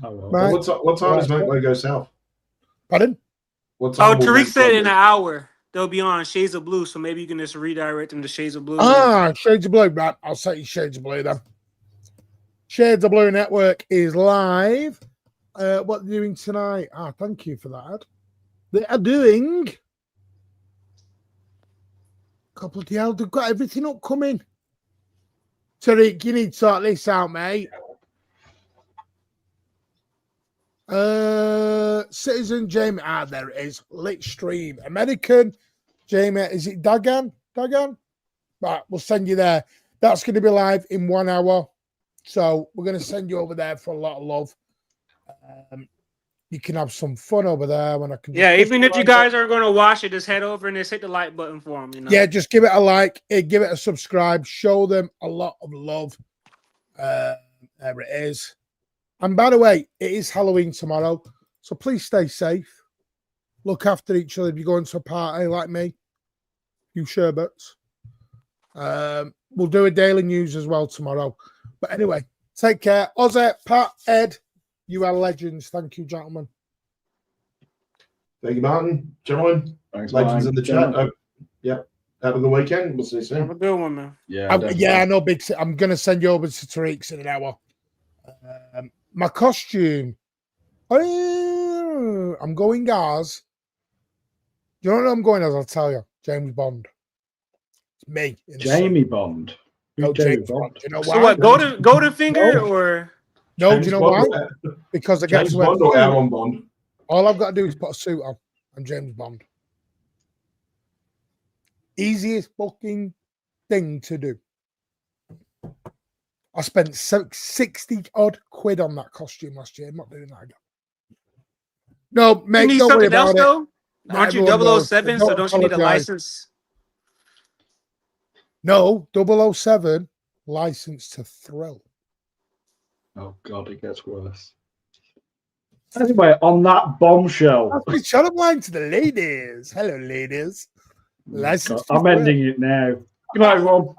Speaker 5: Oh, well.
Speaker 1: Right.
Speaker 7: What time does Makeway go south?
Speaker 1: Pardon?
Speaker 7: What time will
Speaker 8: Tariq said
Speaker 7: Makeway
Speaker 8: in
Speaker 7: go-
Speaker 8: an hour they'll be on Shades of Blue, so maybe you can just redirect them to Shades of Blue.
Speaker 1: Shades of Blue. Right, I'll set you Shades of Blue then. Shades of Blue Network is live. What they're doing tonight? Thank you for that. They are doing. Couple of hell, they've got everything upcoming. Tariq, you need to sort this out, mate. Citizen Jamie. There it is. Lit stream. American Jamie. Is it Dagan? Right, we'll send you there. That's going to be live in 1 hour. So we're going to send you over there for a lot of love. You can have some fun over there when I can.
Speaker 8: Even if you guys aren't going to watch it, just head over and just hit the like button for them. You know?
Speaker 1: Yeah, just give it a like, give it a subscribe, show them a lot of love. There it is. And by the way, it is Halloween tomorrow, so please stay safe. Look after each other if you're going to a party like me. You sherbets. We'll do a daily news as well tomorrow. But anyway, take care. Ozzy, Pat, Ed, you are legends. Thank you, gentlemen.
Speaker 7: Thank you, Martin. Gentlemen,
Speaker 5: Thanks,
Speaker 7: legends
Speaker 5: Ryan.
Speaker 7: in the chat. Have a good weekend. We'll see you soon.
Speaker 8: Have a good one, man.
Speaker 5: Yeah,
Speaker 1: I know, Big. I'm going to send you over to Tariq's in an hour. My costume. I'm going as. You know what I'm going as? I'll tell you. James Bond. It's me.
Speaker 5: Jamie Bond.
Speaker 1: No, James Bond. Do you know why?
Speaker 8: So what? Golden Finger or?
Speaker 1: No,
Speaker 7: James
Speaker 1: do you know
Speaker 7: Bond
Speaker 1: why? Because I get
Speaker 7: James
Speaker 1: to wear
Speaker 7: Bond or Aaron Bond?
Speaker 1: all I've got to do is put a suit on. I'm James Bond. Easiest fucking thing to do. I spent 60 odd quid on that costume last year. I'm not doing that again. No, mate,
Speaker 8: You need
Speaker 1: don't worry
Speaker 8: something else,
Speaker 1: about it.
Speaker 8: though? Aren't you
Speaker 1: Everyone knows.
Speaker 8: 007, so don't you need a
Speaker 1: apologise.
Speaker 8: license?
Speaker 1: No, 007, license to thrill.
Speaker 5: Oh, God, it gets worse. Anyway, on that bombshell.
Speaker 1: That's my shut up line to the ladies. Hello, ladies. License to
Speaker 5: I'm
Speaker 1: thrill.
Speaker 5: ending it now. Good night, everyone.